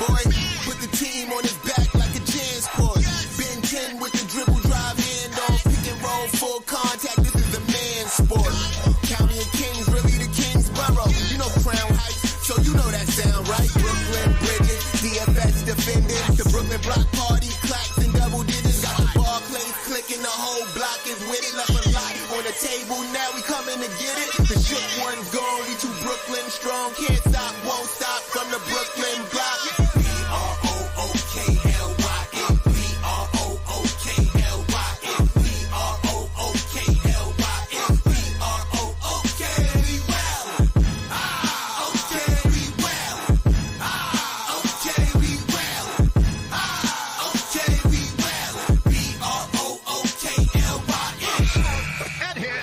boy. Put the team on his back like a transport. Ben 10 with the dribble drive handoff. Pick and roll, full contact, this is a man's sport. County of Kings, really the Kingsborough. You know Crown Heights, so you know that sound, right? Brooklyn Bridges, DFS defenders. The Brooklyn Block Party, clacks and double digits. Got the Barclays clicking, the whole block is with it. Left a lot on the table, now we coming to get it. The shook one's gone, we too Brooklyn strong. Can't stop, won't stop from the Brooklyn block. B-R-O-O-K-L-Y-N, B-R-O-O-K-L-Y-N, B-R-O-O-K-L-Y-N, B-R-O-O-K, we well. Okay, we well. Okay, we well. Okay, we well. B-R-O-O-K-L-Y-N. And hit.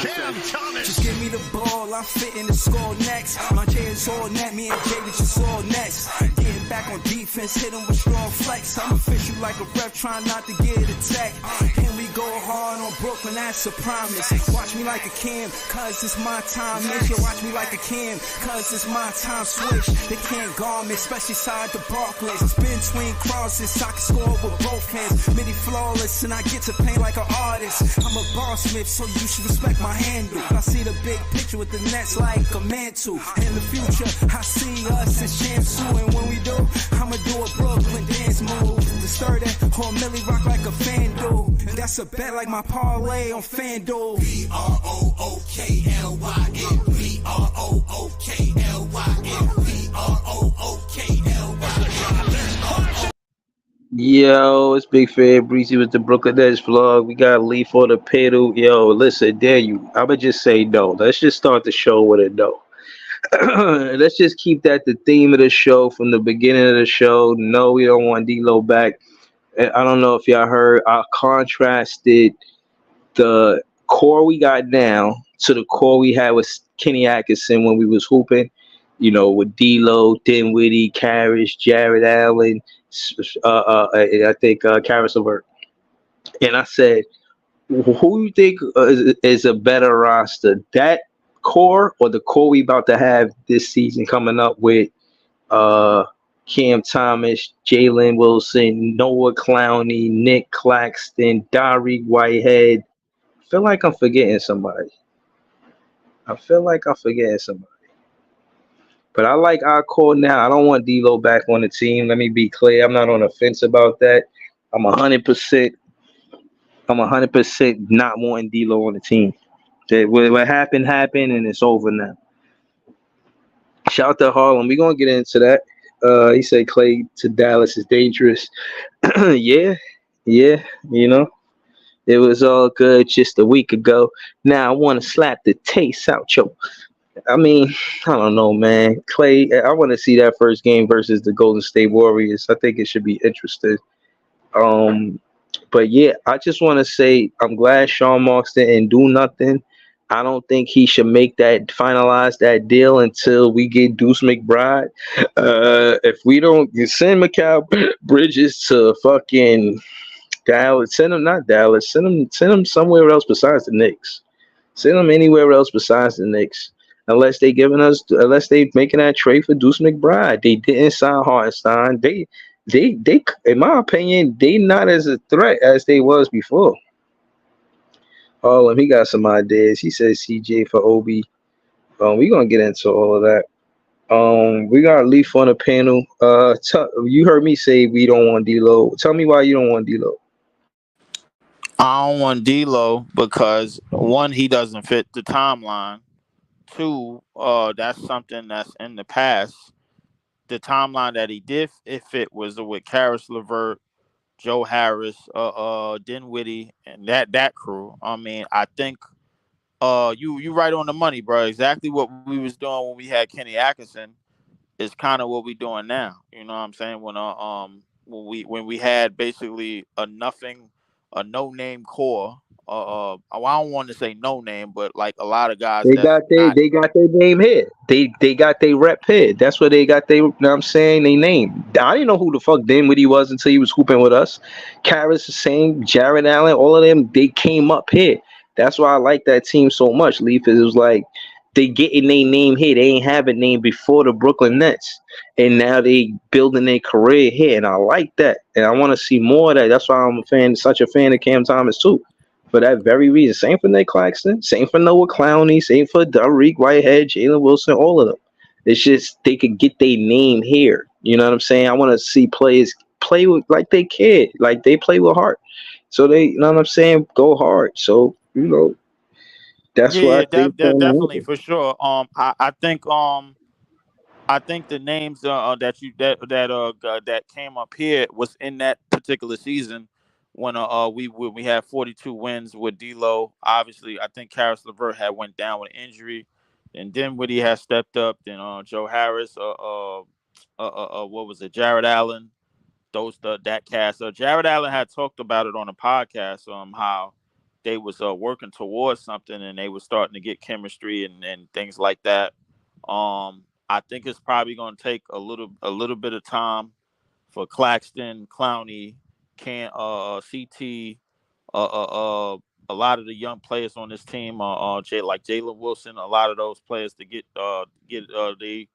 Cam Thomas. Just give me the ball, I'm fitting to score next. My J is all net, me and Jay that you saw next. Getting back on defense, hit him with strong flex. I'm official like a ref, trying not to get attacked. Can we go hard on Brooklyn? That's a promise. Watch me like a Cam, cause it's my time. Make sure watch me like a Cam, cause it's my time. Switch, they can't guard me, especially side the Barclays. Spin between crosses, I can score with both hands. Midi flawless, and I get to paint like an artist. I'm a boss smith, so you should respect my handle. I see the big picture with the Nets like a mantle. In the future, I see us as champs too. And when we do, I'ma do a Brooklyn dance move. The stir that or Millie rock like a fan do. That's a bet like my parlay on FanDuel. B-R-O-O-K-L-Y-N, B-R-O-O-K-L-Y-N, B-R-O-O-K-L-Y-N. Yo, it's Big Fred Breezy with the Brooklyn Nets vlog. We got Lee for the pedal. Yo, listen, dare you. I'ma just say no. Let's just start the show with a no. Let's just keep that the theme of the show from the beginning of the show. No, we don't want D-Lo back. And I don't know if y'all heard, I contrasted the core we got now to the core we had with Kenny Atkinson when we was hooping, you know, with D-Lo, Dinwiddie, Karras, Jared Allen, I think Karis LeVert. And I said, who you think is a better roster, that core or the core we about to have this season coming up with Cam Thomas, Jalen Wilson, Noah Clowney, Nick Claxton, Dariq Whitehead? I feel like I'm forgetting somebody. But I like our core now. I don't want D-Lo back on the team. Let me be clear. I'm not on the fence about that. I'm 100% not wanting D-Lo on the team. What happened, and it's over now. Shout out to Harlem. We're going to get into that. He said Clay to Dallas is dangerous. Yeah, you know. It was all good just a week ago. Now I want to slap the taste out, yo. I mean, I don't know, man. Clay, I want to see that first game versus the Golden State Warriors. I think it should be interesting. But yeah, I just want to say I'm glad Sean Marks didn't do nothing. I don't think he should finalize that deal until we get Deuce McBride. If we don't send Mikal Bridges to fucking Dallas, send him somewhere else besides the Knicks. Send him anywhere else besides the Knicks. Unless they making that trade for Deuce McBride. They didn't sign Hartenstein. They, in my opinion, they not as a threat as they was before. He got some ideas. He says CJ for Obi. We're gonna get into all of that. We got Leaf on the panel. You heard me say we don't want D-Lo. Tell me why you don't want D-Lo. I don't want D-Lo because one, he doesn't fit the timeline. Two, that's something that's in the past. The timeline that he did fit was with Karis LeVert, Joe Harris, Dinwiddie, and that crew. I mean, I think you right on the money, bro. Exactly what we was doing when we had Kenny Atkinson is kind of what we doing now. You know what I'm saying? When we had basically a no-name core. I don't want to say no name, but like a lot of guys, they got their name here. They got their rep here. That's where they got you know what I'm saying, they name. I didn't know who the fuck Dinwiddie was until he was hooping with us. Karras the same, Jared Allen, all of them, they came up here. That's why I like that team so much, Leaf. It was like they getting their name here. They ain't have a name before the Brooklyn Nets, and now they building their career here, and I like that, and I want to see more of that. That's why I'm such a fan of Cam Thomas too, for that very reason. Same for Nick Claxton, same for Noah Clowney, same for Dariq Whitehead, Jalen Wilson, all of them. It's just they could get their name here. You know what I'm saying? I want to see players play with like they kid, like they play with heart. So they, you know what I'm saying, go hard. So that's Yeah, what I yeah, think. definitely for sure. I think the names that came up here was in that particular season when we had 42 wins with D'Lo. Obviously, I think Karis LeVert had went down with injury, and Dinwiddie had stepped up. Then Joe Harris, what was it, Jared Allen, that cast. Jared Allen had talked about it on a podcast. How they was working towards something and they was starting to get chemistry and things like that. I think it's probably going to take a little bit of time for Claxton, Clowney, CT, a lot of the young players on this team, like Jalen Wilson, a lot of those players to they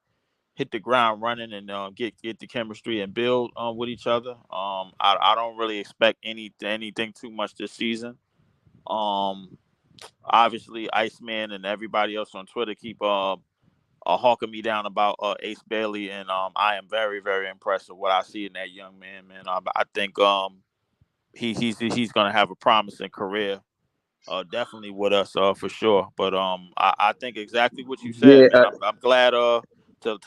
hit the ground running and get the chemistry and build with each other. I don't really expect anything too much this season. Obviously, Iceman and everybody else on Twitter keep hawking me down about Ace Bailey, and I am very, very impressed with what I see in that young man. Man, I think he's gonna have a promising career. Definitely with us, for sure. But I think exactly what you said, Yeah, man. I'm glad to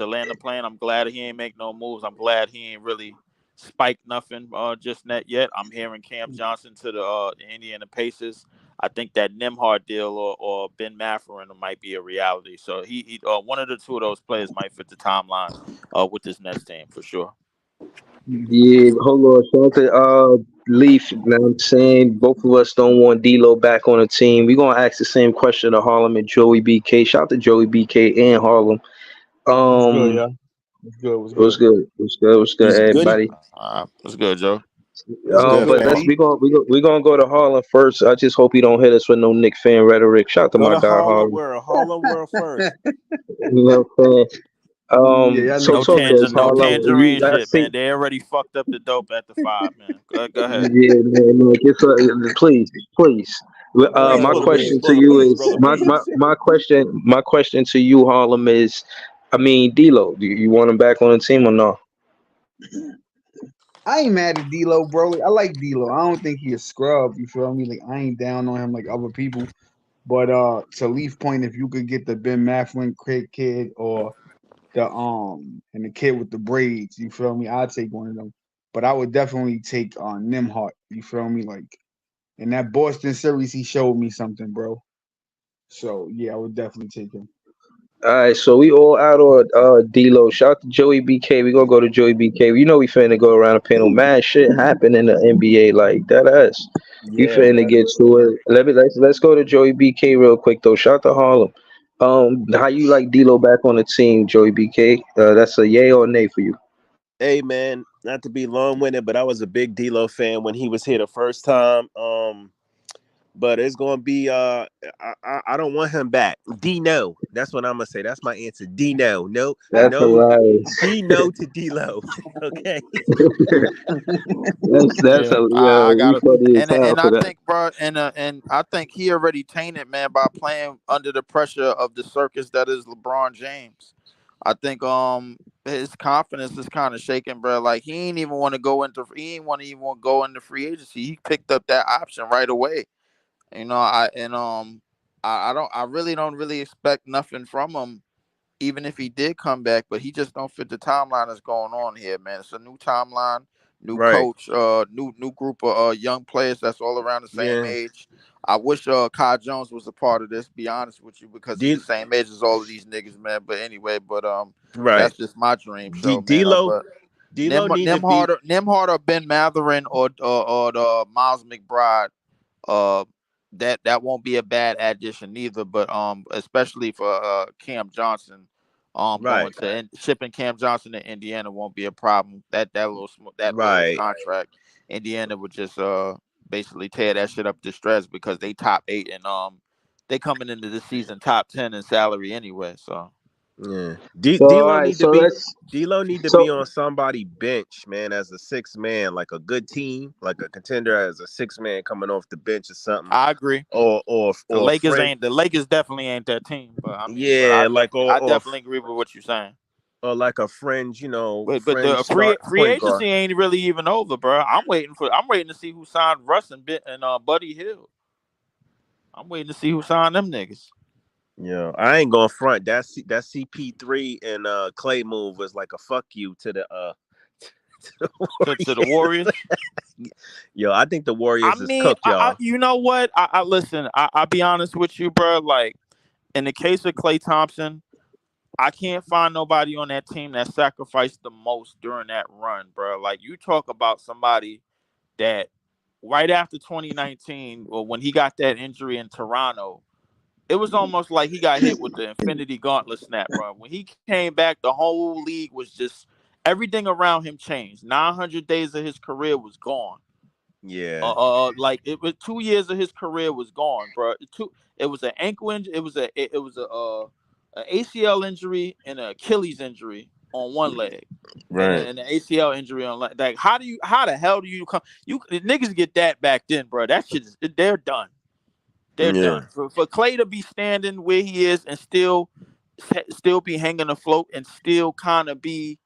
land the plane. I'm glad he ain't make no moves. I'm glad he ain't really spiked nothing just net yet. I'm hearing Cam Johnson to the Indiana Pacers. I think that Nimhard deal or Ben Mathurin might be a reality. So he one of the two of those players might fit the timeline with this next team for sure. yeah. Hold on. Shout out to Leaf. You know what I'm saying? Both of us don't want D'Lo back on the team. We're gonna ask the same question to Harlem and Joey BK. Shout out to Joey BK and Harlem. What's good, Um, yeah? What's good? What's what's good? good? What's good? What's good, He's goody. everybody? What's good, Joe? What's Um, good, but let's fam? we gonna go to Harlem first. I just hope he don't hit us with no Nick fan rhetoric. Shout out to Go my to guy Harlem Harlem. World. Harlem World first. You know what I'm saying? Yeah, y'all So No niggas talk to crazy, us, no bro. Harlem. tangerine I shit, see. man. They already fucked up the dope at the 5, man. Go ahead. Yeah, man. Like please, please. Please, My brother. Please, question to brother. you Please, is brother. Please. my question to you, Harlem, is, I mean, D'Lo, do you want him back on the team or no? I ain't mad at D'Lo, bro. Like, I like D'Lo. I don't think he a scrub. You feel me? Like I ain't down on him like other people. But to Leaf point, if you could get the Ben Mafflin kid or the and the kid with the braids, you feel me? I'd take one of them. But I would definitely take Nimhart. You feel me? Like in that Boston series, he showed me something, bro. So yeah, I would definitely take him. All right, so we all out on D'Lo. Shout out to Joey BK. We gonna go to Joey BK. You know we finna go around the panel. Mad shit happen in the NBA like that. Us. We Yeah, finna get to it. Let's go to Joey BK real quick though. Shout out to Harlem. How you like D'Lo back on the team, Joey BK? That's a yay or nay for you. Hey man, not to be long winded, but I was a big D'Lo fan when he was here the first time. But it's gonna be I don't want him back. D no. That's what I'm gonna say. That's my answer. D no. No, That's no, hilarious. D no to D-Lo. Okay. That's Yeah, a I we gotta, funny as hell and for I that. think, bro, and I think he already tainted, man, by playing under the pressure of the circus that is LeBron James. I think his confidence is kind of shaken, bro. Like he ain't want to even go into free agency. He picked up that option right away. I really don't really expect nothing from him, even if he did come back, but he just don't fit the timeline that's going on here, man. It's a new timeline, new Right. coach, new group of young players that's all around the same Yeah. age. I wish Kai Jones was a part of this, be honest with you, because he the D same age as all of these niggas, man. But anyway, right. that's just my dream D show, man. D-Lo But D-Lo need to be Nimhard or Ben Matherin or the Miles McBride, uh, that won't be a bad addition either. But especially for Cam Johnson, going right. to and shipping Cam Johnson to Indiana won't be a problem. That little Right. contract, Indiana would just basically tear that shit up to shreds because they top 8 in they coming into the season top 10 in salary anyway. So Yeah, So all D'Lo right, need to so be let's on somebody bench, man, as a 6 man, like a good team, like a contender as a 6 man coming off the bench or something, I agree. or a friend. The Lakers definitely ain't that team. But I mean, but Yeah, like I definitely agree with what you're saying. or like a fringe, But fringe the start free point guard. agency ain't really even over, bro. I'm waiting to see who signed Russ and Buddy Hield. I'm waiting to see who signed them niggas. Yeah, I ain't gonna front. That CP3 and Clay move was like a fuck you to the to the Warriors. Yo, I think the I Warriors is mean, cooked, y'all. you know what? I listen. I'll be honest with you, bro. Like in the case of Klay Thompson, I can't find nobody on that team that sacrificed the most during that run, bro. Like you talk about somebody that right after 2019, or when he got that injury in Toronto, it was almost like he got hit with the Infinity Gauntlet snap, bro. When he came back, the whole league was just everything around him changed. 900 days of his career was gone. Yeah, Like it was 2 years of his career was gone, bro. It was an ankle injury. It was an ACL injury and an Achilles injury on one leg, right. and an ACL injury on like how the hell do you come? The niggas get that back then, bro. That shit they're done. They're Yeah. done. For Klay to be standing where he is and still be hanging afloat and still kind of be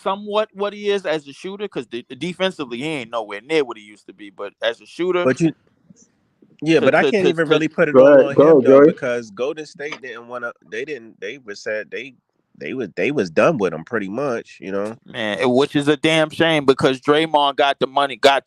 somewhat what he is as a shooter, because defensively he ain't nowhere near what he used to be. But as a shooter, But but I can't even really put it Go all ahead, on go him ahead, though, Joey. because Golden State didn't want to. They was done with him pretty much, man, which is a damn shame because Draymond got the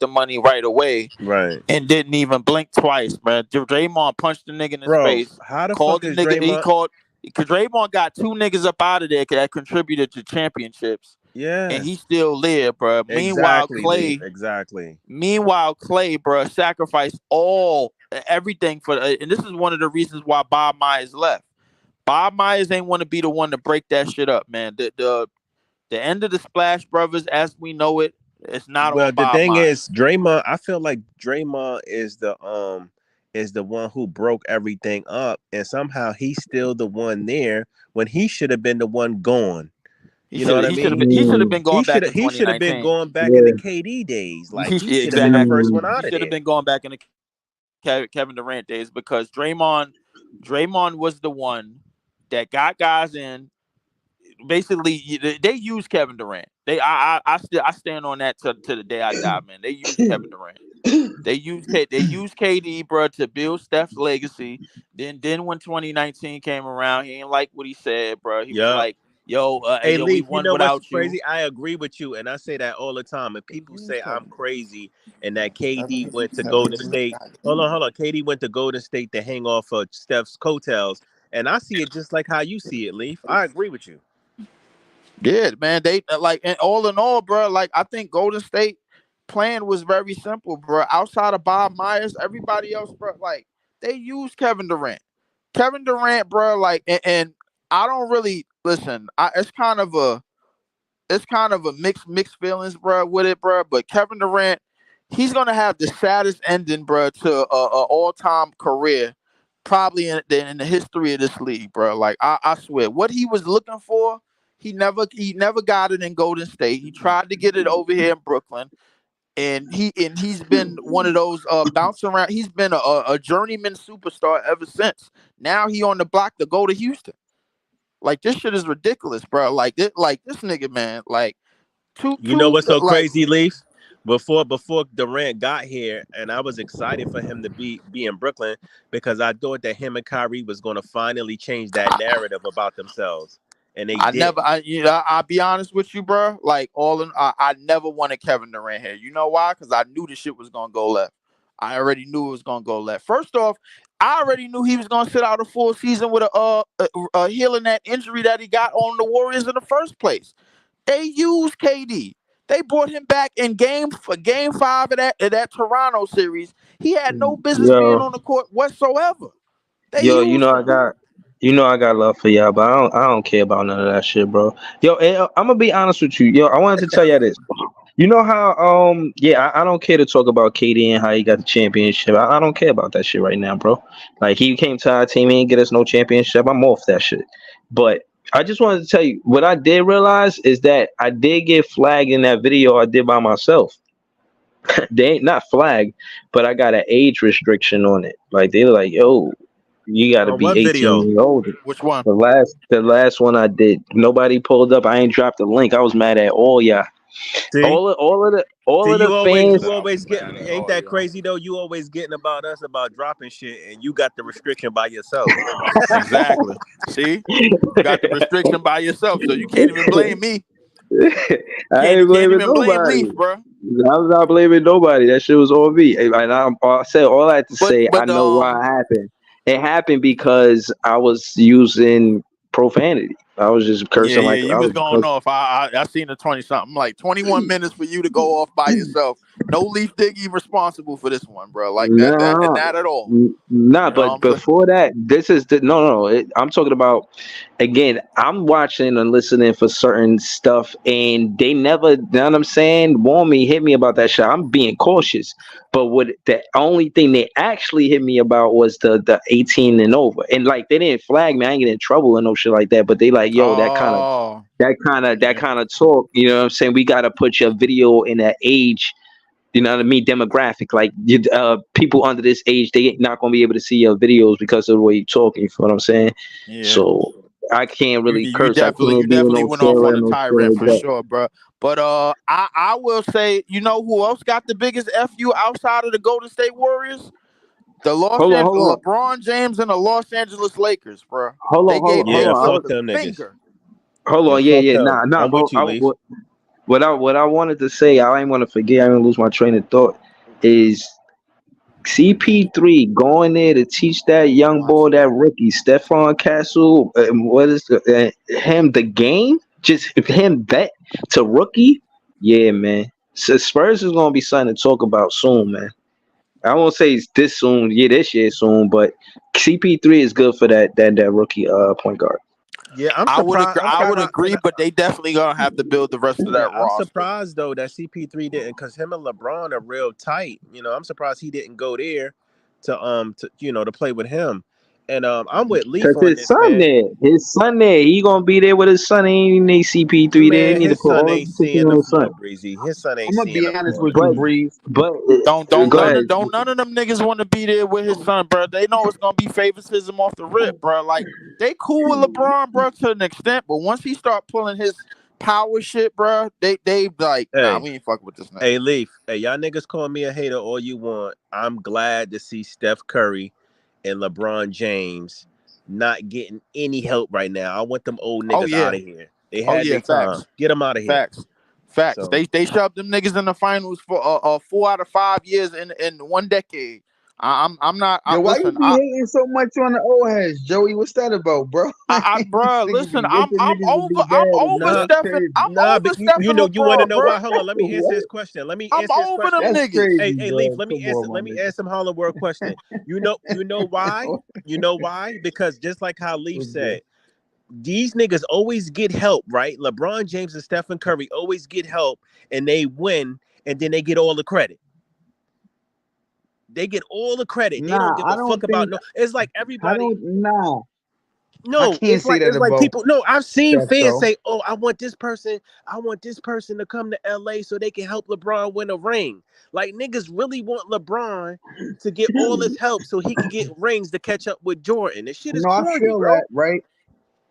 money right away Right, and didn't even blink twice, man. Draymond punched the nigga in his bro. face, How the called fuck the is nigga. He Draymond? called because Draymond got 2 niggas up out of there that contributed to championships, Yeah, and he still lived, bro. exactly, Leaf. Exactly. Meanwhile, Klay, bro, sacrificed everything for, and this is one of the reasons why Bob Myers left. Bob Myers ain't want to be the one to break that shit up, man. The end of the Splash Brothers, as we know it, it's not Well, on the Bob thing Myers. is, Draymond. I feel like Draymond is the one who broke everything up, and somehow he's still the one there when he should have been the one gone. You know what I mean? He should have been going back in He should have been 2019. going back in the Yeah. KD days. Like he should have been the Exactly. first one He out of should have there. been going back in the Kevin Durant days because Draymond was the one that got guys in. Basically, they use Kevin Durant. I stand on that to the day I die, man. They use Kevin Durant. They use KD, bro, to build Steph's legacy. Then when 2019 came around, he ain't like what he said, bro. He was Yeah. like, "Yo, Hey, we Leaf, you won know what's without you." crazy? I agree with you, and I say that all the time. And people say I'm crazy and that KD went to Golden State. Hold on. KD went to Golden State to hang off of Steph's coattails, and I see it just like how you see it, Leaf. I agree with you. Yeah, man. They like, and all in all, bro. Like, I think Golden State plan was very simple, bro. Outside of Bob Myers, everybody else, bro, like they used Kevin Durant. Kevin Durant, bro, like, and I don't really listen. It's kind of a mixed feelings, bro, with it, bro. But Kevin Durant, he's gonna have the saddest ending, bro, to a all-time career, probably in the history of this league, bro. Like, I swear, what he was looking for, he never got it in Golden State. He tried to get it over here in Brooklyn. And he's been one of those bouncing around. He's been a journeyman superstar ever since. Now he on the block to go to Houston. Like, this shit is ridiculous, bro. Like this nigga, man. Like, You know what's so crazy, Leaf? Before Durant got here, and I was excited for him to be in Brooklyn because I thought that him and Kyrie was going to finally change that narrative about themselves. And they did. I'll be honest with you, bro. Like, I never wanted Kevin Durant here. You know why? Because I knew the shit was gonna go left. I already knew it was gonna go left. First off, I already knew he was gonna sit out a full season with a healing that injury that he got on the Warriors in the first place. They used KD. They brought him back in game 5 of that Toronto series. He had no business being on the court whatsoever. I got love for y'all, but I don't care about none of that shit, bro. Yo, I'm gonna be honest with you. Yo, I wanted to tell y'all this. You know how yeah, I don't care to talk about KD and how he got the championship. I don't care about that shit right now, bro. Like he came to our team, he didn't get us no championship. I'm off that shit. But I just wanted to tell you what I did realize is that I did get flagged in that video I did by myself. They ain't not flagged, but I got an age restriction on it. Like they were like, yo, you gotta On be what 18 video? years old. Which one? The last one I did, nobody pulled up. I ain't dropped the link. I was mad at all y'all. See, All see, of the He you fans. said I was always get. mad at Ain't all that y'all. crazy though? You always getting about us about dropping shit, and you got the restriction by yourself. Exactly. See, you got the restriction by yourself, so you can't even blame me. I ain't Can't blaming even blame nobody. Leaf, bro. I'm not blaming nobody. That shit was on me. And I said all I had to But say. I but know why it happened. It happened because I was using profanity. I was just cursing yeah, like you I was was going cursing. off. I seen the 20 something, like 21 minutes for you to go off by yourself. No Leaf Diggy responsible for this one, bro. Like that Nah, not at all. nah. You know what But I'm saying? before that, this is the no. I'm talking about again. I'm watching and listening for certain stuff, and they never. You know what I'm saying? Warn me, hit me about that shit. I'm being cautious. But what the only thing they actually hit me about was the 18 and over, and like they didn't flag me. I ain't get in trouble and no shit like that. But they like, yo, Oh, that yeah. kind of talk. You know what I'm saying? We got to put your video in that age, you know what I mean, demographic. Like people under this age, they not gonna be able to see your videos because of the way you talk. You feel what I'm saying? Yeah. So I can't You really you curse. I definitely can't you be on definitely no went off terror on a and no shit tyrant like for that. sure, bro. But I will say, you know who else got the biggest FU outside of the Golden State Warriors? The Hold on, LeBron James and the Los Angeles Lakers, bro. hold They on, hold gave on, hold Yeah, on, Davis fuck the them niggas. finger. hold Yeah, on. Yeah, fuck yeah, them. nah. I'm with you, Leaf. What I wanted to say, I didn't want to forget. I didn't lose my train of thought. Is CP3 going there to teach that young Watch boy, it. that rookie, Stephon Castle, him the game? Just him bet to rookie? Yeah, man. So Spurs is gonna be something to talk about soon, man. I won't say it's this soon, yeah, this year soon, but CP3 is good for that rookie point guard. Yeah, I'm I would surprised. agree. I'm I would surprised. agree, but they definitely gonna have to build the rest of Yeah, that I'm roster. surprised though that CP3 didn't, because him and LeBron are real tight. You know, I'm surprised he didn't go there to to play with him. And I'm with Leaf Cause on this, man. his son there, he gonna be there with his son. He ain't need CP3 there. He Man, need to his put son all ain't the attention seeing the on his son. floor, Breezy. His son ain't I'm gonna seeing be the honest floor, with you, man. Breeze. But Don't go ahead. none of them niggas want to be there with his son, bro. They know it's gonna be favoritism off the rip, bro. Like they cool with LeBron, bro, to an extent, but once he start pulling his power shit, bro, they like, nah, Hey, we ain't fucking with this nigga. hey, Leaf. Hey, y'all niggas call me a hater all you want. I'm glad to see Steph Curry and LeBron James not getting any help right now. I want them old Oh niggas out yeah, of here. They oh had yeah, their time. facts, Get them out of here. facts, facts. So They shoved them niggas in the finals for 4 out of 5 years in 1 decade. I'm not. Yo, why you Listen, be hating so much on the old heads, Joey? What's that about, bro? bro, Niggas listen, be wishing niggas would be I'm dead and over shit. nah, That's Stephen. crazy. I'm nah, over but you Stephen know, you want to LeBron, know bro. why? Hold on, let me answer What? his question. Let me I'm answer his over them question. That's niggas. crazy, Hey, Leaf, bro. let me Come answer. on, Let me my ask some Harlem World question. You know why? nigga. You know why? Because just like how Leaf What's good? said, these niggas always get help, right? LeBron James and Stephen Curry always get help, and they win, and then they get all the credit. They get all the credit. They don't Nah, give I a fuck don't about think. no. It's like I everybody. don't. Nah, I No, can't say that it's like about people. No, I've seen Steph fans though. say, "Oh, I want this person. I want this person to come to LA so they can help LeBron win a ring." Like niggas really want LeBron to get all his help so he can get rings to catch up with Jordan. This shit is No, I corny, feel bro. that, right?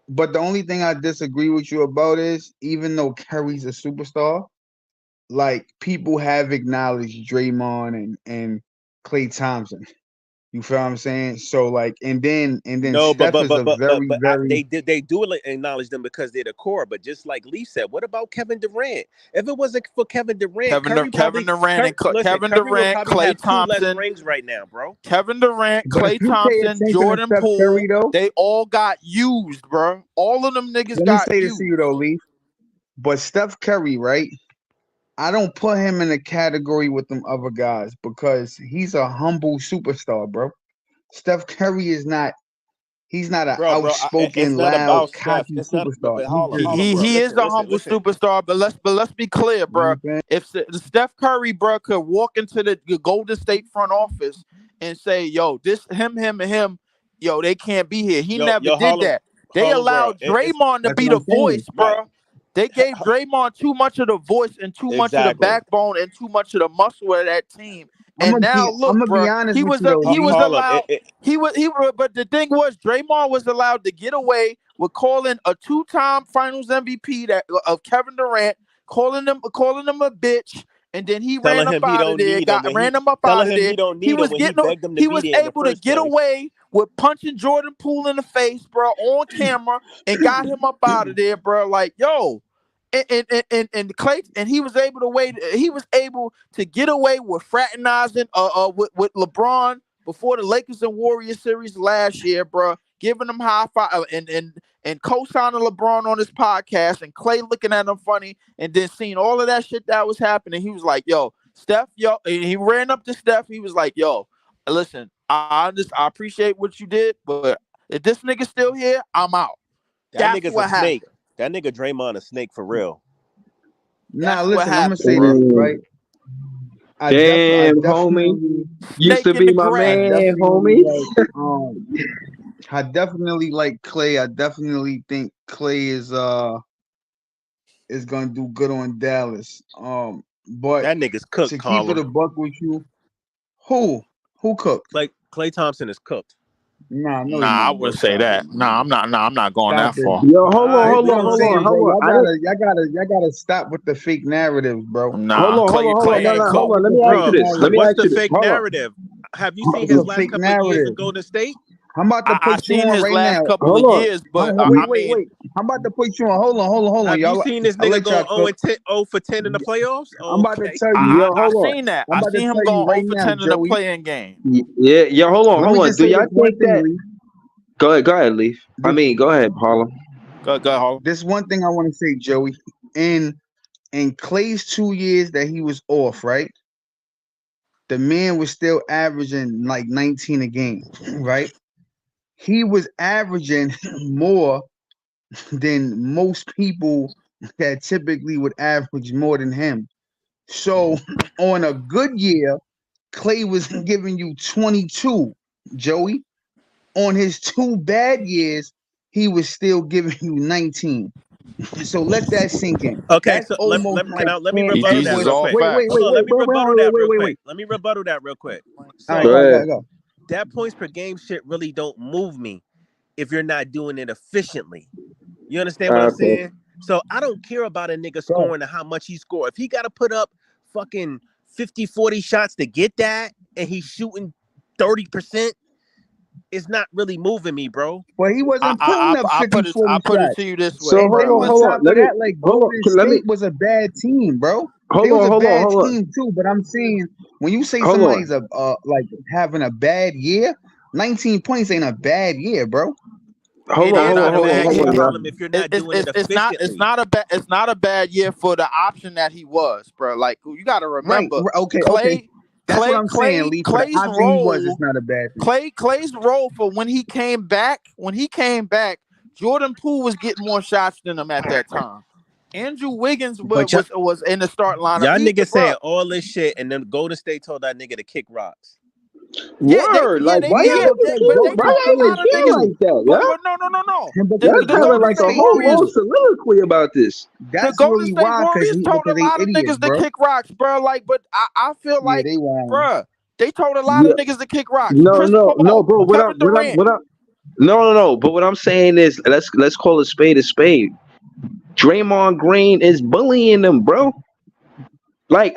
But the only thing I disagree with you about is, even though Curry's a superstar, like people have acknowledged Draymond and Klay Thompson. You feel what I'm saying? So like, and then No, but Steph but is but a but but very but I, very. they do acknowledge them because they're the core. But just like Lee said, what about Kevin Durant? If it wasn't for Kevin Durant, Kevin Durant and Kevin Curry would Durant, probably Clay have 2 less Thompson, rings right now, bro. Kevin Durant, But if Clay you pay Thompson, attention to Jordan Steph Curry Poole, though, they all got used, bro. All of them niggas let me got say this to you though, used. Leaf. But Steph Curry, right? I don't put him in a category with them other guys because he's a humble superstar, bro. Steph Curry is not He's not an Bro, it's outspoken, not loud, about Steph. cocky It's not. superstar. But hold on, He bro. is a Listen, humble listen. superstar, but let's be clear, You know bro. what I'm saying? If Steph Curry, bro, could walk into the Golden State front office and say, "Yo, this him, and him, yo, they can't be here." He never did Harlem, that. They bro. allowed It's Draymond to That's be what the I'm saying. voice, right. bro. They gave Draymond too much of the voice and too much of the Exactly. backbone and too much of the muscle of that team. I'm And now look, gonna be bro, honest he with was you though, he Lee. was Harlem. allowed. But the thing was, Draymond was allowed to get away with calling a two-time Finals MVP of Kevin Durant, calling him a bitch, and then he Telling ran up him he out of don't there, need him. ran him up Telling out of him there. he don't He need him was when he getting, begged him to he be was there in the able to first get place. away with punching Jordan Poole in the face, bro, on camera, and got him up out of there, bro. Like, yo. And Clay, and he was able to get away with fraternizing with LeBron before the Lakers and Warriors series last year, bro, giving him high five and co-signing LeBron on his podcast, and Clay looking at him funny, and then seeing all of that shit that was happening. He was like, "Yo, Steph, yo," and he ran up to Steph. He was like, "Yo, listen, I appreciate what you did, but if this nigga still here, I'm out." That That's nigga's what a happened. snake. That nigga Draymond a snake for real. Nah, That's what listen, I'm gonna happened, say bro. this, right? I Damn, homie. definitely Used to Snake in be the my grass. man, homie. I definitely like Clay. I definitely think Clay is gonna do good on Dallas. But That nigga's cooked, to keep it a Harlem. buck with you, who cooked? Like Klay Thompson is cooked. Nah, no, Nah, I wouldn't say that. Nah, I'm not going Stop that it. far. Yo, hold Alright, on. Y'all gotta stop with the fake narratives, bro. Nah, Clay ain't Hold cooked. on. Let me ask you this. Let me What's ask the you this. fake Hold on. narrative? Have you seen It's his a last fake couple of years narrative. in Golden State? I'm about to I put you seen on his right last now. couple Hold of on. years, but Wait. I'm about to put you on. Hold on, Have y'all. you seen this I'll nigga let go y'all 0 for 10 in the playoffs? I'm about to Okay. tell you. I seen that. I'm I about to seen him tell you going right 0 for now, 10 in the Joey. playing game. Yeah. Hold Let me on. just Do say y'all this one think thing, that? Lee. Go ahead, Leaf. Go ahead, Harlem. Go Harlem. This one thing I want to say, Joey. In Clay's 2 years that he was off, right? The man was still averaging like 19 a game, right? He was averaging more than most people that typically would average more than him. So on a good year, Clay was giving you 22, Joey. On his 2 bad years, he was still giving you 19. So let that sink in. Okay, That's so almost like let me Cam rebuttal These that is real all quick. facts. Wait, Hold on, let me rebuttal that real quick. wait. Let me rebuttal that real quick. All right, So go. that points per game shit really don't move me if you're not doing it efficiently. You understand what I'm saying? So I don't care about a nigga scoring and how much he scored. If he got to put up fucking 50, 40 shots to get that and he's shooting 30%, it's not really moving me, bro. Well, he wasn't putting up 50, 40 I put it shots. to you this way. So And then hold on top of that, like Golden State was a bad team, bro. They was a bad team too. But I'm saying when you say somebody's like having a bad year, 19 points ain't a bad year, bro. Hold on. If you're not doing it efficiently, it's not a bad year for the option that he was, bro. Like you got to remember, right? Okay, Clay. That's what I'm saying, Lee. For the option he was, it's not a bad thing. Clay's role for when he came back, Jordan Poole was getting more shots than him at that time. Andrew Wiggins was in the start lineup. Y'all niggas saying all this shit, and then Golden State told that nigga to kick rocks. Word, why you like that? No. That's having like a whole soliloquy about this. That's the Golden really State why, Warriors told a lot of niggas to kick rocks, bro. Like, but I feel like, bro, they told a lot of niggas to kick rocks. No, bro. No. But what I'm saying is, let's call a spade a spade. Draymond Green is bullying them, bro. Like,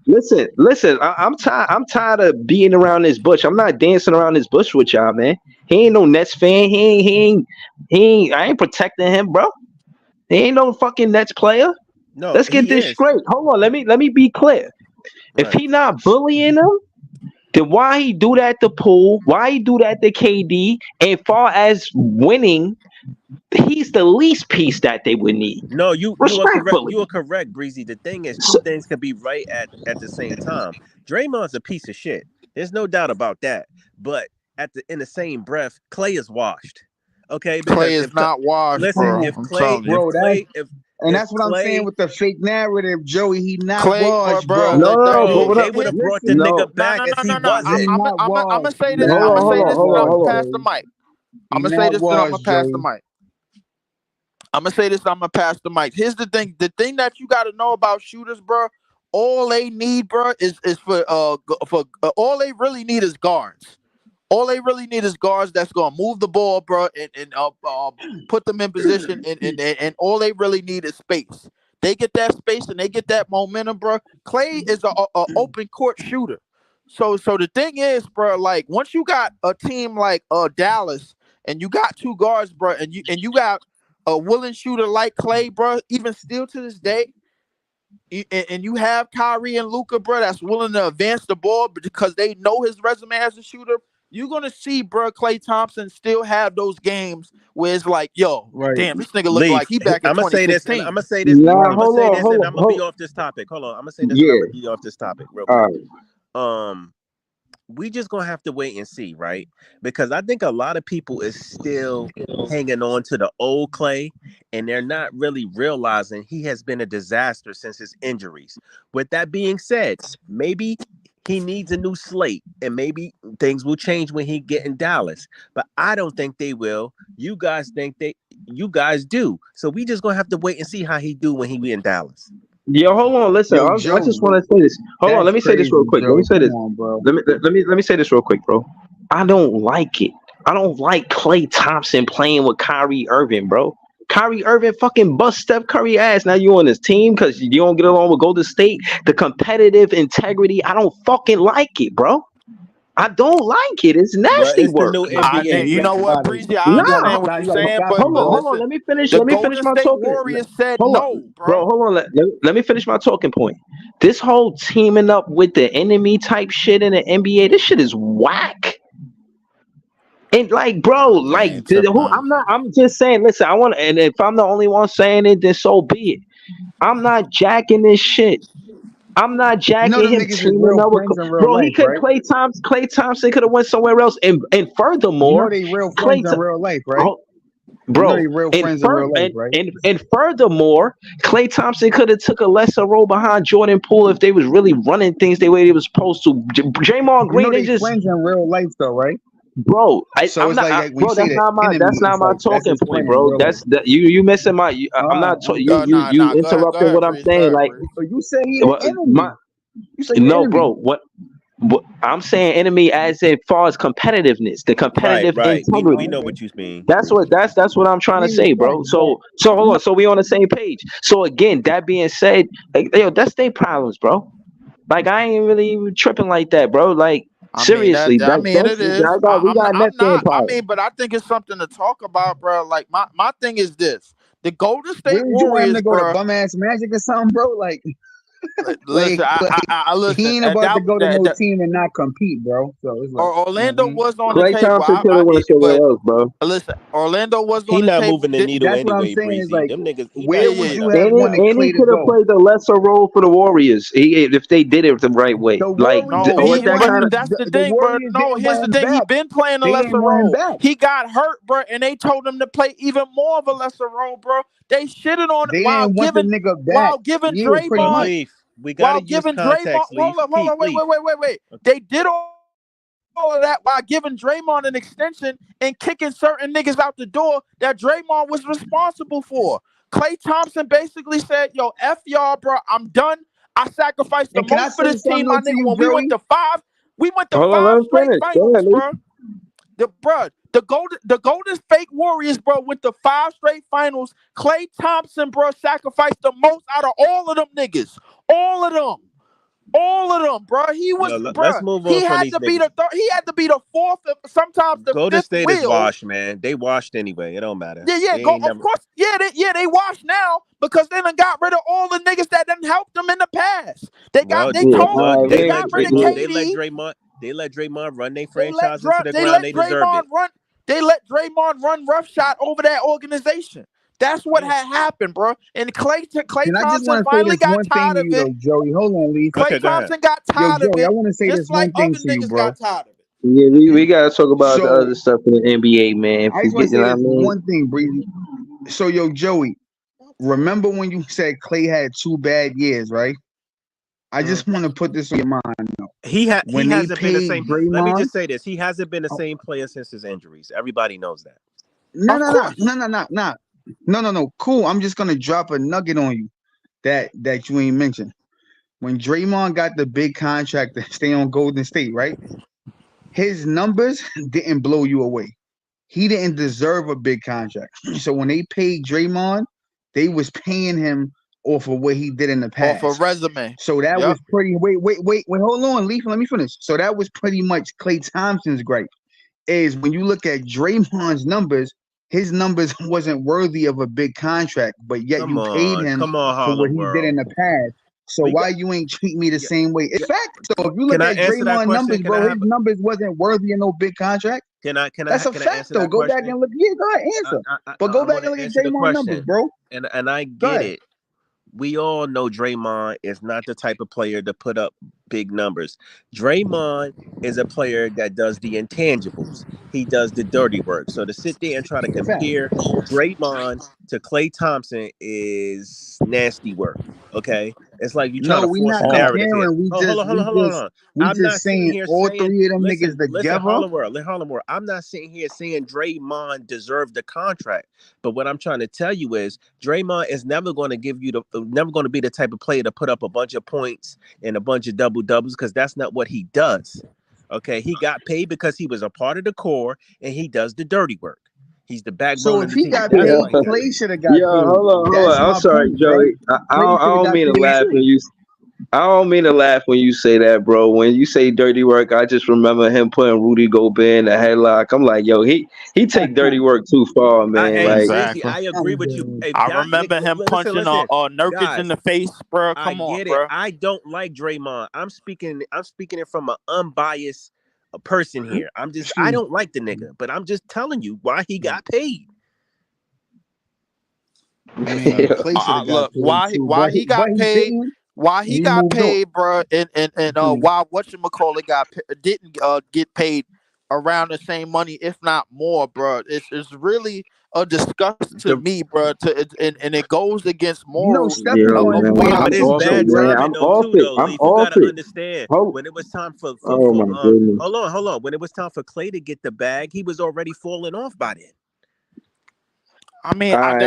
listen. I'm tired of being around this bush. I'm not dancing around this bush with y'all, man. He ain't no Nets fan. He ain't. I ain't protecting him, bro. He ain't no fucking Nets player. No, let's get this straight. Hold on. Let me be clear. Right. If he not bullying him, then why he do that to Poole? Why he do that to KD? And far as winning, he's the least piece that they would need. No, you are correct, Breezy. The thing is, two things can be right at the same time. Draymond's a piece of shit. There's no doubt about that. But in the same breath, Clay is washed. Okay, Clay because is not washed, listen, bro. if I'm Clay, telling you. Bro, if that's what I'm saying Clay, with the fake narrative, Joey. He not Clay, washed, bro. bro. No, but what they up? would have brought the Listen, No, nigga back if he No. he wasn't. I'm not gonna washed. say He this. not I'm gonna say this, and I'm washed, gonna pass the Joey. mic. He I'm gonna say not this, and I'm gonna washed, pass the Joey. mic. I'm gonna say this, and I'm gonna pass the mic. Here's the thing. The thing that you gotta know about shooters, bro. All they need, bro, is for all they really need is guards. All they really need is guards that's gonna move the ball, bro, and put them in position, and all they really need is space. They get that space and they get that momentum, bro. Clay is a open court shooter. So the thing is, bro, like once you got a team like Dallas and you got two guards, bro, and you got a willing shooter like Clay, bro, even still to this day, and you have Kyrie and Luka, bro, that's willing to advance the ball because they know his resume as a shooter. You're gonna see, bro, Klay Thompson still have those games where it's like, yo, Right. damn, this nigga look like he back in I'm gonna say this, and 2016. I'm gonna say this. Nah, I'm gonna hold say on, this, hold and on, I'm gonna be hold. off this topic. Hold on, I'm gonna say this, and Yeah. I'm gonna be off this topic real All quick. right. We just gonna have to wait and see, right? Because I think a lot of people is still hanging on to the old Clay, and they're not really realizing he has been a disaster since his injuries. With that being said, maybe he needs a new slate, and maybe things will change when he get in Dallas. But I don't think they will. You guys think you guys do. So we just gonna have to wait and see how he do when he be in Dallas. Yo, hold on. Listen, Yo, I Joey, just want to say this. Hold on. that's Let me say this real crazy, quick. Let me Joey. say Come this. on, bro. Let me say this real quick, bro. I don't like it. I don't like Klay Thompson playing with Kyrie Irving, bro. Kyrie Irving fucking bust Steph Curry ass. Now you on his team because you don't get along with Golden State. The competitive integrity, I don't fucking like it, bro. I don't like it. It's But nasty it's the work. new You NBA. You know what, gotta, Breezy? I you gotta, Nah, understand what nah, you're you gotta saying, stop but him, bro. hold on. listen, Let the me finish Golden my State talking. Warriors said Hold on, no, bro. bro. Hold on. Let me finish my talking point. This whole teaming up with the enemy type shit in the NBA, this shit is whack. And like, bro, Oh, they like, ain't tripping. I'm just saying. Listen, I want, and if I'm the only one saying it, then so be it. I'm not jacking this shit. I'm not You know jacking them him niggas is teaming real up with, friends in real bro. He life, could right? Clay Thompson could have went somewhere else, and You know furthermore, they real Clay, friends in real life, right? oh, You know bro, they real and friends in real life, right? furthermore, Clay Thompson could have took a lesser role behind Jordan Poole if they was really running things the way they was supposed to. Draymond You Green, know they they just, friends in real life, though, right? bro. So it's like when you Bro. say the enemy, That's not it's my like that's talking his point, friend in bro. real life. That's that you missing my. I'm not. Okay. You Nah. Go interrupting ahead, what I'm Breeze. Go saying. ahead, Like, Breeze. But you say he the my enemy. You say he the no, enemy. bro. What I'm saying, enemy as far as competitiveness, the competitive Right. We integrity. know Okay. what you mean. That's what I'm trying to Yeah, say, bro. facts, So facts. hold on. So we on the same page. So again, that being said, like, yo, that's their problems, bro. Like I ain't really even tripping like that, bro. Like I mean seriously, I mean it is. we got I'm net fan not. I power. mean, but I think it's something to talk about, bro. Like my thing is this: the Golden State Where did you want him Warriors, to go to bro. bum ass Magic or something, bro? Like Listen, I he listen, ain't and about to that, go to no that team and not compete, bro. So it's like, you know what I Orlando mean? was on the Klay table. Thompson could have went But somewhere else, bro. listen, Orlando was He on the not table. moving the needle That's what I'm anyway, saying is Breezy. like, Them niggas, he not where Yeah, would moving you that. have wanted And he Clay to could have go? played the lesser role for the Warriors if they did it the right way. The Like Warriors No, didn't he. with that want But kind him. of that's the The thing, bro. Warriors No, didn't here's want the him thing. He back. been playing a They lesser didn't want him role. back. He got hurt, bro, and they told him to play even more of a lesser role, bro. They shitted on it They didn't want the nigga back. while giving Yeah, pretty But Draymond much. Leaf, we gotta use context, Leaf. Hold up, Keith, wait, Leaf. wait. They did all of that while giving Draymond an extension and kicking certain niggas out the door that Draymond was responsible for. Klay Thompson basically said, yo, F y'all, bro. I'm done. I sacrificed the And can I most for say this team, something my though to nigga. you, When Joey? we went to hold on, let five him straight finish. Go finals, ahead, Lee. bro. The Golden State Warriors, bro, went to 5 straight finals. Klay Thompson, bro, sacrificed the most out of all of them niggas. All of them, bro. He was, Yo, bro. let's move He on from had these to be niggas. the third. He had to be the fourth, sometimes the Golden fifth State is wheel. washed, man. They washed anyway. It don't matter. Yeah. They Go. ain't Of never. course, they washed now because they done got rid of all the niggas that didn't help them in the past. They Well, Yeah, told all them right, they we got ain't rid of we, They let KD. Draymond. They let Draymond run their They let franchise into the ground. They deserved Draymond it. run. They let Draymond run roughshod over that organization. That's what Yeah. had happened, bro. And Klay And I just Thompson want to say finally this got one thing tired to of you it. though, Joey. Hold on, Leaf. Klay Okay, go ahead. Thompson got Yo, tired of Joey, I it, want to say just this like one thing other to you, niggas bro. got tired of it. Yeah, we gotta talk about the So other stuff in the NBA, man. I just want Forget, to you say know what I this mean? one thing, Breezy. So yo, Joey, remember when you said Clay had 2 bad years, right? I Mhm. just want to put this on your mind though. He When they hasn't been the paid same. Let me Draymond, just say this: he hasn't been the same player since his injuries. Everybody knows that. no, Of no, no, course. no, no, no, no, no. Cool. I'm just gonna drop a nugget on you that you ain't mentioned. When Draymond got the big contract to stay on Golden State, right? His numbers didn't blow you away. He didn't deserve a big contract. So when they paid Draymond, they was paying him off of what he did in the Off a past. resume. So that Yep. was pretty. Wait. Hold on, Leaf. Let me finish. So that was pretty much Klay Thompson's gripe. Is when you look at Draymond's numbers, his numbers wasn't worthy of a big contract, but yet you paid him Come on, for what Harlem he did in World. the past. So We why got. you ain't treat me the Yeah, same way? It's yeah. fact. So if you Can look I at answer that Draymond question? numbers, bro, his numbers wasn't worthy of no big contract. That's a Can I fact answer though. that Go back question? and look. Yeah, go ahead, answer. But go I back want and to look at answer the Draymond numbers, question, bro. and I Go get ahead. it. We all know Draymond is not the type of player to put up big numbers. Draymond is a player that does the intangibles. He does the dirty work. So to sit there and try to Fact. compare Draymond to Klay Thompson is nasty work. Okay, it's like you trying No, to we force not a Oh, narrative here. comparing. We Oh, just hold on. we I'm just not sitting saying here all saying, three of them niggas listen, together. Harlem World. I'm not sitting here saying Draymond deserved the contract. But what I'm trying to tell you is Draymond is never going to give you never going to be the type of player to put up a bunch of points and a bunch of double doubles because that's not what he does. Okay, he got paid because he was a part of the core and he does the dirty work. He's the So backbone if of the he team. got That's paid, why he got Clay paid. should have got Yeah, paid. hold That's on. I'm my sorry, point, right? Joey. Clay I should have don't got mean to paid laugh too. when you. I don't mean to laugh when you say that, bro. When you say dirty work, I just remember him putting Rudy Gobert in the headlock. I'm like, yo, he take dirty work too far, man. Hey, Like, Breezy, exactly. I agree with you. Hey, I remember him punching listen, Nurkic in guys. the face, bro. I Come on, get it. bro. I don't like Draymond. I'm speaking it from an unbiased person here. I True. don't like the nigga, but I'm just telling you why he got paid. I mean, Clay should have got Look, paid too, why he but got he paid? didn't. Why he He got moved on. paid, bro? And why whatchamacallit didn't get paid around the same money, if not more, bro? It's really a disgust to The me, bro. And it goes against morals Stephen yo, won of his man, where money the I'm But it's too, off team it, bad is Joey. at. man. timing I'm though, off too. it. Though, I'm Leaf, you off gotta it. understand Oh, when it was time oh my goodness. hold on. When it was time for Clay to get the bag, he was already falling off by then. I mean, All right,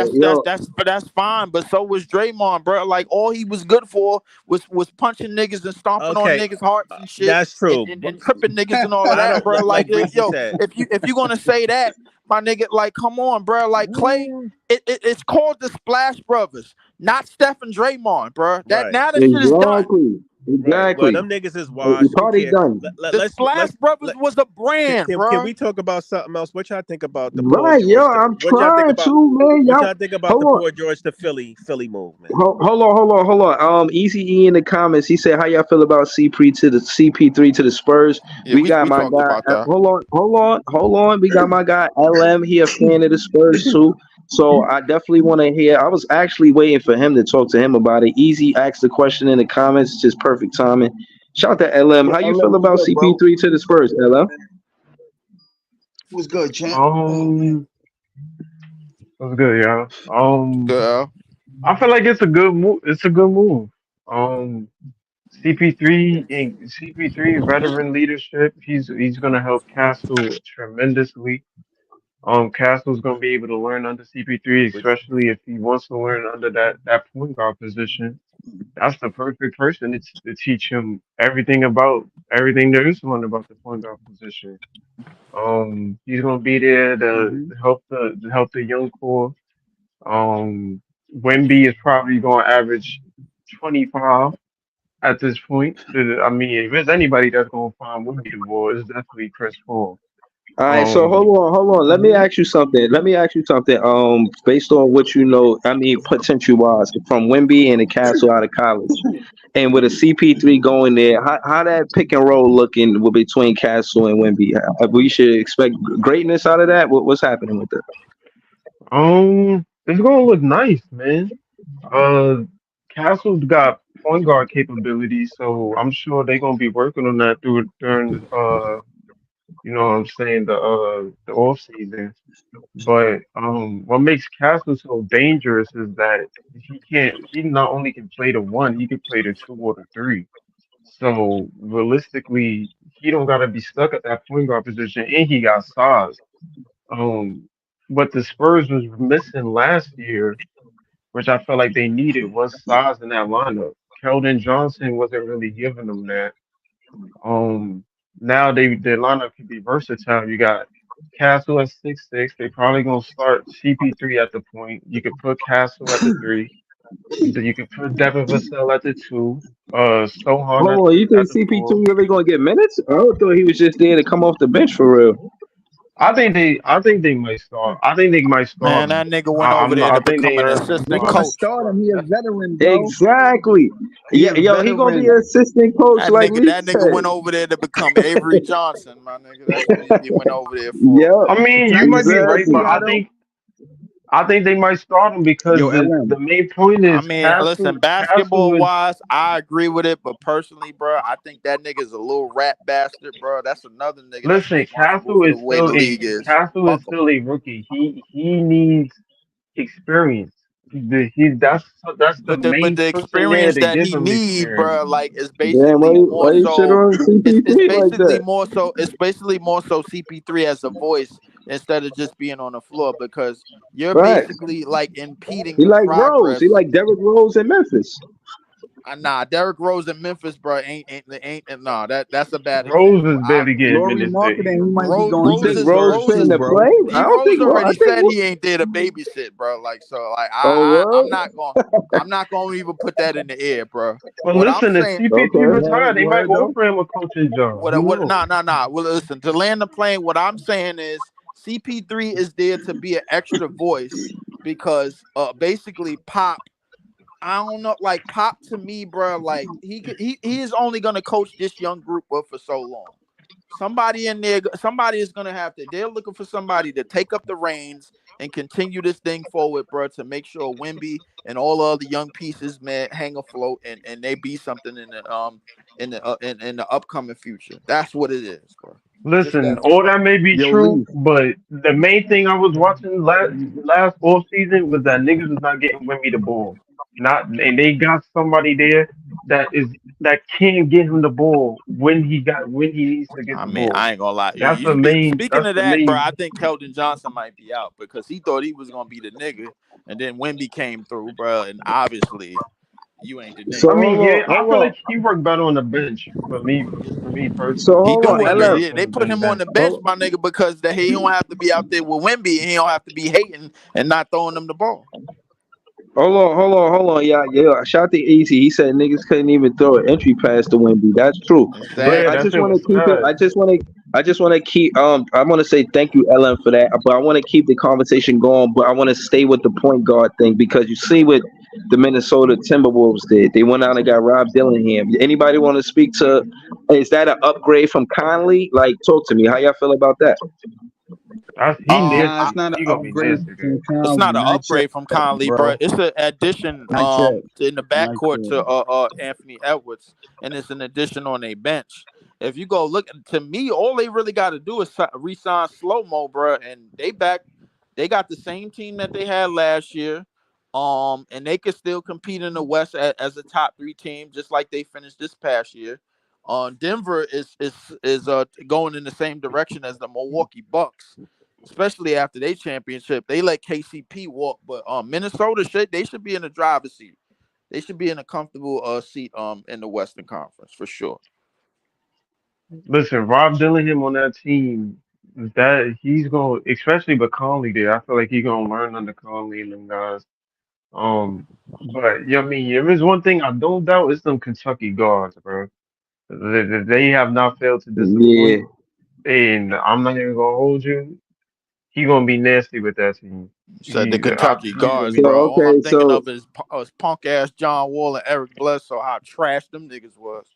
but that's fine. But so was Draymond, bro. Like all he was good for was punching niggas and stomping on Okay, niggas' hearts and shit, that's true. and tripping niggas and all of I that, don't bro. Like like Breezy yo, said. if you gonna say that, my nigga, like come on, bro. Like Clay, it's called the Splash Brothers, not Steph and Draymond, bro. That Right. now that shit is done. exactly, Right. Well, exactly. them niggas is The washed. Who party care? done. The Splash Brothers was a brand, Can bro. we talk about something else? What y'all think about the Paul Right, yo, George? I'm What y'all think trying about? to, man. What Y'all, y'all think about hold the on. Paul George to Philly move, man? Hold on. Easy E in the comments. He said, "How y'all feel about CP3 to the Spurs?" Yeah, We got we my talked guy. about that. Hold on. We got my guy LM. He a fan of the Spurs too. So I definitely want to hear. I was actually waiting for him to talk to him about it. Easy asked the question in the comments. Just perfect timing. Shout out to LM. Yeah, How you LM feel was about good, bro. CP3 to the Spurs, LM? Was good, champ. What's good, y'all? Good. I feel like it's a good move. It's a good move. CP3 veteran leadership. He's gonna help Castle tremendously. Castle's gonna be able to learn under CP3, But especially if he wants to learn under that point guard position. That's the perfect person to teach him everything there is to learn about the point guard position. He's gonna be there to Hmm. help the young core. Wemby is probably going to average 25 at this point. I mean, if there's anybody that's going to find Wemby the ball, it's definitely Chris Paul. All right, so Um, hold on. Let me Hmm. ask you something. Based on what you know, I mean, potential wise, from Wimby and the Castle out of college, and with a CP3 going there, how that pick and roll looking between Castle and Wimby? We should expect greatness out of that. What's happening with that? it's going to look nice, man. Uh, Castle's got point guard capabilities, so I'm sure they're going to be working on that during You know what I'm saying? The off season. But what makes Castle so dangerous is that he not only can play the one, he can play the two or the three. So realistically, he don't gotta be stuck at that point guard position, and he got size. Um, what the Spurs was missing last year, which I felt like they needed, was size in that lineup. Keldon Johnson wasn't really giving them that. Um, Now their lineup can be versatile. You got Castle at 6'6". They probably gonna start CP3 at the point. You could put Castle at the three. Then you could put Devin Vassell at the two. Sohan Hold on, you think at the four. CP2 really gonna get minutes? I thought he was just there to come off the bench for real. I think they might start. I think they might start Man, him. that nigga went over I'm there not. to I think become they an are. They're assistant gonna coach. start him. He a veteran, bro. Exactly. He Yeah, a yo, he gonna be veteran. an assistant coach like Lee That nigga said. went over there to become Avery Johnson, my nigga. That's what he went over there for. Yeah, I mean, Can I you get might be right, this exactly. but I Seattle? think they might start him because Yo, the LM. main point I is mean, listen, Castle basketball is. wise, I agree with it, but personally, bro, I think that nigga's a little rat bastard, bro. That's another nigga that's Listen, responsible for the way the league is. Fuck him. Castle is still a rookie. He needs experience. That's the But main the person there experience to that give he him need, experience. bro, like is Damn, basically why more you shit so. on It's CP3 like basically that? more so. It's basically more so CP3 as a voice instead of just being on the floor because you're Right. basically like impeding He the like Rose. progress. He like Derrick Rose in Memphis. Nah, Derrick Rose in Memphis, bro, nah. That's a bad Rose example. is barely getting Glory minutes there. marketing. He might be Rose, going You to Rose the think is Rose Rose Spurs fitting is too, to bro. play? I don't Rose think. I already think. said he ain't there to babysit, bro. Like so, like Oh I'm not gonna even put that in the air, bro. But What I'm listen, if saying, what? CP3 Okay. retired, they might Word though. offer him a coaching job. Who knows? nah. Well, listen, to land the plane, what I'm saying is CP3 is there to be an extra voice because basically Pop. I don't know, like Pop to me, bro. Like he is only gonna coach this young group up for so long. Somebody in there, somebody is gonna have to. They're looking for somebody to take up the reins and continue this thing forward, bro. To make sure Wemby and all the other young pieces, man, hang afloat and they be something in the upcoming future. That's what it is, bro. Just Listen, that all simple. that may be Yo, true, Leaf. but the main thing I was watching last off season was that niggas was not getting Wemby the ball. Not and they got somebody there that can get him the ball when he needs to get I the mean, ball. I ain't gonna lie. That's the main. Speaking That's of the that, bro, main. I think Keldon Johnson might be out because he thought he was gonna be the nigga, and then Wemby came through, bro, and obviously you ain't the So nigga. I mean, yeah, I hold feel on. like he worked better on the bench for me So personally. He hold I on, do think it. he LM. worked They better put than the him on bench. the bench, my nigga, because he don't have to be out there with Wemby, and he don't have to be hating and not throwing them the ball. Hold on. Yeah. Shout out to Easy. He said niggas couldn't even throw an entry pass to Wemby. That's true. But Yeah, I Exactly. that just shit want was to keep it. sad. I just want to keep. I want to say thank you, Ellen, for that. But I want to keep the conversation going. But I want to stay with the point guard thing because you see what the Minnesota Timberwolves did. They went out and got Rob Dillingham. Anybody want to speak to? Is that an upgrade from Conley? Like, talk to me. How y'all feel about that? He Nah, I, it's nasty. not an He gonna be upgrade nasty from there. it's Conley. not an Not yet, upgrade from Conley, bro. bro. It's an addition Not yet. in the Not backcourt yet. to Anthony Edwards, and it's an addition on a bench. If you go look to me, all they really got to do is re-sign Slow Mo, bro, and they back. They got the same team that they had last year, and they can still compete in the West as a top 3 team, just like they finished this past year. Denver is going in the same direction as the Milwaukee Bucks, especially after they championship. They let KCP walk, but Minnesota should be in the driver's seat. They should be in a comfortable seat in the Western Conference for sure. Listen, Rob Dillingham on that team, that he's going, especially with Conley there. I feel like he's gonna learn under Conley and them guys. But yeah, I mean, if there's one thing I don't doubt, it's them Kentucky guards, bro. They have not failed to Yeah. disappoint, and I'm not even gonna hold you. He gonna be nasty with that team. Said the Kentucky He's gonna guards, be So bro. nasty. All I'm okay. thinking So of is punk ass John Wall and Eric Bledsoe. How trash them niggas was.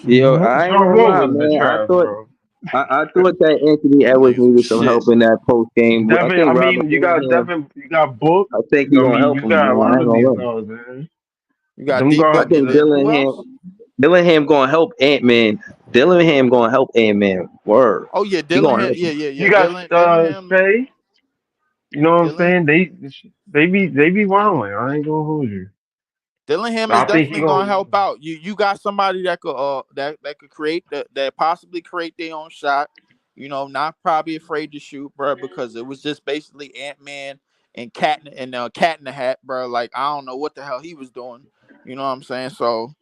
yo, I ain't John gonna Wall lie, was the man. trash, bro. I thought that Anthony Them Edwards niggas was needed some shit. help in that post game. I Devin, I think Robert mean, Dillingham. You got Book. I think he I gonna mean, help you him, got a man. I lot ain't of gonna these lie. guys, man. You got Them D I guards, Book think and who else? Dillingham got Ant-Man. Dillingham gonna help Ant-Man. Word. Oh yeah, He gonna Dillingham. help Yeah, him. yeah, You yeah. got Dillingham. Shay. You know what I'm Dillingham. saying? They be wilding. I ain't gonna hold you. Dillingham is I think he definitely gonna gonna. help out. You got somebody that could that could create that possibly create their own shot. You know, not probably afraid to shoot, bro, because it was just basically Ant-Man and Cat in the Hat, bro. Like I don't know what the hell he was doing. You know what I'm saying? So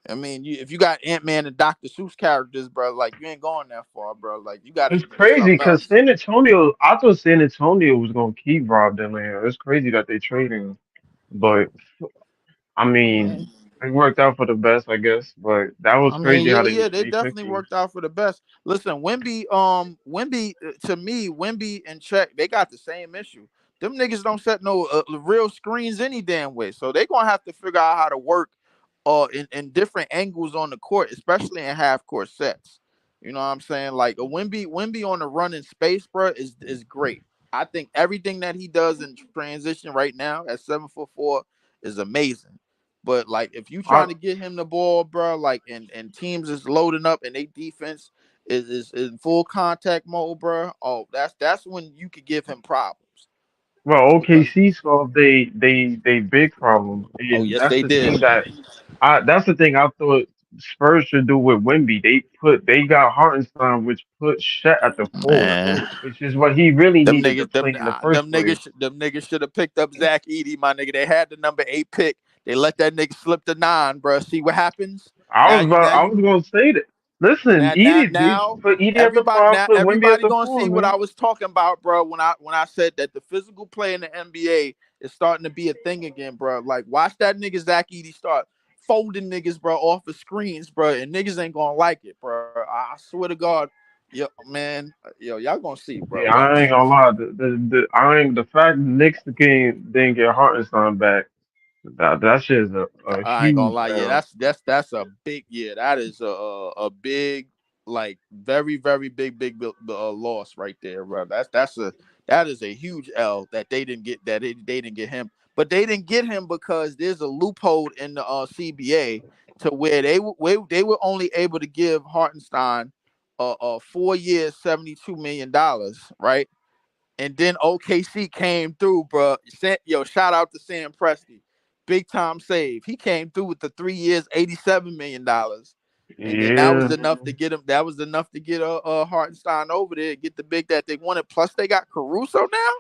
I mean, if you got Ant-Man and Dr. Seuss characters, bro, like you ain't going that far, bro. Like you got to It's do crazy something because else. San Antonio. I thought San Antonio was gonna keep Rob Dillingham. It's crazy that they traded him, but I Yeah. mean, it worked out for the best, I guess. But that was I mean, crazy how yeah, they yeah, they they picked definitely him. worked out for the best. Listen, Wimby, to me, Wimby and Check, they got the same issue. Them niggas don't set no real screens any damn way, so they gonna have to figure out how to work, in different angles on the court, especially in half court sets. You know what I'm saying? Like a Wimby on the run in space, bro, is great. I think everything that he does in transition right now at 7'4" is amazing. But like if you I trying to get him the ball, bro, like and teams is loading up and they defense is in full contact mode, bro. Oh, that's when you could give him problems. Well, Because OKC solved they big problem, oh and yes, that's they the did. thing that's the thing I thought Spurs should do with Wemby. They got Hartenstein, which put Shet at the four, Man, which is what he really them needed to niggas, play in the first place. them niggas should have picked up Zach Edey, my nigga. They had the number 8 pick. They let that nigga slip the 9, bro. See what happens? Now you now I you was gonna say that. Listen, Edie, now put Edie at the five, put Wemby at everybody the gonna four, see what I man. was talking about, bro. When I said that the physical play in the NBA is starting to be a thing again, bro. Like watch that nigga Zach Edey start folding niggas, bro, off the screens, bro, and niggas ain't gonna like it, bro. I swear to God, yo, man, yo, y'all gonna see, bro. Yeah, I Watch. ain't gonna lie. The fact the Knicks didn't get Hartenstein back. That shit is a I ain't gonna huge lie. Yeah, L. that's a big yeah. That is a big like very very big loss right there, bro. That is a huge L that they didn't get they didn't get him, but they didn't get him because there's a loophole in the CBA to where they were only able to give Hartenstein 4 years $72 million, right? And then OKC came through, bro. Yo, shout out to Sam Presti. Big time save. He came through with the 3 years, $87 million. And then that was Yeah, enough to get him. That was enough to get Hartenstein over there, get the big that they wanted. Plus, they got Caruso now.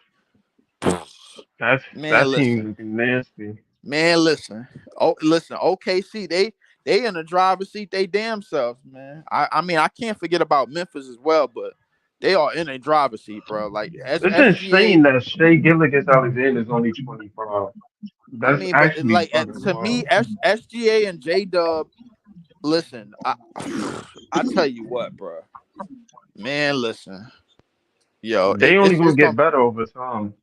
that Man, team listen. looking nasty. Man, listen. Oh, listen. OKC, they in the driver's seat. They damn selves, man. I mean, I can't forget about Memphis as well, but they are in a driver's seat, bro. Like It's SGA. insane that Shea Gilgeous-Alexander is only 25. I That's mean, but actually like fucking to me, wild. SGA and J Dub. Listen, I tell you what, bro. Man, listen, yo, They only it's gonna gonna get better over time.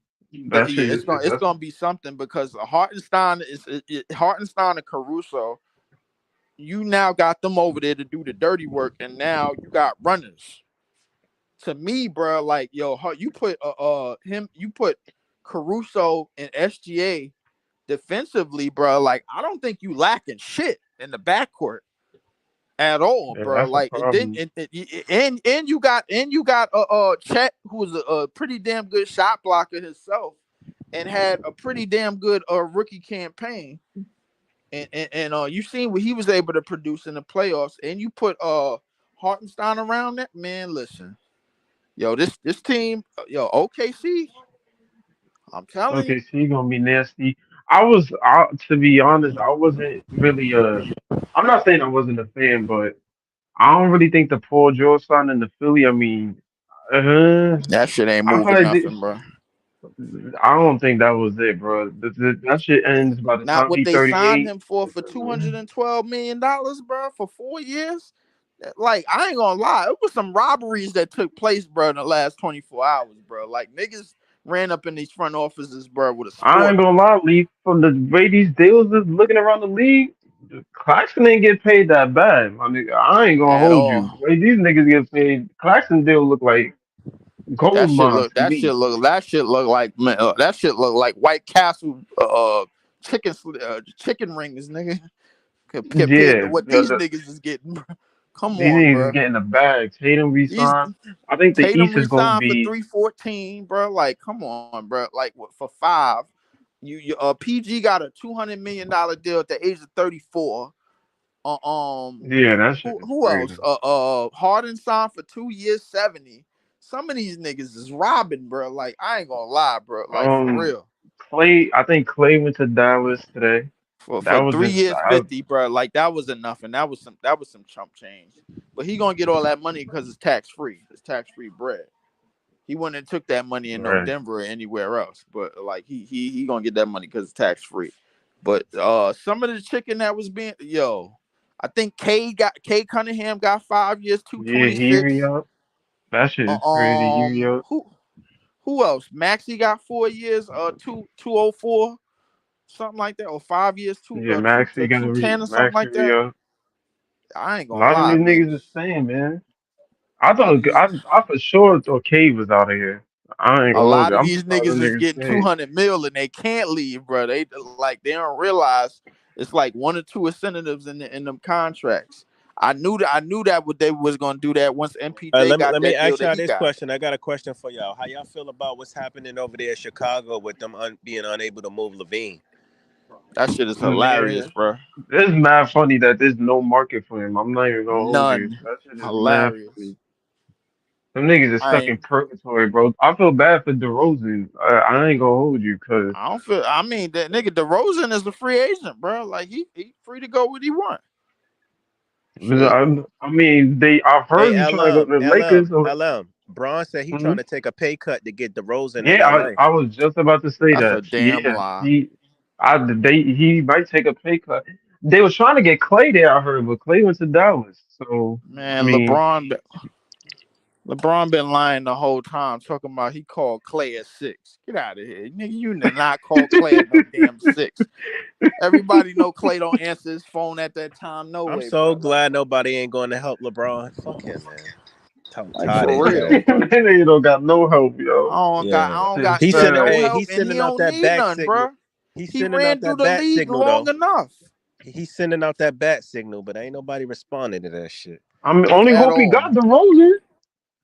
That yeah, shit it's that's gonna be something because Hartenstein and Caruso. You now got them over there to do the dirty work, and now you got runners. To me, bro, like yo, you put you put Caruso and SGA defensively, bro. Like I don't think you lacking shit in the backcourt at all, yeah, bro. that's a Like and then problem. and you got Chet, who was a pretty damn good shot blocker himself, and had a pretty damn good rookie campaign. And you seen what he was able to produce in the playoffs, and you put Hartenstein around that man. Listen, yo, this team, yo, OKC, I'm telling you, Okay, so you're gonna be nasty. To be honest, I wasn't really I'm not saying I wasn't a fan, but I don't really think the Paul George sign in the Philly. I mean, uh, that shit ain't I moving probably did, nothing, bro. I don't think that was it, bro. That shit ends by the Not time what he they signed 38. him for $212 million, bro, for 4 years. Like, I ain't gonna lie, it was some robberies that took place, bro, in the last 24 hours, bro. Like niggas ran up in these front offices, bro, with a I ain't sport gonna lie, Lee. From the way these deals is looking around the league, Claxton ain't get paid that bad, my nigga. I ain't gonna at hold you. The all. way these niggas get paid, Claxton deal look like That gold shit mines look. to me. That shit look like man. That shit look like White Castle chicken rings, nigga. Compared to Yeah, what these niggas is getting, bro. Come These on, niggas is bro. getting the bag. Tatum He's resigned. I think the Tatum East is gonna resigned for be 314, bro. Like, come on, bro. Like, what for 5? PG got a $200 million deal at the age of 34. yeah, that shit is Who else? crazy. Harden signed for 2 years, 70. Some of these niggas is robbing, bro. Like, I ain't gonna lie, bro. Like, for real. Clay, I think Clay went to Dallas today. That For was 3 just years, 50, bro. Like, that was enough, and that was some chump change. But he gonna get all that money because it's tax free. It's tax free bread. He wouldn't have took that money in no right. Denver or anywhere else. But like he gonna get that money because it's tax free. But some of the chicken that was being I think K Cunningham got 5 years, Yeah, he 226. re-up. That shit is crazy. He re-up. Who else? Maxie got 4 years, 204, something like that, or 5 years, Yeah, Maxie got 210 or something Maxie like that. re-up. I ain't A gonna lot of lie, these man. niggas is staying, man. A lot of these I for sure thought Cade was out of here. I ain't A gonna hold lot you. of I'm these surprised them niggas is niggas getting stayed. 200 mil and they can't leave, bro. They don't realize it's like 1 or 2 incentives in them contracts. I knew that what they was gonna do that once MPJ got Let me that deal ask that y'all he this got. question. I got a question for y'all. How y'all feel about what's happening over there in Chicago with them being unable to move Levine? That shit is hilarious, Man, bro. it's mad funny that there's no market for him. I'm not even gonna hold you. None. That shit is mad Hilarious. funny. Them niggas is I stuck ain't. in purgatory, bro. I feel bad for DeRozan. I ain't gonna hold you, cause I don't feel. I mean, that nigga DeRozan is a free agent, bro. Like he free to go what he want. Shit. I mean I've Hey, heard he trying to go to the Lakers. Or, Braun said he trying Mhm. to take a pay cut to get DeRozan in Yeah, LA. I was just about to say That's that. a damn Yeah, lie, he might take a pay cut. They was trying to get Clay there, I heard, but Clay went to Dallas. So I man. mean, LeBron been lying the whole time, talking about he called Clay at 6. Get out of here, nigga! You did not call Clay at no damn 6. Everybody know Clay don't answer his phone at that time. No I'm way, so bro. glad nobody ain't going to help LeBron. Fuck him, man. I'm Like tired of for his real, ass. bro. they don't got no help, yo. I Yeah, don't got It's sad. no help, he's and he sending out don't that need bat none, signal. bro. He's He sending out ran through that the bat league signal long though. enough He's sending out that bat signal, but ain't nobody responding to that shit. I mean, only at hope he all. got DeRozan.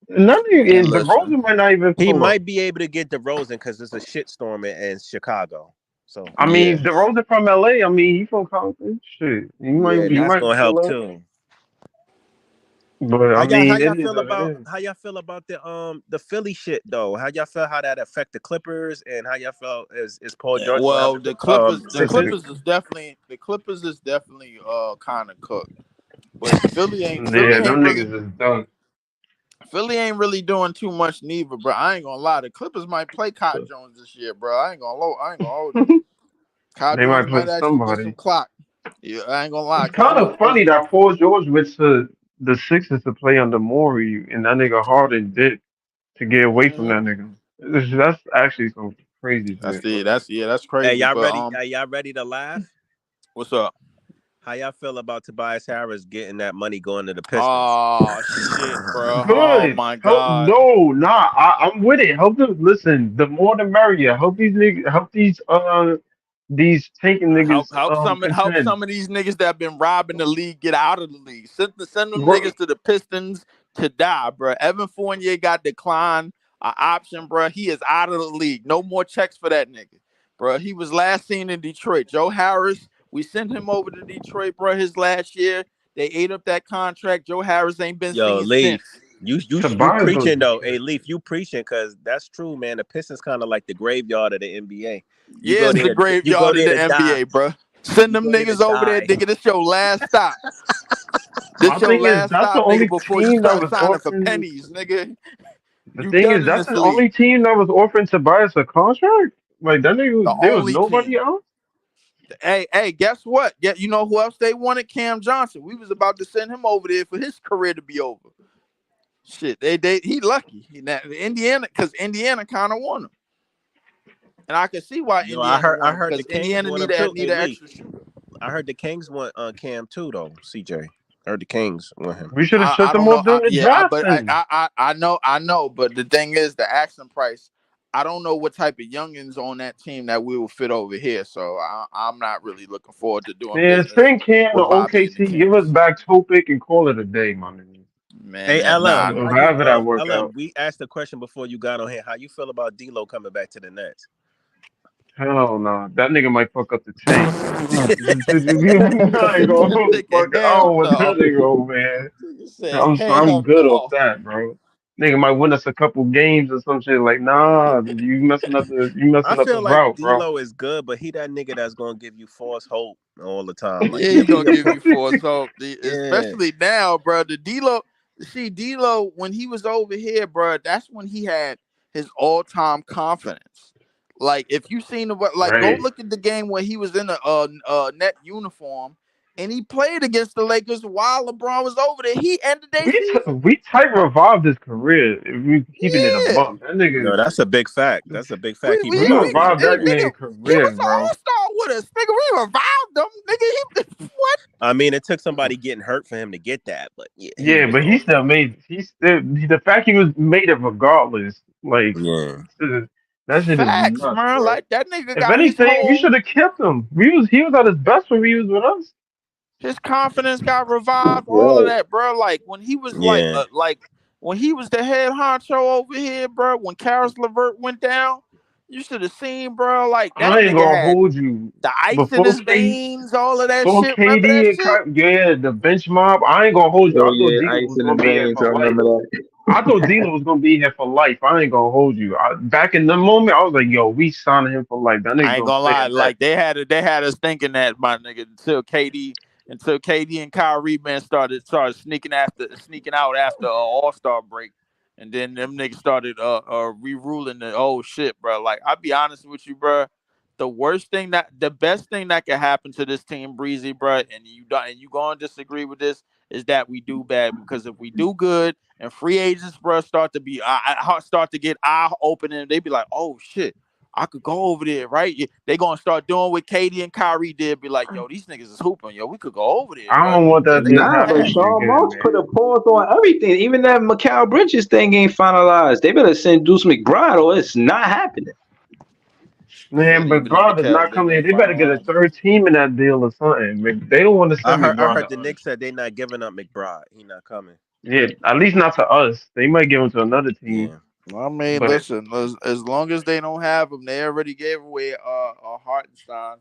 None of Man, it. listen. DeRozan might not even He pull up. might be able to get DeRozan because it's a shitstorm in Chicago. So I Yeah. mean, DeRozan from LA. I mean, he from Compton. Shit, yeah, he that's might gonna help pull up. too. But I How mean, it y'all is feel what it about is. the Philly shit though? How y'all feel how that affect the Clippers and how y'all felt is Paul Yeah, George gonna have well, the I think, Sixers? The Clippers is definitely kind of cooked. But yeah, them niggas is done. Philly ain't really doing too much neither, bro. I ain't gonna lie. The Clippers might play Kai Jones this year, bro. I ain't gonna hold you. Kai They Jones might might play actually get some somebody. clock. Yeah, I ain't gonna lie. It's Kai kind Jones of funny that Paul George went to the Sixers to play under Morey, and that nigga Harden did to get away from Mhm. that nigga. That's actually some crazy shit, bro. That's Hey, crazy. y'all But ready? Y'all ready to laugh? what's up? How y'all feel about Tobias Harris getting that money going to the Pistons? Oh shit, bro. Oh Good. my Help, god. no, nah. I'm with it. Help them. Listen, the more the merrier. Help these niggas. Help these taking niggas Help contend. some of these niggas that been robbing the league get out of the league. Send them Bro, niggas to the Pistons to die, bro. Evan Fournier got declined an option, bro. He is out of the league. No more checks for that nigga, bro. He was last seen in Detroit. Joe Harris, we sent him over to Detroit, bro. His last year, they ate up that contract. Joe Harris ain't been Yo, seen Leaf, since. you Tobias preaching goes. though. Hey, Leaf, you preaching because that's true, man. The Pistons kind of like the graveyard of the NBA. You Yeah, go it's the there, you go graveyard of there the to die. NBA, bro. Send You them go there to niggas over there, die. nigga. This your last stop. My This your thing is, last that's the stop, nigga, only before you team that start was signing for offering. pennies, nigga. The You thing done is, in that's this the only league. team that was offering Tobias a contract. Like that The nigga, there was only nobody team. else. Hey, guess what? You know who else they wanted? Cam Johnson. We was about to send him over there for his career to be over. Shit, he lucky. Indiana, because Indiana kind of want him. And I can see why Yo, Indiana I want him, heard the because Kings Indiana want need him too. need Hey, an Leaf, extra shooter. I heard the Kings want Cam too though. CJ, I heard the Kings want him. We should have shut I them don't all know. down the draft then. I know. But the thing is, the asking price. I don't know what type of youngins on that team that we will fit over here. So I'm not really looking forward to doing Man, business send Cam to with Bobby and the OKC. Give us Kings. back Topic and call it a day, my nigga. Man, Hey, that LL, nah. So how you however that work LL? out. We asked the question before you got on here. How you feel about D'Lo coming back to the Nets? Hell no. That nigga might fuck up the tank. I ain't gonna Nigga, fuck. I hell don't want that no. nigga, man. Nigga said I'm hell good off no. that, bro. Nigga might win us a couple games or some shit. Like, nah, you I messing up the feel like route, bro. D'Lo is good, but he that nigga that's gonna give you false hope all the time. Like Yeah, he gonna he a give pro- you four. So yeah. especially now, bro. The D'Lo, see D'Lo when he was over here, bro. That's when he had his all-time confidence. Like if you seen the like, go Right. look at the game where he was in a net uniform and he played against the Lakers while LeBron was over there. He ended their season. We type revived his career if we keeping it a Yeah, buck. That nigga, No, that's a big fact. That's a big fact. He we revived his revived that career. nigga He career, was an bro. all-star with us, nigga. We revived him, nigga. What? I mean, it took somebody getting hurt for him to get that, but yeah, he Yeah, was but he all still made. The fact he was made it regardless. Like yeah. that shit is Facts, nuts, man. bro. Like that nigga If got his anything, we whole should have kept him. He was at his best when he was with us. his confidence got revived, all of Right. that, bro. Like when he was Yeah. like when he was the head honcho over here, bro. When Karis LeVert went down, you should have seen, bro. Like that I ain't nigga gonna had hold you. the ice in Before his K veins, all of that Before shit. Remember KD that and shit? Yeah, the bench mob. I ain't gonna hold you. Oh I thought yeah, D'Lo ice was in the gonna be here veins. I for life. remember that. I thought D'Lo was gonna be here for life. I ain't gonna hold you. Back in the moment, I was like, "Yo, we signing him for life. That nigga I ain't gonna gonna play lie, the net." like they had us thinking that, my nigga, until KD and Kyrie, man, started sneaking out after All-Star break, and then them niggas started re-ruling the shit, bro. Like I'll be honest with you, bro. The best thing that could happen to this team, Breezy, bro, and you gonna disagree with this, is that we do bad, because if we do good and free agents, bro, start to get eye opening, they be like, oh shit, I could go over there, right? They gonna start doing what Katie and Kyrie did. Be like, yo, these niggas is hooping, yo. We could go over there, I bro. don't want that They shit get Nah, but mad. happening Sean again, Marks put a man. pause on everything. Even that Mikal Bridges thing ain't finalized. They better send Deuce McBride or it's not happening. Man, Shit, but even the God is Mikal not thing coming here. ain't They better get a finalized. third team in that deal or something. They don't want to send I McBride heard to the us. Knicks said they not giving up McBride. He not coming. Yeah, at least not to us. They might give him to another team. Yeah. I mean, But listen, as long as they don't have him, they already gave away a Hartenstein.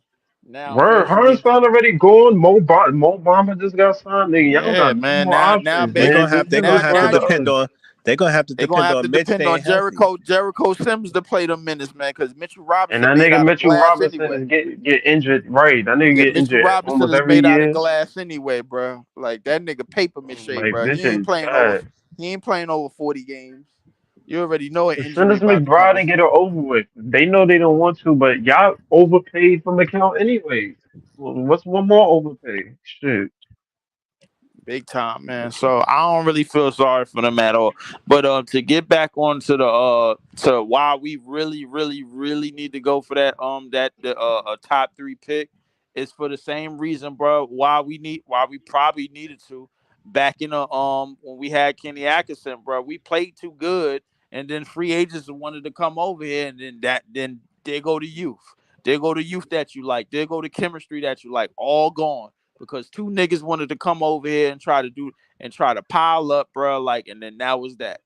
Now, word, hopefully, Hardenstein already gone. Mo Bamba just got signed. Nigga, y'all yeah, got no man. more Now, options, They baby, man. gonna Just have they give gonna us have one to of the now depend others. on they gonna have to they're gonna depend have to on Mitch depend on staying healthy. Jericho Sims to play them minutes, man, because Mitchell And Robinson that made nigga out of Mitchell glass Robinson anyway. is get injured. Right. That nigga Yeah, get Mitchell injured Robinson almost is every made out of year. glass anyway, bro. Like that nigga paper mache, Like bro. vision bad. He ain't playing over 40 games. You already know an Just send injury us about to McBride come. and get it over with. They know they don't want to, but y'all overpaid for McCown anyway. Well, what's one more overpay? Shit. Big time, man. So I don't really feel sorry for them at all. But to get back onto the to why we really, really, really need to go for that the a top three pick is for the same reason, bro. Why we probably needed to back in the when we had Kenny Atkinson, bro. We played too good, and then free agents wanted to come over here, and then they go to youth. They go to youth that you like. They go to chemistry that you like. All gone because two niggas wanted to come over here and try to pile up, bro. Like, and then that was that.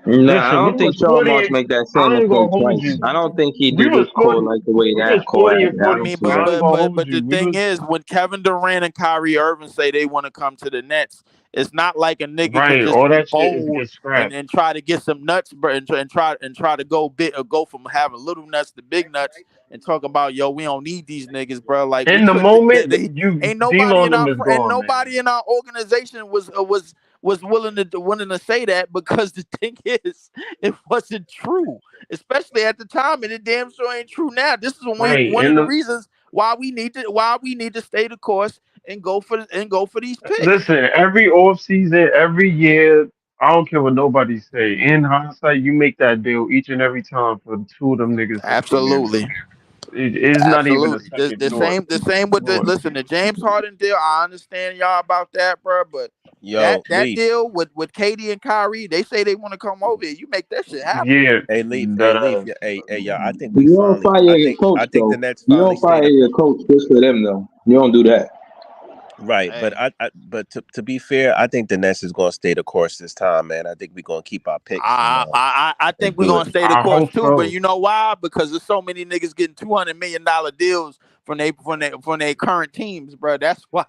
Nah, I Listen, we don't think was Sean 40 Marks and make that same I ain't gonna mistake hold twice. you. I don't think he We do was this call 40 like the way we that was call 40 and happened. I I don't 40. mean, see I that. ain't gonna but hold the you. We thing was is, when Kevin Durant and Kyrie Irving say they want to come to the Nets, it's not like a nigga could right. just All be that shit is bold get scrapped. and try to get some nuts, bro, and try to go bit or go from having little nuts to big nuts and talk about, yo, we don't need these niggas, bro. Like we In the couldn't. moment, you deal on them is gone, man. Nobody in our organization was willing to say that, because the thing is, it wasn't true, especially at the time, and it damn sure ain't true now. This is Right. one of In the the reasons why we need to stay the course and go for these picks. listen, every off season, every year, I don't care what nobody say. In hindsight, you make that deal each and every time for two of them niggas to come in, Absolutely. bro. It is not even a Absolutely. The, second the thought. same the same with the listen, the James Harden deal. I understand y'all about that, bro. But that Yo, that Leaf. deal with Katie and Kyrie, they say they want to come over here. You make that shit happen. Yeah, Hey, that Leaf. Yeah, hey, y'all. I think we You don't finally. fire your I coach think the though. Nets You finally don't fire stay the your course. coach just for them though. You don't do that. Right, but Hey, but to be fair, I think the Nets is going to stay the course this time, man. I think we're going to keep our picks I and think we're do gonna it. stay the I course hope too. But so. you know why? Because there's so many niggas getting $200 million deals from their current teams, bro. That's why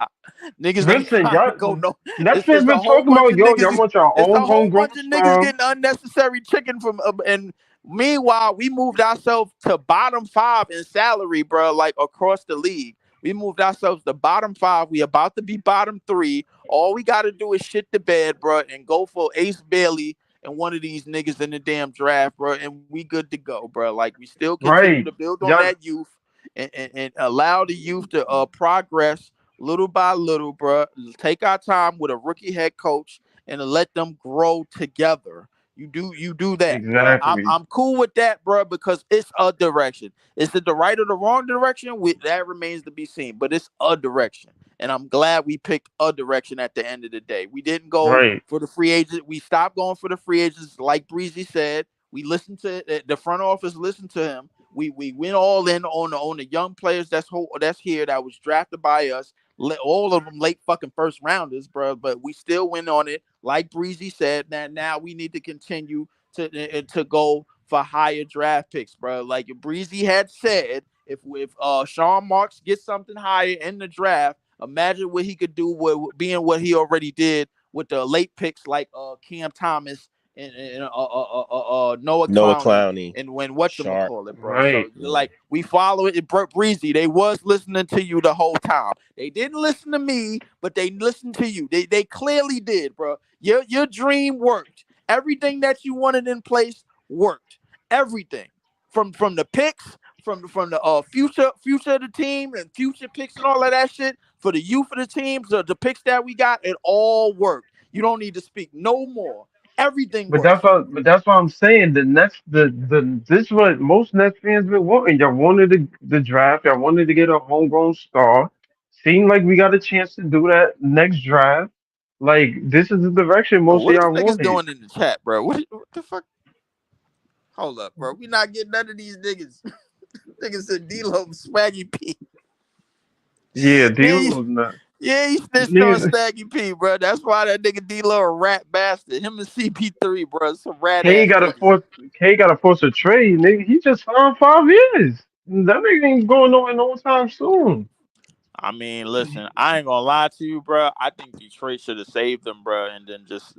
niggas ain't Listen, trying to y'all. go no. That's It's what it's we're a whole talking bunch about, of yo. niggas. Y'all want your It's own a whole homegrown bunch of niggas star. getting unnecessary chicken from and meanwhile we moved ourselves to bottom five in salary, bro. Like across the league, we moved ourselves to bottom five. We about to be bottom three. All we got to do is shit the bed, bro, and go for Ace Bailey and one of these niggas in the damn draft, bro, and we good to go, bro. Like we still continue Right. to build on Y'all that youth and allow the youth to progress little by little, bro. Take our time with a rookie head coach and let them grow together. You do that, bro. I'm exactly. I'm cool with that, bro, because it's a direction. Is it the right or the wrong direction? That remains to be seen, but it's a direction. And I'm glad we picked a direction at the end of the day. We didn't go Right. for the free agent. We stopped going for the free agents, like Breezy said. We listened to the front office. Listened to him. We went all in on the young players that's here that was drafted by us. All of them late fucking first rounders, bro. But we still went on it, like Breezy said. That now we need to continue to go for higher draft picks, bro. Like Breezy had said, if Sean Marks gets something higher in the draft, imagine what he could do with being what he already did with the late picks like Cam Thomas and Noah Noah Clowney Clowney, and when what you Sharp. call it, bro. So Right. Yeah. like we follow it. Breezy, they was listening to you the whole time. They didn't listen to me, but they listened to you. They clearly did, bro. Your dream worked. Everything that you wanted in place worked. Everything from the picks, from the future of the team and future picks and all of that shit for the youth of the teams, the picks that we got, it all worked. You don't need to speak no more. Everything worked. But that's what I'm saying. The Nets, this is what most Nets fans been wanting. Y'all wanted the draft. Y'all wanted to get a homegrown star. Seemed like we got a chance to do that next draft. Like this is the direction Bro, most of what is y'all niggas wanted. doing in the chat, bro? What the fuck? Hold up, bro. We not getting none of these niggas. Niggas said D-Lo Swaggy P. Yeah, Yeah, he, D'Lo's not. yeah, he snitched on Niggas- Swaggy P, bro. That's why that nigga D-Lo a rat bastard. Him and CP3, bro, some rat K ass got to niggas. force K got to force a trade. Nigga, he just signed 5 years. That nigga ain't going nowhere no time soon. I mean, listen, I ain't gonna lie to you, bro. I think Detroit should have saved them, bro, and then just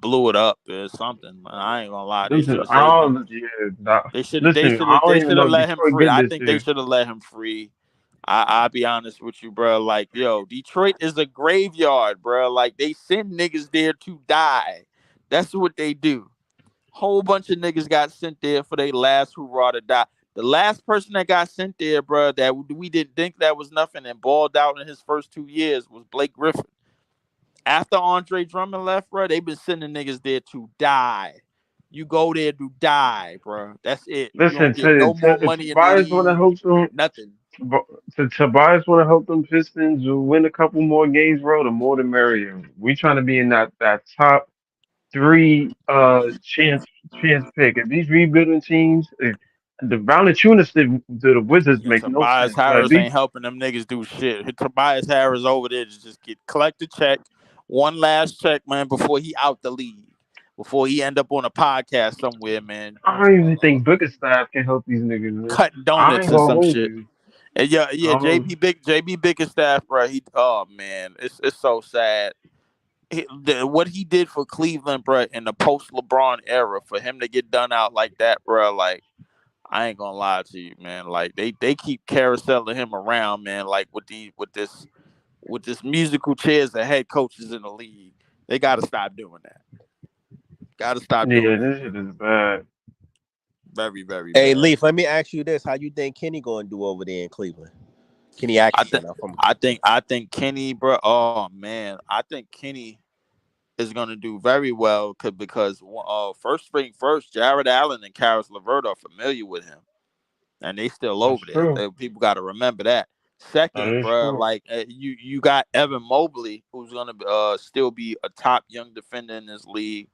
blew it up or something. I ain't gonna lie, they Listen, should have I saved them. don't. Yeah, nah. They should they Listen, should I have don't they even should know have if let him Detroit free. good I this think they year. should have let him free. I'll be honest with you, bro. Like, yo, Detroit is a graveyard, bro. Like they send niggas there to die. That's what they do. Whole bunch of niggas got sent there for their last hurrah to die. The last person that got sent there, bro, that we didn't think that was nothing and balled out in his first 2 years was Blake Griffin. After Andre Drummond left, bro, they been sending niggas there to die. You go there to die, bro. That's it. You Listen, don't get no more money in the Tobias want to league. help them. Nothing. Tobias want to help them Pistons win a couple more games, bro. The more the merrier. We trying to be in that top three chance pick. If these rebuilding teams, if the Valanciunas to the Wizards Yeah, make no Tobias sense. But at Harris least ain't helping them niggas do shit. Tobias Harris over there to just collect a check, one last check, man, before he out the league, before he end up on a podcast somewhere, man, I don't even think Bickerstaff can help these niggas, man. cutting I donuts ain't or gonna some hold shit. you. And yeah, Um, JB Bickerstaff, bro. Oh man, it's so sad. What he did for Cleveland, bro, in the post LeBron era, for him to get done out like that, bro, like I ain't gonna lie to you, man. Like they keep carouseling him around, man. Like with this musical chairs of head coaches in the league, they got to stop doing that. Got to stop yeah, doing that, this shit man. is bad. Very very Hey, bad. Leaf. Let me ask you this: how you think Kenny going to do over there in Cleveland? Kenny I Atkinson. think I'm from. I think Kenny, bro. Oh man, I think Kenny is going to do very well because first thing first, Jared Allen and Karis LeVert are familiar with him. and they still That's over there. true. People got to remember that. That Second, is bro, true. like you got Evan Mobley, who's gonna still be a top young defender in this league.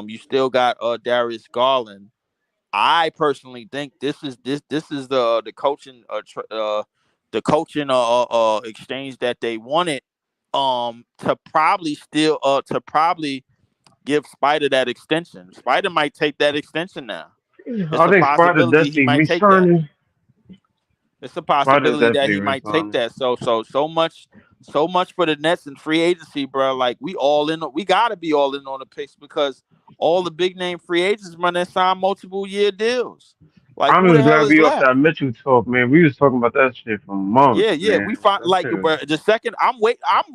You still got Darius Garland. I personally think this is the coaching exchange that they wanted to probably give Spider that extension. Spider might take that extension now. It's I a think Spider possibility he definitely might take that. resigning. It's a Spider possibility that definitely he might take resigning. that. So much for the Nets and free agency, bro. Like we all in. We gotta be all in on the picks because all the big name free agents, man, they sign multiple year deals. Like I'm who the just hell glad is we off left? that Mitchell talk, man. We was talking about that shit for Yeah, months, yeah. We man. find That like shit. bro, the second I'm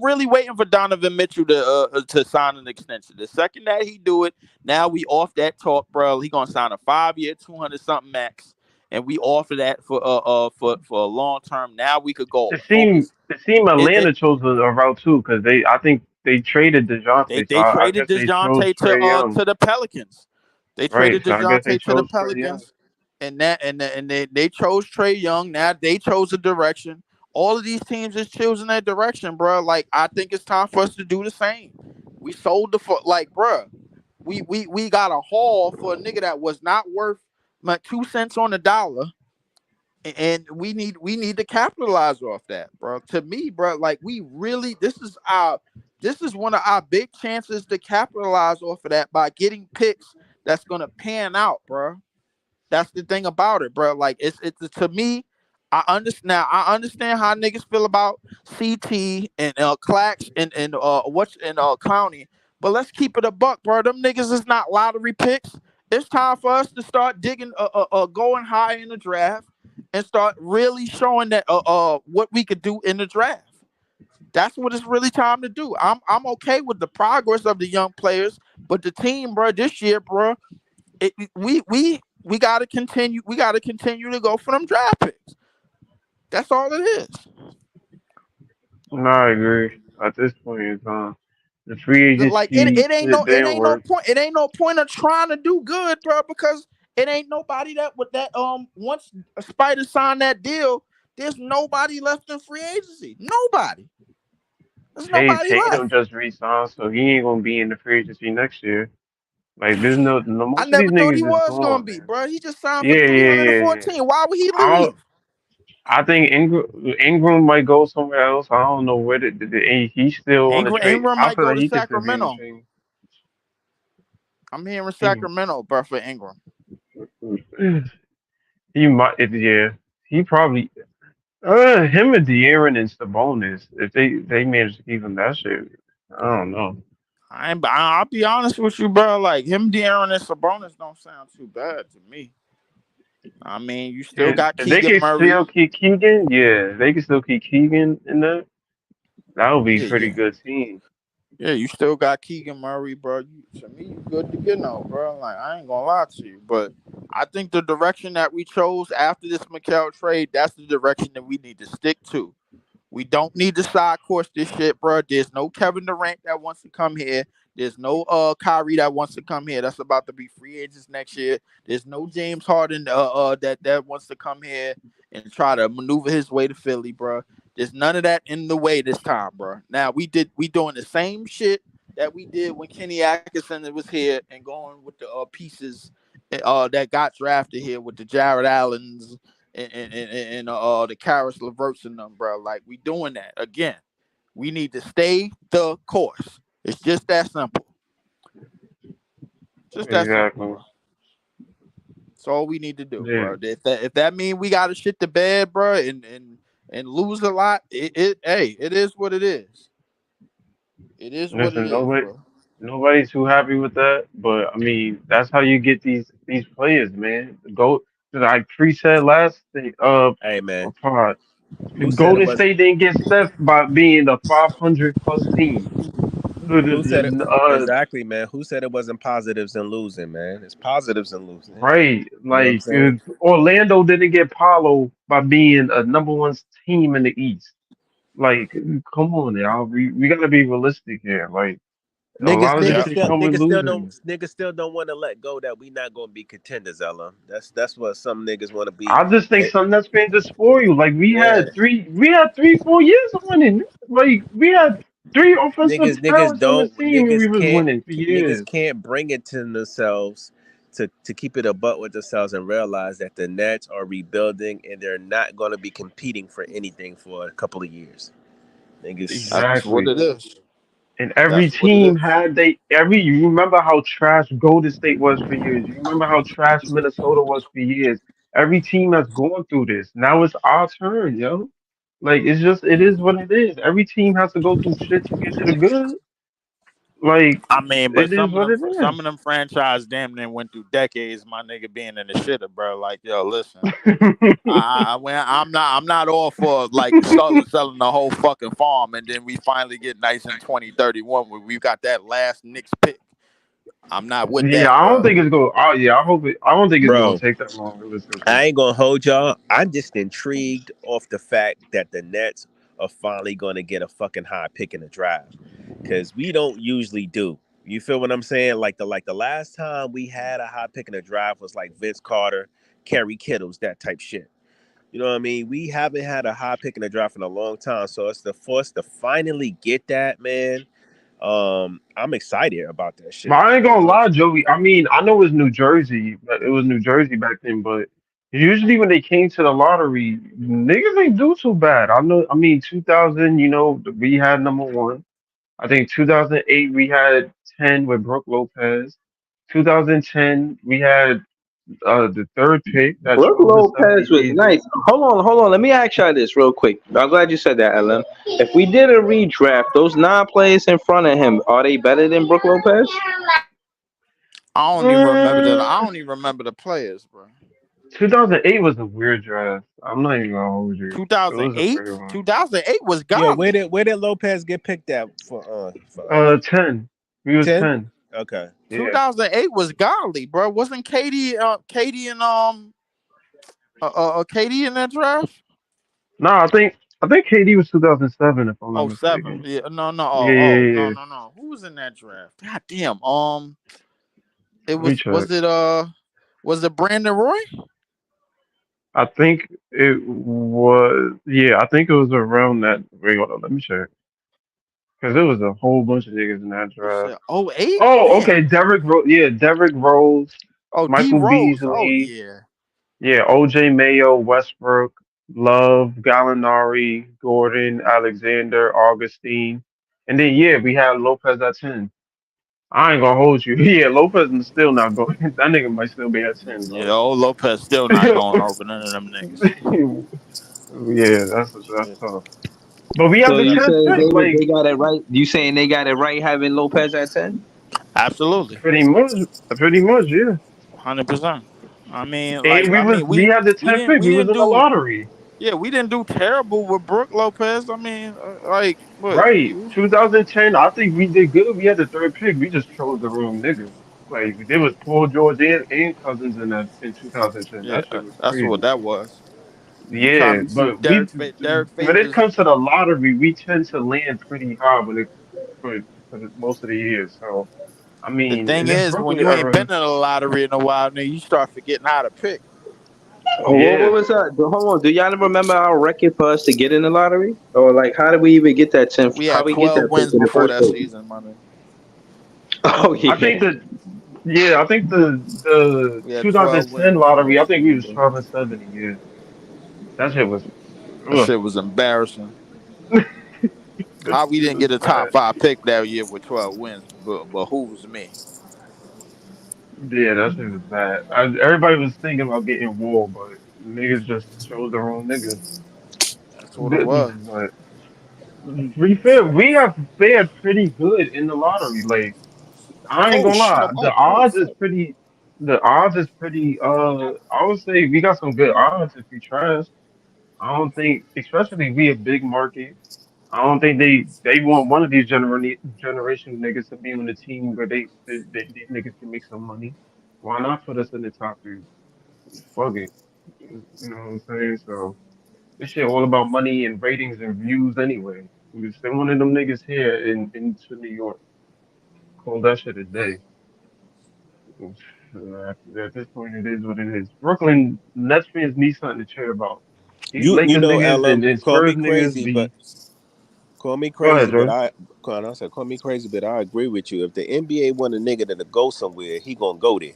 really waiting for Donovan Mitchell to sign an extension. The second that he do it, now we off that talk, bro. He gonna sign a 5 year, 200 something max, and we offer that for a long term. Now we could go focus. It seemed It Atlanta chose a route too, because I think they traded they Dejounte, so they I traded guess they chose Dejounte Trey Young. to the Pelicans. They Right, traded so I guess they Dejounte to the chose Trey Young. Pelicans, and they chose Trey Young. Now they chose a direction. All of these teams is choosing that direction, bro. Like I think it's time for us to do the same. We sold bro. We got a haul for a nigga that was not worth my 2 cents on the dollar, and we need to capitalize off that, bro. To me, bro, like we really this is one of our big chances to capitalize off of that by getting picks that's gonna pan out, bro. That's the thing about it, bro. Like it's to me, I understand how niggas feel about CT and Clax and Clowney, but let's keep it a buck, bro. Them niggas is not lottery picks. It's time for us to start digging, going high in the draft and start really showing that what we could do in the draft. That's what it's really time to do. I'm okay with the progress of the young players, but the team, bro, this year, bro, we gotta continue. We gotta continue to go for them draft picks. That's all it is. No, I agree. At this point in time, the free Like agency shit it didn't ain't no work. point. It ain't no point of trying to do good, bro, because it ain't nobody that with that once Spider signed that deal. There's nobody left in free agency. Nobody. There's nobody Tatum left. just re-signed, so he ain't gonna be in the free agency next year. Like, there's no I most of these never thought he niggas is was gonna gone, be, man. bro. He just signed for Yeah, three yeah, hundred and yeah, yeah. fourteen. Why would he I leave? don't, I think Ingram might go somewhere else. I don't know where he's still on the trade. Ingram I might feel go like to he could still be on the Sacramento. trade. I'm hearing He, Sacramento, bro, for Ingram. he might, yeah. He probably, him and De'Aaron and Sabonis, if they manage to keep him that shit, I don't know. I'll be honest with you, bro. Like him, De'Aaron, and Sabonis don't sound too bad to me. I mean, you still And got if they Keegan can Murray. still keep Keegan, yeah, if they can still keep Keegan in there. That would be a Yeah, pretty yeah. good team. Yeah, you still got Keegan Murray, bro. To me, you good to get now, bro. Like I ain't gonna lie to you, but I think the direction that we chose after this Mikal trade, that's the direction that we need to stick to. We don't need to side course this shit, bro. There's no Kevin Durant that wants to come here. There's no Kyrie that wants to come here. That's about to be free agents next year. There's no James Harden that wants to come here and try to maneuver his way to Philly, bro. There's none of that in the way this time, bro. Now we doing the same shit that we did when Kenny Atkinson was here and going with the pieces that got drafted here with the Jared Allens and the Karis LeVerts and them, bro. Like we doing that again. We need to stay the course. It's just that simple. Just that simple, Exactly. bro. That's all we need to do, Yeah. bro. If that means we got to shit the bed, bro, and lose a lot, it is what it is. It is what it Listen, is, bro. nobody's too happy with that, but I mean, that's how you get these players, man. Go like Free said last thing, Hey man, pod. who said it Golden was? State didn't get Steph by being a 500 plus team. Who said it? Exactly, man. Who said it wasn't positives and losing, man? It's positives and losing. Right, You know what I'm like saying? Orlando didn't get Paolo by being a number one team in the East. Like, come on, y'all. We gotta be realistic here. Like, A Niggas, lot of this Yeah. niggas shit still, come with losing. niggas still don't want to let go that we not gonna be contenders, Ella. That's what some niggas want to be. I just think Eh, some Nets fans just spoil you. Like Yeah, we had 3, 4 years of winning. Like we had three offensive niggas talents on this don't, team and we was winning for niggas years. can't bring it to themselves to keep it a butt with themselves and realize that the Nets are rebuilding and they're not gonna be competing for anything for a couple of years. Niggas, That's what Exactly. it is. And every That's what it team is. had they every you remember how trash Golden State was for years. You remember how trash Minnesota was for years. Every team has gone through this. Now it's our turn, yo. Like it's just it is what it is. Every team has to go through shit to get to the good. Like I mean, but it is what it some of is. them franchise damn near went through decades. My nigga being in the shitter, bro. Like, yo, listen. I'm not all for like selling the whole fucking farm, and then we finally get nice in 2031 where we got that last Knicks pick. I'm not with Yeah, that, I don't bro. think it's going. Oh yeah, I hope it. I don't think it's going bro. to take that long realistically. I ain't gonna hold y'all. I'm just intrigued off the fact that the Nets are finally gonna get a fucking high pick in the draft because we don't usually do. You feel what I'm saying? Like the last time we had a high pick in the draft was like Vince Carter, Kerry Kittles, that type shit. You know what I mean? We haven't had a high pick in the draft in a long time, so it's the force to finally get that, man. I'm excited about that But shit. I ain't Like gonna real lie, shit. Joey. I mean, I know it was New Jersey, but it was New Jersey back then. But usually when they came to the lottery, niggas ain't do too bad. I know. I mean, 2000, we had number one. I think 2008 we had 10 with Brooke Lopez. 2010 we had the third pick that Brooke chose the Lopez was 78th. nice. Hold on. Let me ask y'all this real quick. I'm glad you said that, Ellen. If we did a redraft, those nine players in front of him, are they better than Brooke Lopez? I don't even remember that. Uh, I don't even remember the players, bro. 2008 was a weird draft. I'm not even gonna hold you. It was a 2008. weird one. 2008 was Yeah, godly. where did Lopez get picked at for us? 10. We was 10? 10. Okay. Yeah. 2008 was godly, bro. Wasn't Katie and Katie in that draft? No, I think KD was 2007 if I'm not Oh seven. mistaken. Yeah, no, no. Yeah, Oh, yeah, no, yeah. no, no. Who was in that draft? God damn. It Let me was check. was it Brandon Roy? I think it was. Yeah, I think it was around that. Wait, hold on. Let me check. Because there was a whole bunch of niggas in that You draft. said 08? Oh, Damn. okay. Derrick Rose. Yeah, Derrick Rose, Oh, D Michael Rose. Oh Beasley. yeah. Yeah, OJ Mayo, Westbrook, Love, Gallinari, Gordon, Alexander, Augustine. And then, yeah, we had Lopez at 10. I ain't gonna hold you. Yeah, Lopez is still not going. That nigga might still be at 10, Yeah, bro. old Lopez still not going over none of them niggas. Yeah, that's Shit. tough. But we have So the you 10th saying pick, they like got it right? You saying they got it right having Lopez at 10? Absolutely. pretty much, yeah. 100%. I mean, And we had the 10th pick. we We was didn't in the do lottery. yeah, we didn't do terrible with Brooke Lopez. I mean, like what? Right. 2010, I think we did good. We had the third pick. We just chose the wrong niggas. Like there was Paul George and Cousins in 2010. Yeah, That shit was that's what crazy. that was. You trying Yeah, to see but we Derek when it Favors? comes to the lottery, we tend to land pretty hard for most of the years. So I The mean, in thing this is, when Brooklyn you ain't been era, in a lottery in a while, then you start forgetting how to pick. Oh, what yeah. was that? Hold on. Do y'all remember our record for us to get in the lottery? Or like how did we even get that 10? We How had we get 12 that pick wins in the before first that place? season, my nigga. Oh I think yeah. that yeah, I think the We had 12 wins 2010 before that lottery, I think we season, was bro. 12-7 a year. That shit was That ugh. shit was embarrassing. That How we shit didn't was get a top bad. five pick that year with 12 wins, but who's me? Yeah, that shit was bad. Everybody was thinking about getting Wall, but niggas just chose the wrong niggas. That's what it was. But to be fair, we have fared pretty good in the lottery. Like I ain't Oh gonna shit, lie, I'm the up. Oh odds is fuck. pretty. The odds is pretty. I would say we got some good odds if we trust. I don't think, especially we a big market. I don't think they want one of these generation niggas to be on the team where these niggas can make some money. Why not put us in the top three? Fuck it. You know what I'm saying? So this shit all about money and ratings and views anyway. We send one of them niggas here into New York. call that shit a day. At this point, it is what it is. Brooklyn Nets fans need something to cheer about. These You Lakers know, niggas Alum, and call Spurs me niggas crazy, be. but call me Go ahead, crazy, but Joe. call me crazy, but I agree with you. If the NBA want a nigga to go somewhere, he gonna go there.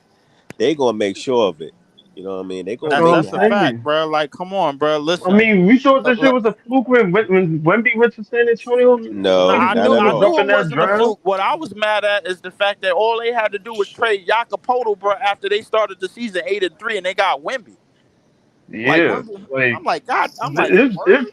They gonna make sure of it. You know what I mean? They That's gonna what make I'm it That's a happen. fact, saying. bro. Like, come on, bro. I Listen. mean, we thought this shit Look, was a fluke when Wemby went to San Antonio. No, Niggas not knew he at I was all. knew up in it that wasn't a draft. fluke. What I was mad at is the fact that all they had to do was Shit. trade Jakopoto, bro, after they started the season 8-3, and they got Wemby. Like Yeah, Wemby, like I'm like, God, I'm like, if word?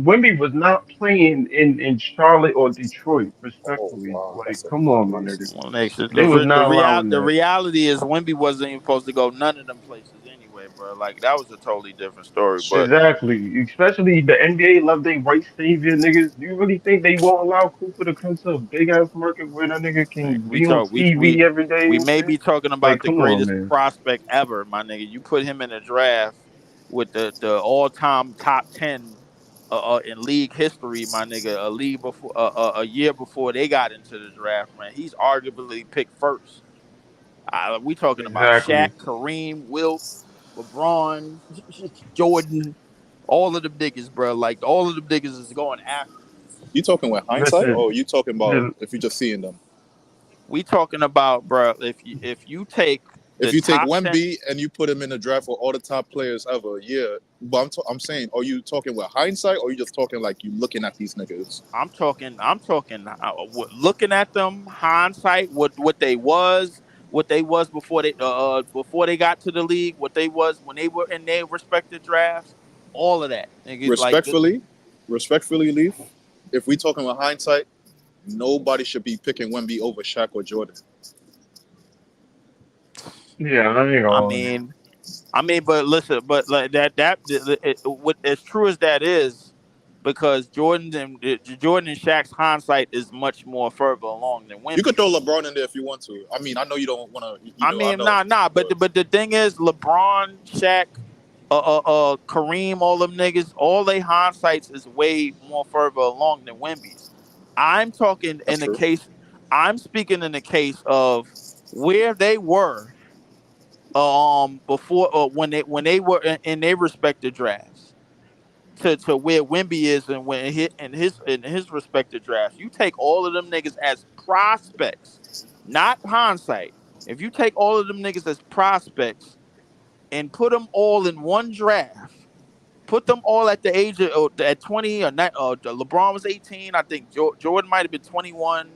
Wemby was not playing in Charlotte or Detroit, Oh respectfully. wow, Like, that's a come on, my nigga. crazy. Well, next, They was not allowing the that. reality is Wemby wasn't even supposed to go none of them places anyway, bro. Like that was a totally different story. But Exactly. Especially the NBA love they white savior niggas. Do you really think they won't allow Cooper to come to a big ass market where that nigga can we be on talk, TV every day we and may shit? be talking Like, about the come on, greatest man. prospect ever, my nigga. You put him in a draft with the all time top 10 in league history, my nigga. A year before they got into the draft, man. He's arguably picked first. We talking about Shaq, Exactly. Kareem, Wilt, LeBron, Jordan, all of the niggas, bro. Like all of the niggas is going after him. You talking with hindsight, or Listen, you talking about the, if you just seeing them? We talking about, bro. If you take If the you take top 10, Wemby and you put him in the draft for all the top players ever, yeah. But I'm saying, are you talking with hindsight, or are you just talking like you looking at these niggas? I'm talking. Looking at them, hindsight, what they was before they got to the league, what they was when they were in their respective drafts, all of that, nigga. Like Respectfully, respectfully, Leaf. If we talking with hindsight, nobody should be picking Wemby over Shaq or Jordan. yeah, I ain't I gonna. mean, but listen, but like what as true as that is, because Jordan and Shaq's hindsight is much more further along than You could Wemby. throw LeBron in there if you want to. I mean, I know you don't want to. I I mean, know, nah, but but the thing is, LeBron, Shaq, Kareem, all them niggas, all they hindsights is way more further along than Wemby's. I'm talking that's in the true. case. I'm speaking in the case of where they were before when they were in their respective drafts to where Wemby is and when in his respective drafts. You take all of them niggas as prospects, not hindsight. If you take all of them niggas as prospects and put them all in one draft, put them all at the age of at 20 or not. LeBron was 18. I think Jordan might have been 21.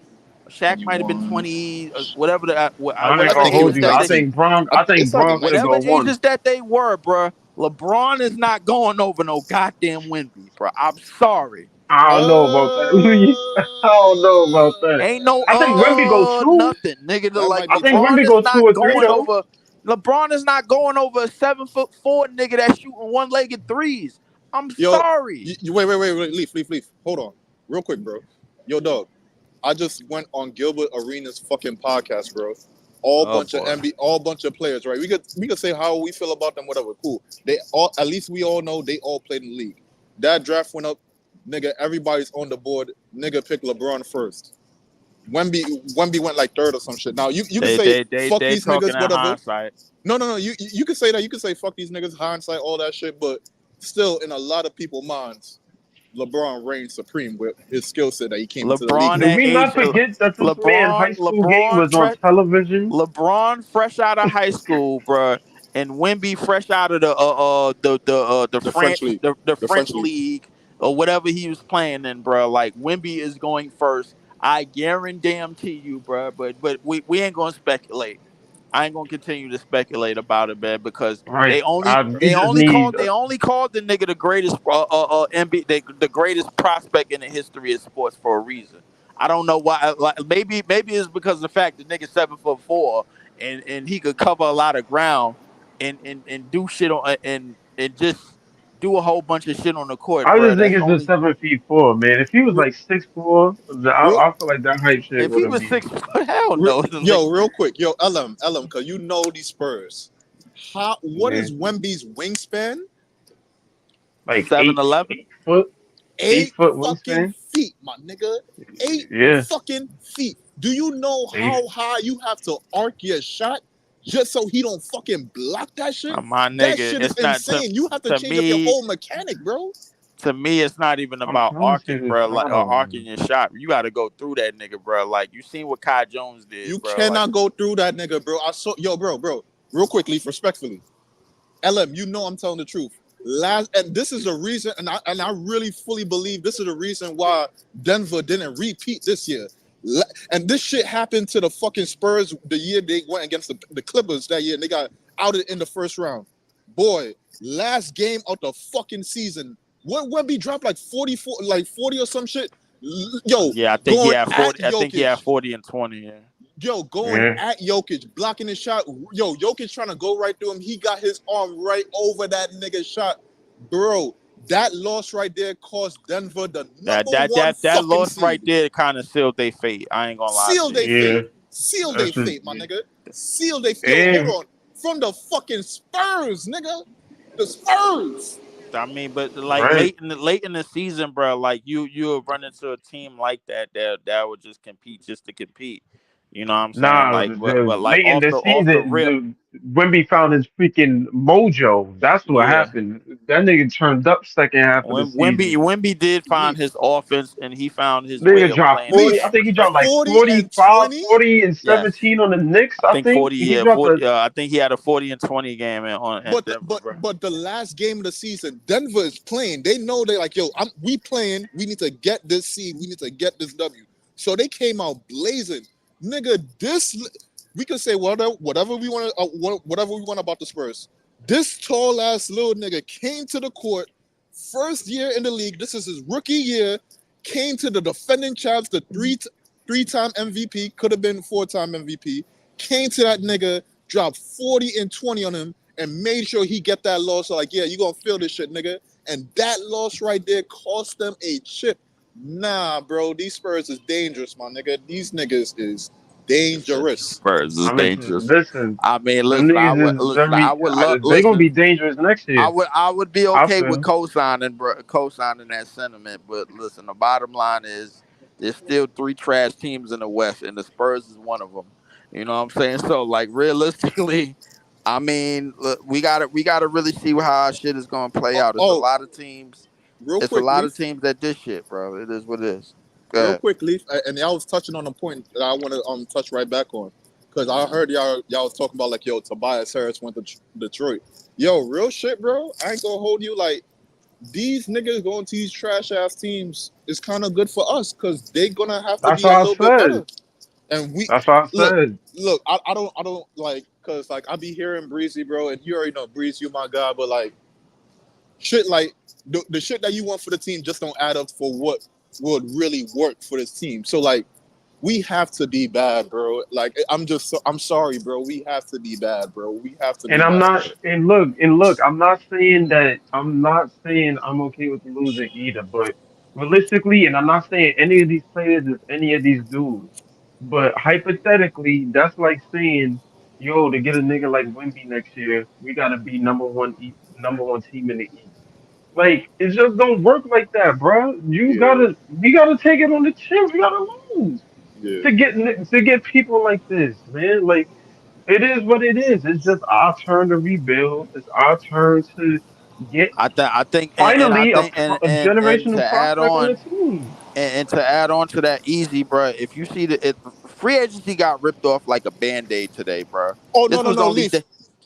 Shaq might have been 21. 20. Whatever I ain't I whatever gonna think he hold was ages you. that I they 19. think Bron. I think It's like a Bron could whatever go 19. one. ages that they were, bruh, LeBron is not going over no goddamn Wemby, bruh. I'm sorry. I don't know about that. I don't know about that. Ain't no I think Wemby go two. nothing, nigga. That Like might I be think true. LeBron Wemby is go two not or three going though. over. LeBron is not going over a 7'4" nigga that's shooting one-legged threes. I'm Yo, sorry. wait, Leaf. Hold on, real quick, bro. Yo, dog. I just went on Gilbert Arenas' fucking podcast, bro. All Oh bunch of boy. all bunch of players, right? We could say how we feel about them, whatever. Cool. They all, at least we all know they all played in the league. That draft went up, nigga. Everybody's on the board. Nigga picked LeBron first. Wemby went like third or some shit. Now you can say fuck They these talking niggas, in whatever. hindsight. No. You can say that. You can say fuck these niggas, hindsight, all that shit. But still, in a lot of people's minds, LeBron reigns supreme with his skill set that he came into the league LeBron Did with. at we age not forget that this man high LeBron school game was on television? LeBron fresh out of high school, bruh, and Wemby fresh out of The French league, the the French French league. league or whatever he was playing in, bruh. Like Wemby is going first. I guarantee you, bruh. But we ain't gonna speculate. I ain't gonna continue to speculate about it, man, because Right. We just need. they only called the nigga the greatest NBA, the greatest prospect in the history of sports for a reason. I don't know why. Like maybe it's because of the fact the nigga 7'4" and he could cover a lot of ground and do shit on and just do a whole bunch of shit on the court, I bro. just think That's it's just only 7'4", man. If he was like 6'4", Real, I feel like that hype shit if would he have was been 6 foot. Hell re, no, yo, real quick, yo, LM, because you know these Spurs. What yeah, is Wemby's wingspan? like 7'11". 8 foot, 8 8 foot fucking wingspan. feet, my nigga. 8 Yeah, fucking feet. Do you know They, how high you have to arc your shot just so he don't fucking block that shit? My That nigga, shit is it's not insane. You have to to change up your me. whole mechanic, bro. To me, it's not even I'm about trying to say arcing, this bro. Like shot or over. arcing your shot. You got to go through that nigga, bro. Like you seen what Kai Jones did, You bro. Like cannot go through that nigga, bro. I saw, yo, bro, real quickly, respectfully. LM, you know I'm telling the truth. And this is the reason, and I really fully believe this is the reason why Denver didn't repeat this year. And this shit happened to the fucking Spurs the year they went against the Clippers that year, and they got outed in the first round. Boy, last game of the fucking season, Wemby dropped like 40 or some shit. Yo, yeah, I think he going had at 40. I think he had Jokic. 40 and 20. Yeah. Yo, going Yeah. at Jokic, blocking his shot. Yo, Jokic trying to go right through him. He got his arm right over that nigga's shot. Bro, that loss right there cost Denver the number one That fucking loss seed. right there kind of sealed their fate. I ain't gonna lie to Sealed you. their Yeah. fate. Sealed their That's just, fate, my nigga. Sealed their fate. Yo, and hold on. From the fucking Spurs, nigga. The Spurs. I mean, but like right. late in the season, bro, like you run into a team like that would just compete just to compete. You know what I'm saying? Nah, Like, but like late in the off the season, rip, Wemby found his freaking mojo. That's what yeah. happened. That nigga turned up second half of the When season. Wemby did find Leaf. his offense and he found his way Nigga of dropped playing the 40. Leaf. I game. think he dropped like 40 and 45, 20. 40 and Yes, 17 on the Knicks. I I think think 40. he Yeah, dropped 40. a. I think he had a 40 and 20 game in But Denver, bro. the last game of the season, Denver is playing. They know they're like, yo, we playing. We need to get this seed. We need to get this W. So they came out blazing, nigga. We could say whatever we want about the Spurs. This tall ass little nigga came to the court, first year in the league. This is his rookie year. Came to the defending champs, the three-time MVP, could have been 4-time MVP. Came to that nigga, dropped 40 and 20 on him, and made sure he get that loss. So like, yeah, you gonna feel this shit, nigga. And that loss right there cost them a chip. Nah, bro, these Spurs is dangerous, my nigga. These niggas is dangerous. Spurs is I mean, dangerous. listen, I mean, them listen. niggas I would love. they gonna Listen, be dangerous next year. I would be I okay with feel. co-signing that sentiment, but listen, the bottom line is there's still 3 trash teams in the West, and the Spurs is one of them. You know what I'm saying? So, like, realistically, I mean, look, we gotta really see how our shit is gonna play out. It's a lot of teams. Real It's a quick, lot Leaf. of teams that this shit, bro. It is what it is. Go Real ahead. quick, Leaf, and y'all was touching on a point that I want to touch right back on, because I heard y'all was talking about like, yo, Tobias Harris went to Detroit. Yo, real shit, bro. I ain't gonna hold you. Like, these niggas going to these trash ass teams is kind of good for us, because they gonna have to That's be what a I little bit better. said. And we That's what I look, said. I don't like, because like I be hearing Breezy, bro, and you already know Breeze, you my guy, but like shit like the shit that you want for the team just don't add up for what would really work for this team. So like, we have to be bad, bro. Like, I'm sorry, bro. We have to be bad, bro. We have to be And I'm bad. not. And look. I'm not saying that. I'm not saying I'm okay with losing either. But realistically, and I'm not saying any of these players is any of these dudes. But hypothetically, that's like saying, yo, to get a nigga like Wemby next year, we gotta be number one team in the East. Like it just don't work like that, bro. Yeah, We gotta take it on the chin. We gotta lose yeah. to get people like this, man. Like it is what it is. It's just our turn to rebuild. It's our turn to get I think, and I finally think, a and generational to add prospect on the on, team. and to add on to that, easy, bro. If you see free agency got ripped off like a band-aid today, bro. Oh, This was no, only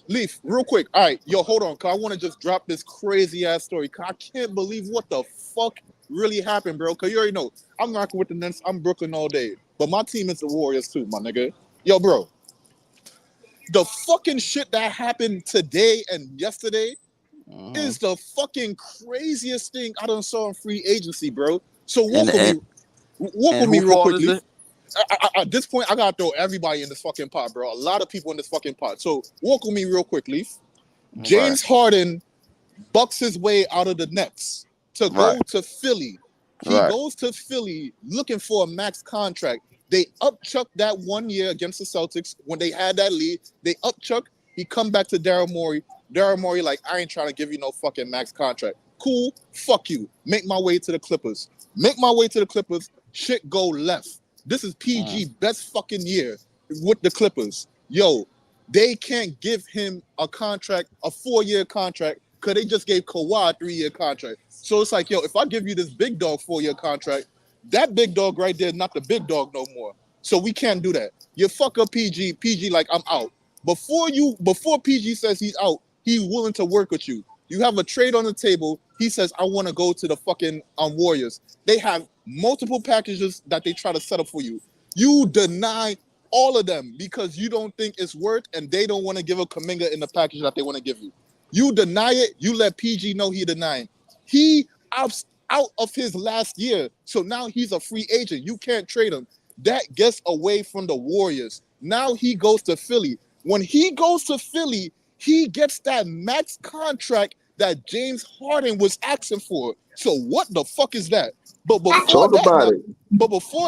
Leaf, real quick. All right, yo, hold on, cause I want to just drop this crazy ass story. Cause I can't believe what the fuck really happened, bro. Cause you already know I'm rocking with the Nets. I'm Brooklyn all day, but my team is the Warriors too, my nigga. Yo, bro, the fucking shit that happened today and yesterday is the fucking craziest thing I done saw in free agency, bro. So walk and with me who real fault is quickly. it? At this point, I gotta throw everybody in this fucking pot, bro. A lot of people in this fucking pot. So walk with me real quickly. James Harden bucks his way out of the Nets to go to Philly. He goes to Philly looking for a max contract. They upchuck that 1 year against the Celtics when they had that lead. They upchuck. He come back to Daryl Morey. Daryl Morey like, I ain't trying to give you no fucking max contract. Cool, fuck you. Make my way to the Clippers. Shit go left. This is PG best fucking year with the Clippers. Yo, they can't give him a contract, a 4-year contract, because they just gave Kawhi a 3-year contract. So it's like, yo, if I give you this big dog 4-year contract, that big dog right there is not the big dog no more. So we can't do that. You fuck up PG. PG like, I'm out. Before PG says he's out, he's willing to work with you. You have a trade on the table. He says, I want to go to the fucking Warriors. They have multiple packages that they try to set up for you. You deny all of them because you don't think it's worth, and they don't want to give a Kuminga in the package that they want to give you. You deny it. You let PG know he denying. He opts out of his last year, so now he's a free agent. You can't trade him. That gets away from the Warriors. Now he goes to Philly. When he goes to Philly, he gets that max contract that James Harden was asking for. So what the fuck is that? But before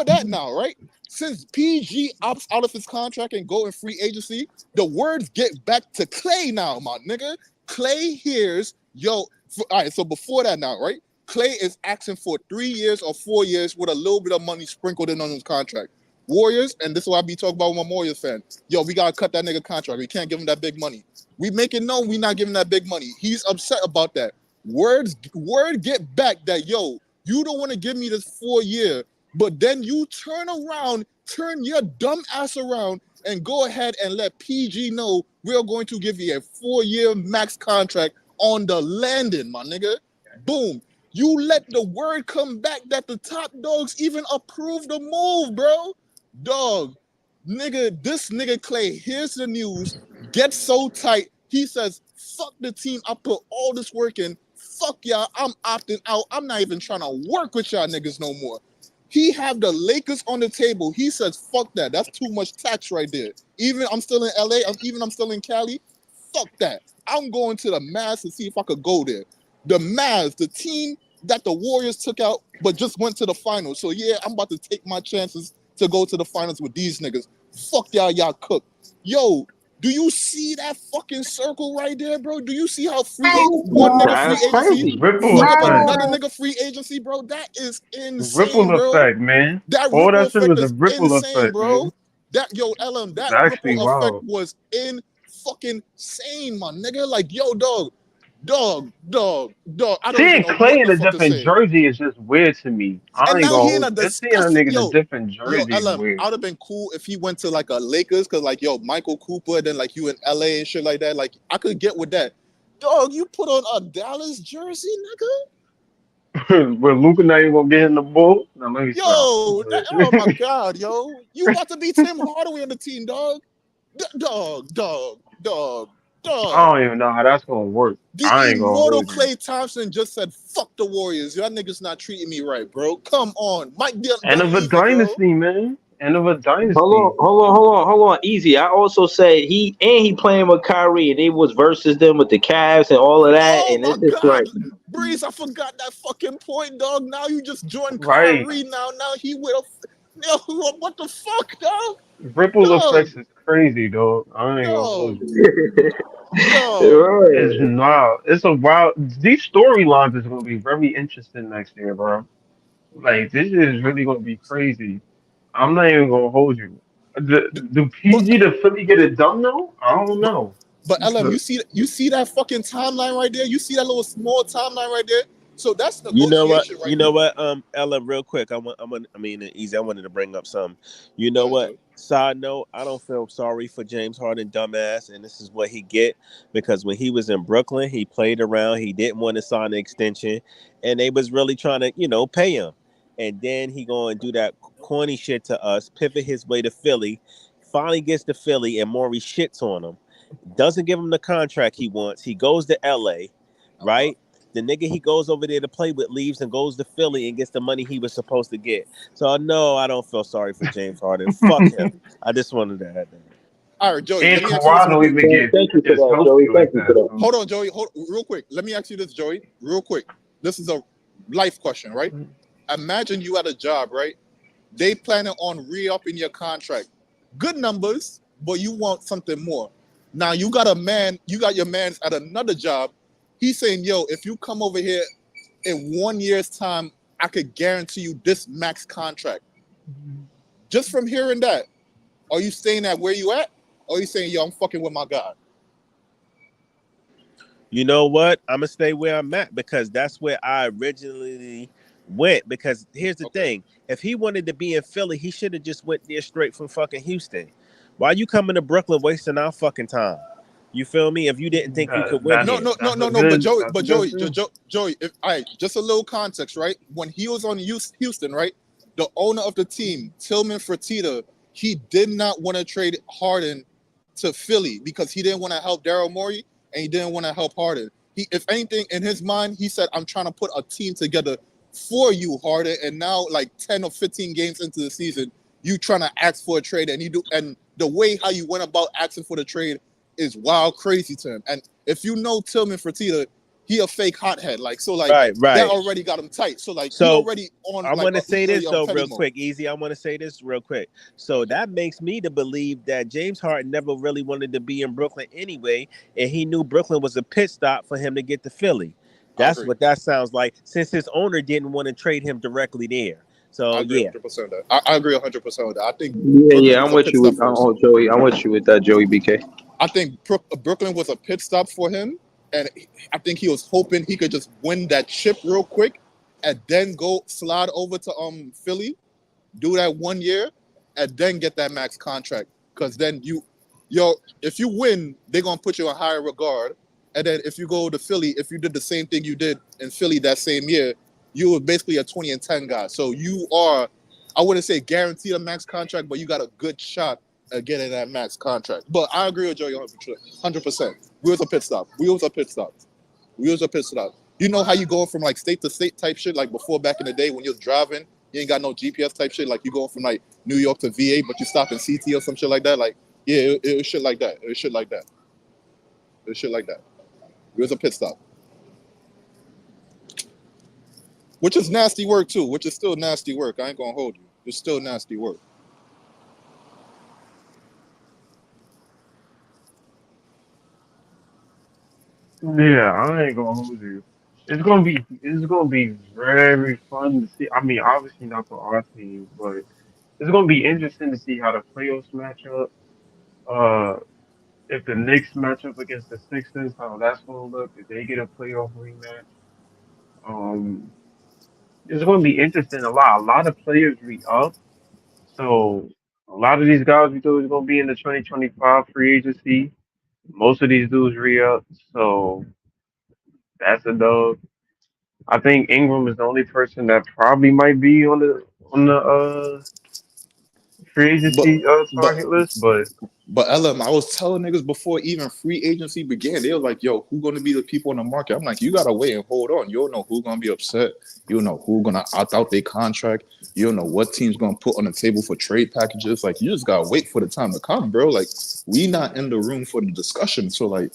that now, right? Since PG opts out of his contract and go in free agency, the words get back to Clay now, my nigga. Clay hears, all right, so before that now, right? Clay is asking for 3 years or 4 years with a little bit of money sprinkled in on his contract. Warriors, and this is what I be talking about with my Warriors fan. Yo, we gotta cut that nigga contract. We can't give him that big money. We make it known we not giving that big money. He's upset about that. Word get back that, yo, you don't want to give me this 4 year, but then you turn your dumb ass around and go ahead and let PG know we're going to give you a 4-year max contract on the landing, my nigga. Boom. You let the word come back that the top dogs even approve the move, bro. Dog, nigga, this nigga Clay hears the news, gets so tight, he says, fuck the team, I put all this work in, fuck y'all, I'm opting out, I'm not even trying to work with y'all niggas no more. He have the Lakers on the table, he says, fuck that, that's too much tax right there. Even I'm still in LA, I'm still in Cali, fuck that. I'm going to the Mavs to see if I could go there. The Mavs, the team that the Warriors took out, but just went to the finals. So yeah, I'm about to take my chances to go to the finals with these niggas. Fuck y'all cook. Yo, do you see that fucking circle right there, bro? Do you see how one nigga free agency fuck up another nigga free agency, bro? That is insane, Ripple effect, man. That All ripple that shit effect was a is ripple insane, effect, bro. man. That LM, that It's actually ripple effect wild. was in fucking sane, my nigga. Like, yo, dog. I don't Seeing even know Clay what in the a fuck to different say. jersey is just weird to me. I And ain't now gonna he in hold a you. Just seeing a disgusting nigga in a different jersey is LM, weird. I would have been cool if he went to like a Lakers, cause like, yo, Michael Cooper, then like you in LA and shit like that. Like I could get with that. Dog, you put on a Dallas jersey, nigga? But Luka not even gonna get in the ball. Now let me stop. Yo, oh my god, yo. You about to be Tim Hardaway on the team, dog. Dog. I don't even know how that's gonna work. The I ain't gonna immortal hold you. Klay Thompson just said, fuck the Warriors. Y'all niggas not treating me right, bro. Come on. Mike End of a D'Antoni, bro. dynasty, man. End of a dynasty. Hold on. Easy. I also said he playing with Kyrie, and they was versus them with the Cavs and all of that, Oh and my it's just god. like, Breeze, I forgot that fucking point, dog. Now you just joined Right. Kyrie now. Now he will. Yo, what the fuck, dog? Ripple effects is crazy, dog. I ain't gonna hold Dog. you. It's right. not. It's a wild. These storylines is gonna be very interesting next year, bro. Like this is really gonna be crazy. I'm not even gonna hold you. Do But PG to Philly get it done though? I don't but know. but LM, you see that fucking timeline right there? You see that little small timeline right there? So that's You know what? negotiation right You know there. what? Ella, real quick. Easy. I wanted to bring up some. You know what? Joey. Side note: I don't feel sorry for James Harden, dumbass, and this is what he get because when he was in Brooklyn, he played around. He didn't want to sign an extension, and they was really trying to, pay him. And then he going to do that corny shit to us, pivot his way to Philly. Finally gets to Philly, and Maury shits on him. Doesn't give him the contract he wants. He goes to LA, right? The nigga he goes over there to play with leaves and goes to Philly and gets the money he was supposed to get. So no, I don't feel sorry for James Harden. Fuck him. I just wanted to add that. All right, Joey, And let me ask you this Kawhi real don't quick. even get Thank you for his that, healthy Joey. like Thank you that. for that. So. Hold on, Joey. Real quick. Let me ask you this, Joey. Real quick. This is a life question, right? Imagine you at a job, right? They planning on re-upping your contract. Good numbers, but you want something more. Now you got your man's at another job. He's saying, yo, if you come over here in 1 year's time, I could guarantee you this max contract. Just from hearing that, are you staying at where you at? Or are you saying, yo, I'm fucking with my guy? You know what? I'm gonna stay where I'm at because that's where I originally went. Because here's the Okay. thing: if he wanted to be in Philly, he should have just went there straight from fucking Houston. Why you coming to Brooklyn wasting our fucking time? You feel me? If you didn't think you could win That's No, here, no, no, that's no, a no. But good Joey, that's a good thing. Joey, if all right, just a little context, right? When he was on Houston, right? The owner of the team, Tillman Fertitta, he did not want to trade Harden to Philly because he didn't want to help Daryl Morey and he didn't want to help Harden. He, if anything, in his mind, he said, "I'm trying to put a team together for you, Harden." And now, like 10 or 15 games into the season, you trying to ask for a trade, and and the way how you went about asking for the trade is wild crazy to him. And if you know Tillman Fertitta, he a fake hothead. Like so, like right, that right. already got him tight. So like he So already on I like want to he say already this on though, petty real mode. quick, Easy. I want to say this real quick. So that makes me to believe that James Harden never really wanted to be in Brooklyn anyway, and he knew Brooklyn was a pit stop for him to get to Philly. I That's agree. what that sounds like. Since his owner didn't want to trade him directly there, I so agree yeah. 100% with that. I agree 100% with that. I think Yeah, Brooklyn yeah, was I'm a with pit you stop with for us. Joey. I'm with you with that, Joey BK. I think Brooklyn was a pit stop for him, and I think he was hoping he could just win that chip real quick, and then go slide over to Philly, do that 1 year, and then get that max contract. Because then if you win, they're gonna put you in higher regard. And then if you go to Philly, if you did the same thing you did in Philly that same year, you were basically a 20-10 guy. So you are, I wouldn't say guaranteed a max contract, but you got a good shot at getting that max contract. But I agree with Joey 100%. We was a pit stop. We was a pit stop. We was a pit stop. You know how you going from like state to state type shit, like before back in the day when you was driving, you ain't got no GPS type shit, like you going from like New York to VA, but you stop in CT or some shit like that. Like, yeah, it was shit like that. It was shit like that. It was shit like that. It was a pit stop. Which is nasty work too, which is still nasty work. I ain't gonna hold you. It's still nasty work. Yeah, I ain't gonna hold you. It's gonna be very fun to see. I mean, obviously not for our team, but it's gonna be interesting to see how the playoffs match up. Uh, if the Knicks match up against the Sixers, how that's gonna look. If they get a playoff rematch, um, it's gonna be interesting. A lot of players re up, so a lot of these guys we thought was gonna be in the 2025 free agency. Most of these dudes re up, so that's a dub. I think Ingram is the only person that probably might be on the free But agency but target list, but But LM, I was telling niggas before even free agency began, they were like, yo, who gonna be the people in the market? I'm like, you gotta wait and hold on. You don't know who gonna be upset. You don't know who gonna opt out their contract. You don't know what team's gonna put on the table for trade packages. Like, you just gotta wait for the time to come, bro. Like, we not in the room for the discussion. So like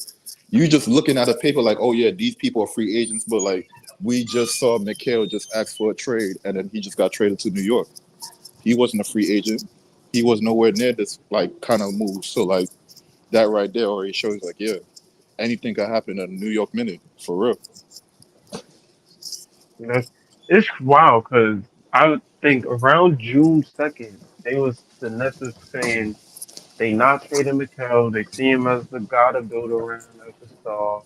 you just looking at a paper like, oh yeah, these people are free agents, but like we just saw Mikhail just ask for a trade and then he just got traded to New York. He wasn't a free agent. He was nowhere near this like kind of move. So like that right there already shows like, yeah, anything could happen in a New York minute for real. you know, it's wild because I would think around June 2nd, the Nets was saying they not trading Mikal, they see him as the guy to build around as a star,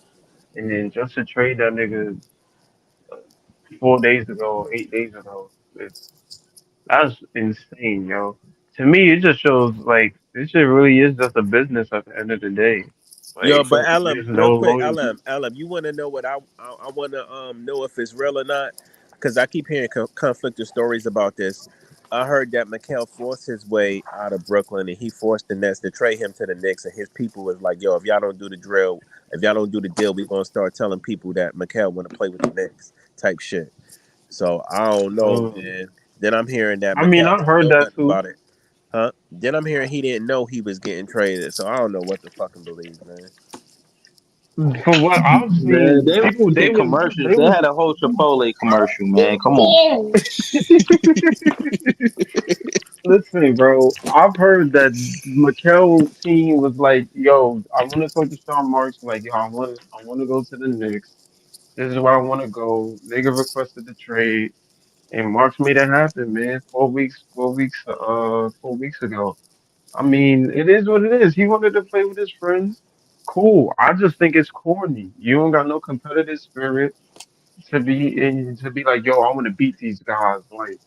and then just to trade that nigga 4 days ago, 8 days ago, that's insane, yo. To me, it just shows like this shit really is just a business at the end of the day. Yo, Like, but LM, there's real no quick, loyalty. LM, you want to know what I want to know if it's real or not? Because I keep hearing conflicting stories about this. I heard that McHale forced his way out of Brooklyn, and he forced the Nets to trade him to the Knicks. And his people was like, "Yo, if y'all don't do the drill, if y'all don't do the deal, we're gonna start telling people that McHale want to play with the Knicks." Type shit. So I don't know, Um, man. Then I'm hearing that I mean, McHale I've didn't heard know that nothing too. about it, huh? Then I'm hearing he didn't know he was getting traded. So I don't know what to fucking believe, man. From what I've Man, seen, they was people making commercials. they They was had a whole Chipotle commercial, man. Come on. listen, bro. I've heard that Mikel team was like, "Yo, I want to talk to Sean Marks. Like, yo, I want to go to the Knicks. This is where I want to go." Nigga requested the trade. and March made it happen, man. 4 weeks ago. I mean, it is what it is. He wanted to play with his friends. Cool. I just think it's corny. You don't got no competitive spirit to be like, yo, I want to beat these guys. Like,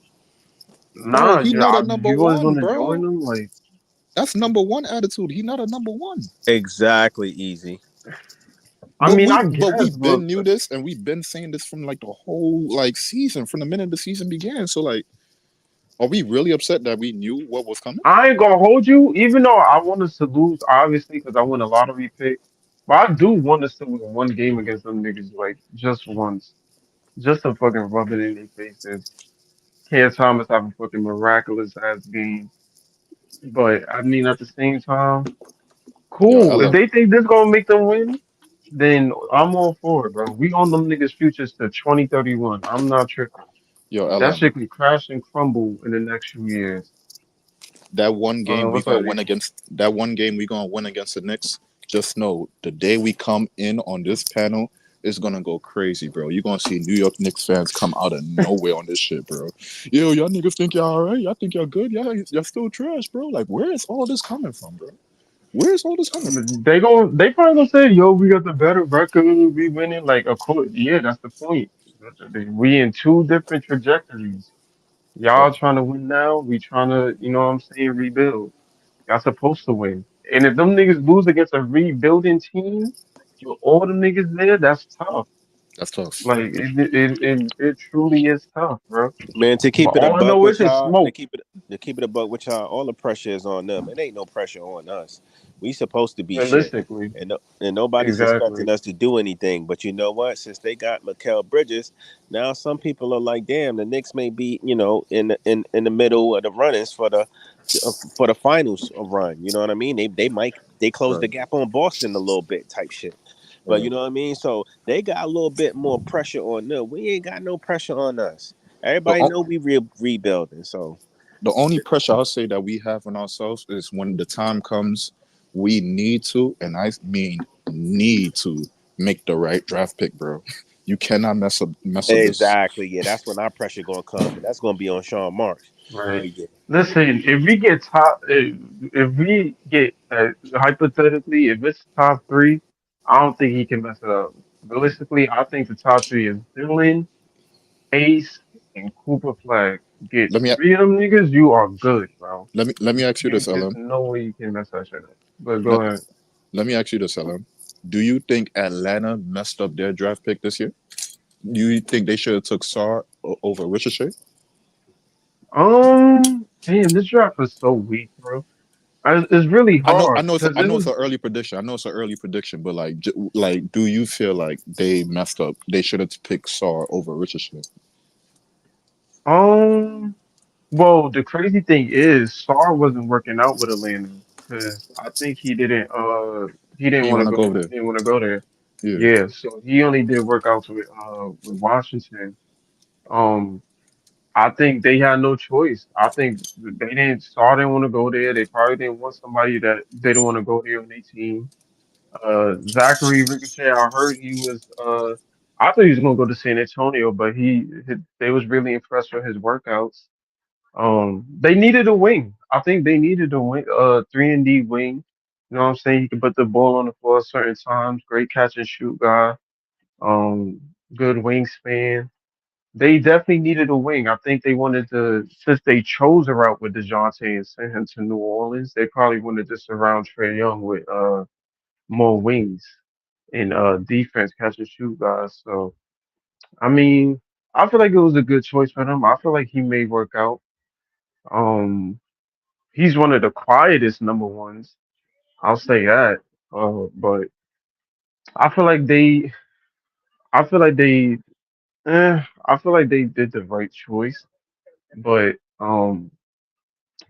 Bro, nah, he not a number you always one, want to join bro. them. Like, That's number one attitude. He not a number one. Exactly, easy. I But mean, we I but we guess, been knew this and we've been saying this from like the whole like season, from the minute the season began. So like, are we really upset that we knew what was coming? I ain't gonna hold you, even though I want us to lose, obviously, because I win a lottery pick. But I do want us to win one game against them niggas, like just once, just to fucking rub it in their faces. Cam Thomas have a fucking miraculous ass game, but I mean, at the same time, Yo, cool. If LM. they think this gonna make them win, then I'm all for it, bro. We on them niggas' futures to 2031. I'm not tripping. Yo, That LM. shit can crash and crumble in the next few years. That one game we What's gonna up, win D? against that one game we gonna win against the Knicks. Just know the day we come in on this panel is gonna go crazy, bro. You're gonna see New York Knicks fans come out of nowhere on this shit, bro. Yo, y'all niggas think y'all alright? Y'all think y'all good? Y'all still trash, bro. Like, where is all this coming from, bro? Where is all this coming from? They probably gonna say, "Yo, we got the better record. We winning." Like, of course, yeah, that's the point. We in two different trajectories. Y'all But trying to win now. We trying to, what I'm saying, rebuild. Y'all supposed to win. And if them niggas lose against a rebuilding team, with all them niggas there, that's tough. that's tough. Like, it truly is tough, bro. Man, to But keep it a all I buck know is with it's y'all, smoke. to keep it a buck with y'all, all the pressure is on them. It ain't no pressure on us. We supposed to be shit, Realistically, and nobody's exactly. expecting us to do anything. But you know what? Since they got Mikal Bridges, now some people are like, damn, the Knicks may be, in the middle of the runnings for the finals run. You know what I mean? They close Right. the gap on Boston a little bit type shit. But you Right. know what I mean? So they got a little bit more pressure on them. We ain't got no pressure on us. The, Everybody o- know we rebuilding. So the only pressure I'll say that we have on ourselves is when the time comes, we need to, and I mean need to, make the right draft pick, bro. You cannot mess up this. exactly, yeah, that's when our pressure gonna come, and that's gonna be on Sean Marks. Right. But yeah, Listen, if we get hypothetically, if it's top three, I don't think he can mess it up. Realistically, I think the top three is Dylan, Ace, and Cooper Flag. Get Let me three of them niggas, you are good, bro. let me ask you this, There's LM. no way you can mess that shit up. But go Let, ahead. let me ask you this, LM. Do you think Atlanta messed up their draft pick this year? Do you think they should have took Sar over Ricochet? Damn, this draft is so weak, bro. It's really I know, I hard know, because I it know it's was an early prediction. I know it's an early prediction, but like, like, do you feel like they messed up? They should have picked Sar over Ricochet. um. Well, the crazy thing is, Sar wasn't working out with Atlanta because I think he He didn't didn't want to want to go go over there. he didn't want to go there. Yeah, Yeah, so he only did workouts with Washington. Um, I think they had no choice. I think they didn't Sar didn't want to go there. They probably didn't want somebody that they didn't want to go there on their team. Zachary Ricochet, I heard he was I thought he was gonna go to San Antonio, but they was really impressed with his workouts. They needed a wing. I think they needed a wing, 3 and D wing. You know what I'm saying? He can put the ball on the floor at certain times. Great catch and shoot guy. Um, Good wingspan. They definitely needed a wing. I think they wanted to, since they chose a route with DeJounte and sent him to New Orleans, they probably wanted to surround Trey Young with more wings and defense, catch and shoot guys. So I mean, I feel like it was a good choice for them. I feel like he may work out. Um, he's one of the quietest number ones. I'll say that. But I feel like they, I feel like they, I feel like they did the right choice. But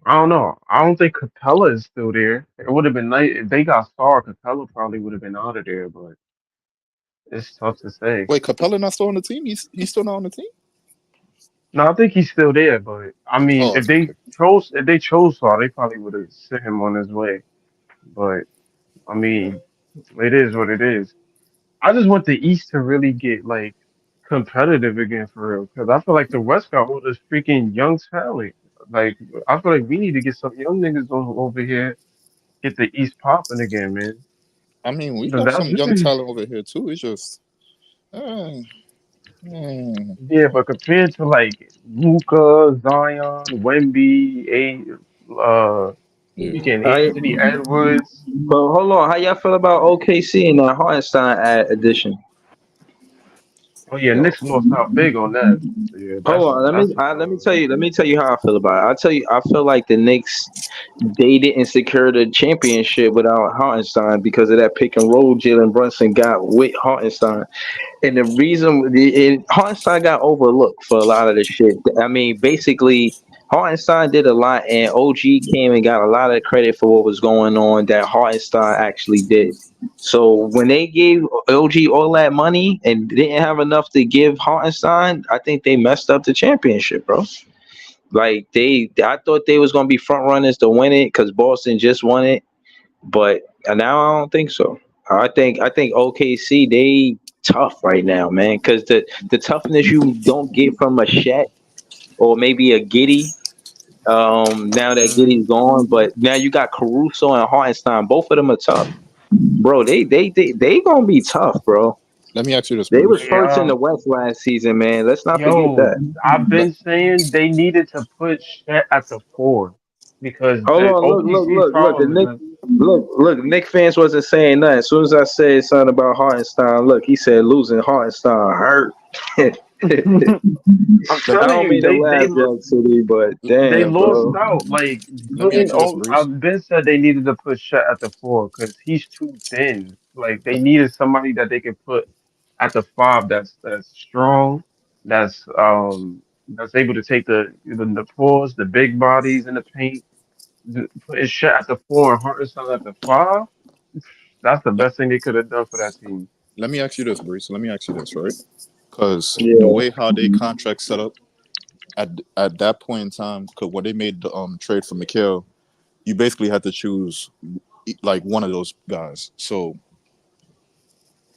I don't know. I don't think Capella is still there. It would have been nice if they got Star. Capella probably would have been out of there, but it's tough to say. wait, Capella not still on the team? He's still not on the team? No, I think he's still there, but I mean, Oh, okay. if they chose Star, they probably would have sent him on his way. But I mean, it is what it is. I just want the East to really get like competitive again for real. Because I feel like the West got all this freaking young talent. Like I feel like we need to get some young niggas over here, get the East popping again, man. I mean, we But got that's some young talent over here too. It's just, uh, yeah, but compared to like Luka, Zion, Wemby, yeah. freaking I, Anthony Edwards. but hold on, how y'all feel about OKC and that Hartenstein addition? Oh yeah, Yo, Knicks lost out big on that. Yeah, Hold that's on, that's let me tell you how I feel about it. I feel like the Knicks, they didn't secure the championship without Hartenstein because of that pick and roll Jalen Brunson got with Hartenstein. And the reason Hartenstein got overlooked for a lot of the shit. I mean, basically, Hartenstein did a lot, and OG came and got a lot of credit for what was going on that Hartenstein actually did. So when they gave OG all that money and didn't have enough to give Hartenstein, I think they messed up the championship, bro. Like I thought they was gonna be front runners to win it because Boston just won it, but now I don't think so. I think OKC they tough right now, man, because the toughness you don't get from a Shet or maybe a Giddy. Now that Giddy's gone, but now you got Caruso and Hartenstein. Both of them are tough, bro. They gonna be tough, bro. let me ask you this, They was Bruce. first in yeah. the West last season, man. Let's not forget Yo, that. I've Let, been saying they needed to put Shet at the four because Hold the on, OKC's look. The problem is Nick, that Nick fans wasn't saying nothing. As soon as I said something about Hartenstein, look, he said losing Hartenstein hurt. I'm I telling don't you, mean to laugh, Drug City, but they damn, lost bro. out. Like let me putting ask you this, oh, Bruce. I've been said they needed to put Shet at the four because he's too thin. Like they needed somebody that they could put at the five that's strong, that's able to take the pulls, the big bodies in the paint. Putting Shet at the four and Hartenstein at the five. That's the Let, best thing they could have done for that team. let me ask you this, Bruce. Let me ask you this, right? Because the Yeah. way how they contract set up at that point in time, because when they made the trade for Mikhail, you basically had to choose like one of those guys. So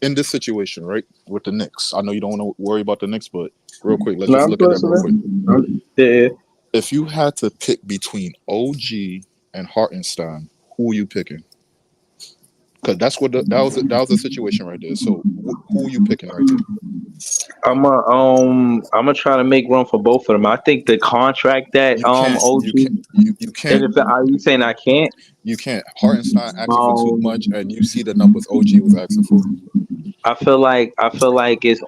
in this situation, right, with the Knicks, I know you don't want to worry about the Knicks, but real quick, let's No, just I'm look at them real quick. yeah. If you had to pick between OG and Hartenstein, who are you picking? Because that's what that was the situation right there. So who are you picking right there? I'm gonna try to make room for both of them. I think the contract that You can't. OG, You can't. You and can't. if are you saying I can't? You can't. Hartenstein asking for too much, Um, and you see the numbers OG was asking for. I feel like it's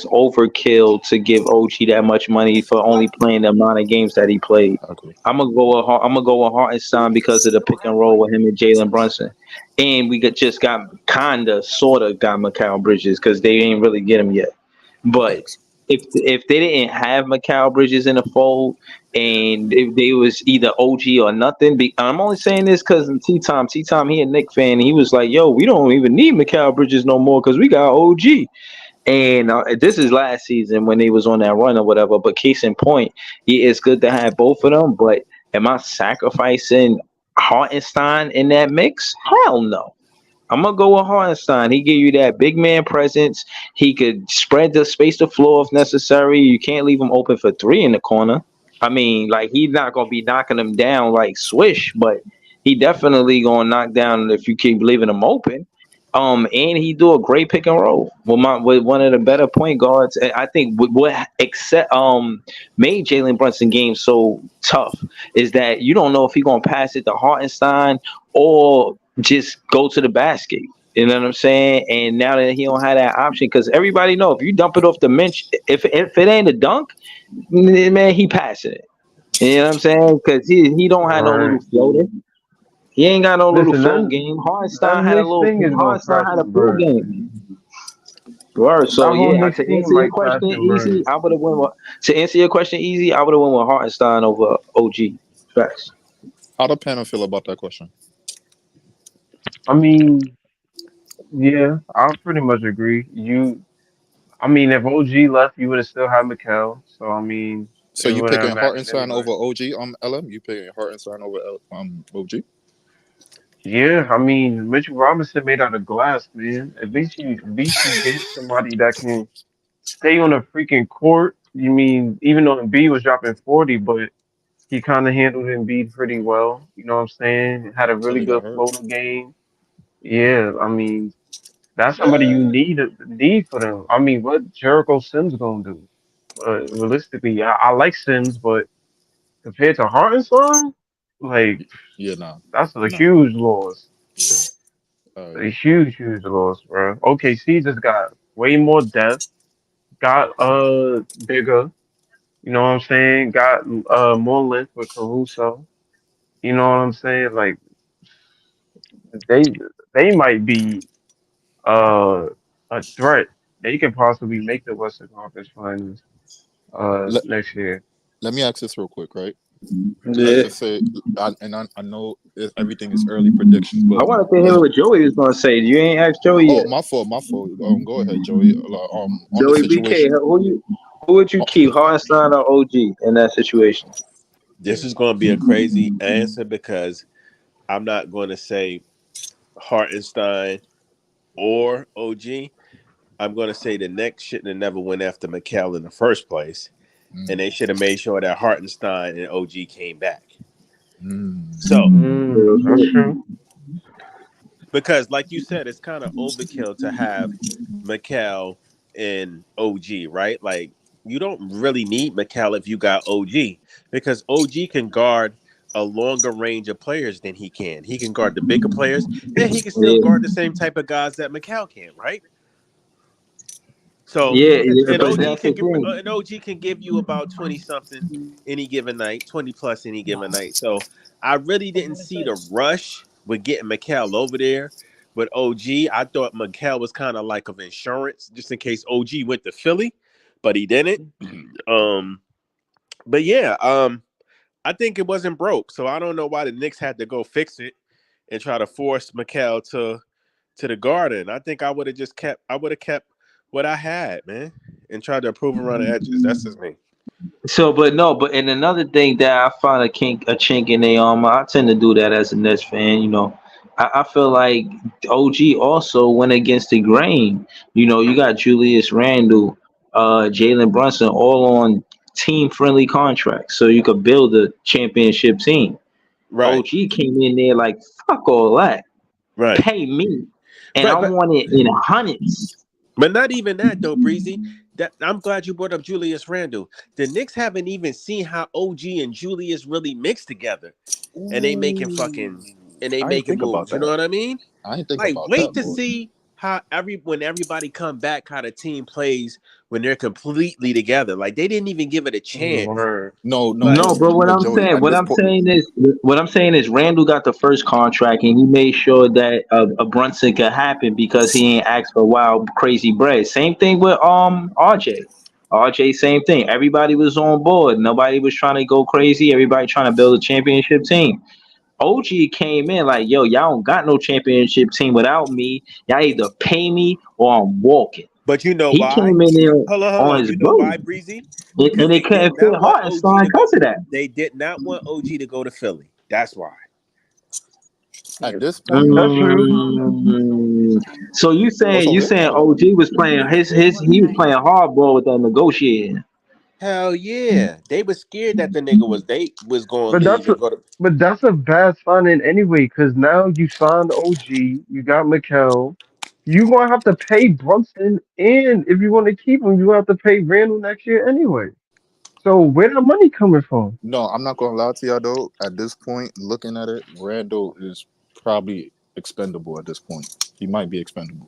overkill to give OG that much money for only playing the amount of games that he played. Okay. I'm gonna go with Hartenstein because of the pick and roll with him and Jalen Brunson, and we just got sorta got Mikal Bridges because they ain't really get him yet. But Thanks. if they didn't have Mikal Bridges in the fold, and if they was either OG or nothing, I'm only saying this because T Tom, he a Nick fan, and he was like, "Yo, we don't even need Mikal Bridges no more because we got OG." And this is last season when they was on that run or whatever. But case in point, yeah, it's good to have both of them. But am I sacrificing Hartenstein in that mix? Hell no. I'm gonna go with Hartenstein. He give you that big man presence. He could spread the space the floor if necessary. You can't leave him open for three in the corner. I mean, like he's not gonna be knocking them down like Swish, but he definitely gonna knock down if you keep leaving him open. And he do a great pick and roll with one of the better point guards. And I think what except made Jalen Brunson game so tough is that you don't know if he's gonna pass it to Hartenstein or just go to the basket. You know what I'm saying? And now that he don't have that option, because everybody know if you dump it off the bench, if it ain't a dunk, man, he passing it. You know what I'm saying? Because he don't have no Right. little floater. He ain't got no little Listen, float that game. that Knicks thing is gonna Hartenstein crash had a and float burn. game. Word. That So whole yeah, Knicks to team answer your might crash question and easy, burn. I would have went with to answer your question easy, I would have went with Hartenstein over OG. Facts. How the panel feel about that question? I mean, yeah, I pretty much agree. I mean, if OG left, you would have still had Mikal. So I mean, So it you wouldn't picking have mattered Hartenstein anyway. over OG? LM. You picking Hartenstein over OG? Yeah, I mean, Mitchell Robinson made out of glass, man. At least you get somebody that can. stay on the freaking court. You mean even though Embiid was dropping 40, but he kind of handled Embiid pretty well. You know what I'm saying? Had a Till really he got good hurt. floater game. Yeah, I mean that's somebody you need for them. I mean, what Jericho Sims gonna do? Realistically, I like Sims, but compared to Hartenstein, like Yeah, nah, that's a nah. huge loss. Yeah. All right. A huge loss, bro. OKC just got way more depth, got bigger. You know what I'm saying? Got more length with Caruso. You know what I'm saying? Like they they might be uh a threat. They can possibly make the Western Conference Finals Let, next year. let me ask this real quick, right? Let's Yeah. just say, I know everything is early predictions, I but wanted to hear let's. what Joey was gonna say. You ain't asked Joey Oh, yet. my fault, my fault. Go ahead, Joey. On the Joey BK, situation. who would you keep, Hartenstein or OG in that situation? This is going to be a crazy answer because I'm not going to say Hartenstein or OG. I'm going to say the Knicks shouldn't have never went after Mikal in the first place, and they should have made sure that Hartenstein and OG came back. So, That's true. because like you said, it's kind of overkill to have Mikal and OG, right? Like you don't really need Mikal if you got OG because OG can guard a longer range of players than he can. He can guard the bigger players, and he can still guard the same type of guys that Mikal can, right? So, and but OG that's the thing. can give you about 20 something any given night, 20 plus any given night. So, I really didn't see the rush with getting Mikal over there. But OG, I thought Mikal was kind of like of insurance, just in case OG went to Philly, but he didn't. But yeah, I think it wasn't broke. So I don't know why the Knicks had to go fix it and try to force Mikal to the Garden. I think I would have kept what I had, man, and tried to improve around the edges. That's just me. So, and another thing that I find a chink in their armor. I tend to do that as a Nets fan. You know, I feel like OG also went against the grain. You know, you got Julius Randle, Jalen Brunson, all on team-friendly contracts, so you could build a championship team. Right. OG came in there like, fuck all that. Right. Pay me, and I want it in hundreds. But not even that though, Breezy. That I'm glad you brought up Julius Randle. The Knicks haven't even seen how OG and Julius really mix together, and they making moves. You know what I mean? I ain't think like about wait that, to boy. see how when everybody come back, how the team plays when they're completely together. Like they didn't even give it a chance. No, But what I'm saying is Randall got the first contract and he made sure that a Brunson could happen because he ain't asked for wild crazy bread. Same thing with RJ. RJ, same thing. Everybody was on board. Nobody was trying to go crazy. Everybody trying to build a championship team. OG came in like, yo, y'all don't got no championship team without me. Y'all either pay me or I'm walking. But you know he why? Came in there hold on on. his You know boat. why, Breezy? And they couldn't fit Hartenstein because of that. They did not want OG to go to Philly. That's why. At this point, So you saying OG was playing he was playing hardball with that negotiating. Hell yeah. They were scared that the nigga was going But to leave and go to. but that's a bad signing anyway, because now you signed OG, you got Mikal. You gonna have to pay Brunson, and if you want to keep him, you have to pay Randall next year anyway. So where the money coming from? No, I'm not gonna lie to y'all though. At this point, looking at it, Randall is probably expendable at this point. He might be expendable.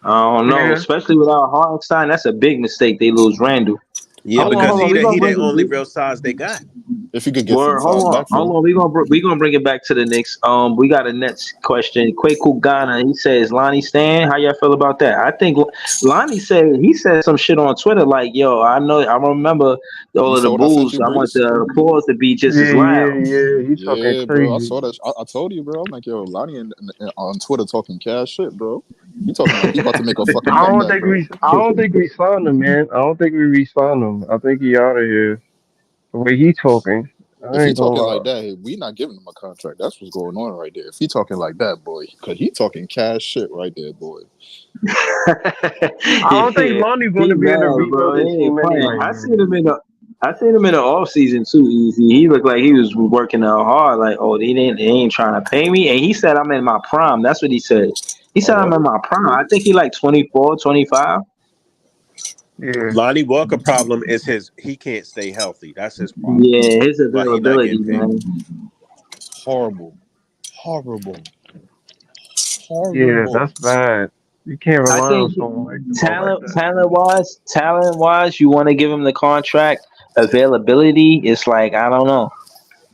I don't know, especially without Hartenstein. That's a big mistake. They lose Randall. Yeah, because he the only real size they got. If you could get hold on. We gonna bring it back to the Knicks. We got a Nets question. Kwaku Ghana, he says, Lonnie Stan, how y'all feel about that? I think Lonnie said some shit on Twitter like, yo, I remember all of the Bulls. I want the applause to be just as loud. He's talking crazy. Bro, I saw that. I told you, bro. I'm like, yo, Lonnie on Twitter talking cash shit, bro. He talking like he's about to make a fucking I comeback, don't think we signed him, man. I don't think we re-signed him. I think he out of here. The way he talking, I If he ain't gonna talking lie. like that, we not giving him a contract. That's what's going on right there. If he talking like that, boy, because he talking cash shit right there, boy. I don't think Yeah, Lonnie's going he to be in the mad, bro. He rebuilding ain't team playing. anyway, I seen him in the off season too. Easy. He looked like he was working out hard. Like, oh, they ain't trying to pay me. And he said I'm in my prime. That's what he said. He Oh, said I'm in what? my prime. I think he like 24, 25. Yeah. Lonnie Walker problem is he can't stay healthy. That's his problem. Yeah, his Why he not availability, getting paid? man. Horrible, horrible, Yeah, horrible. that's bad. You can't I rely on think someone like Delo like that. talent wise, you want to give him the contract. Availability, it's like I don't know.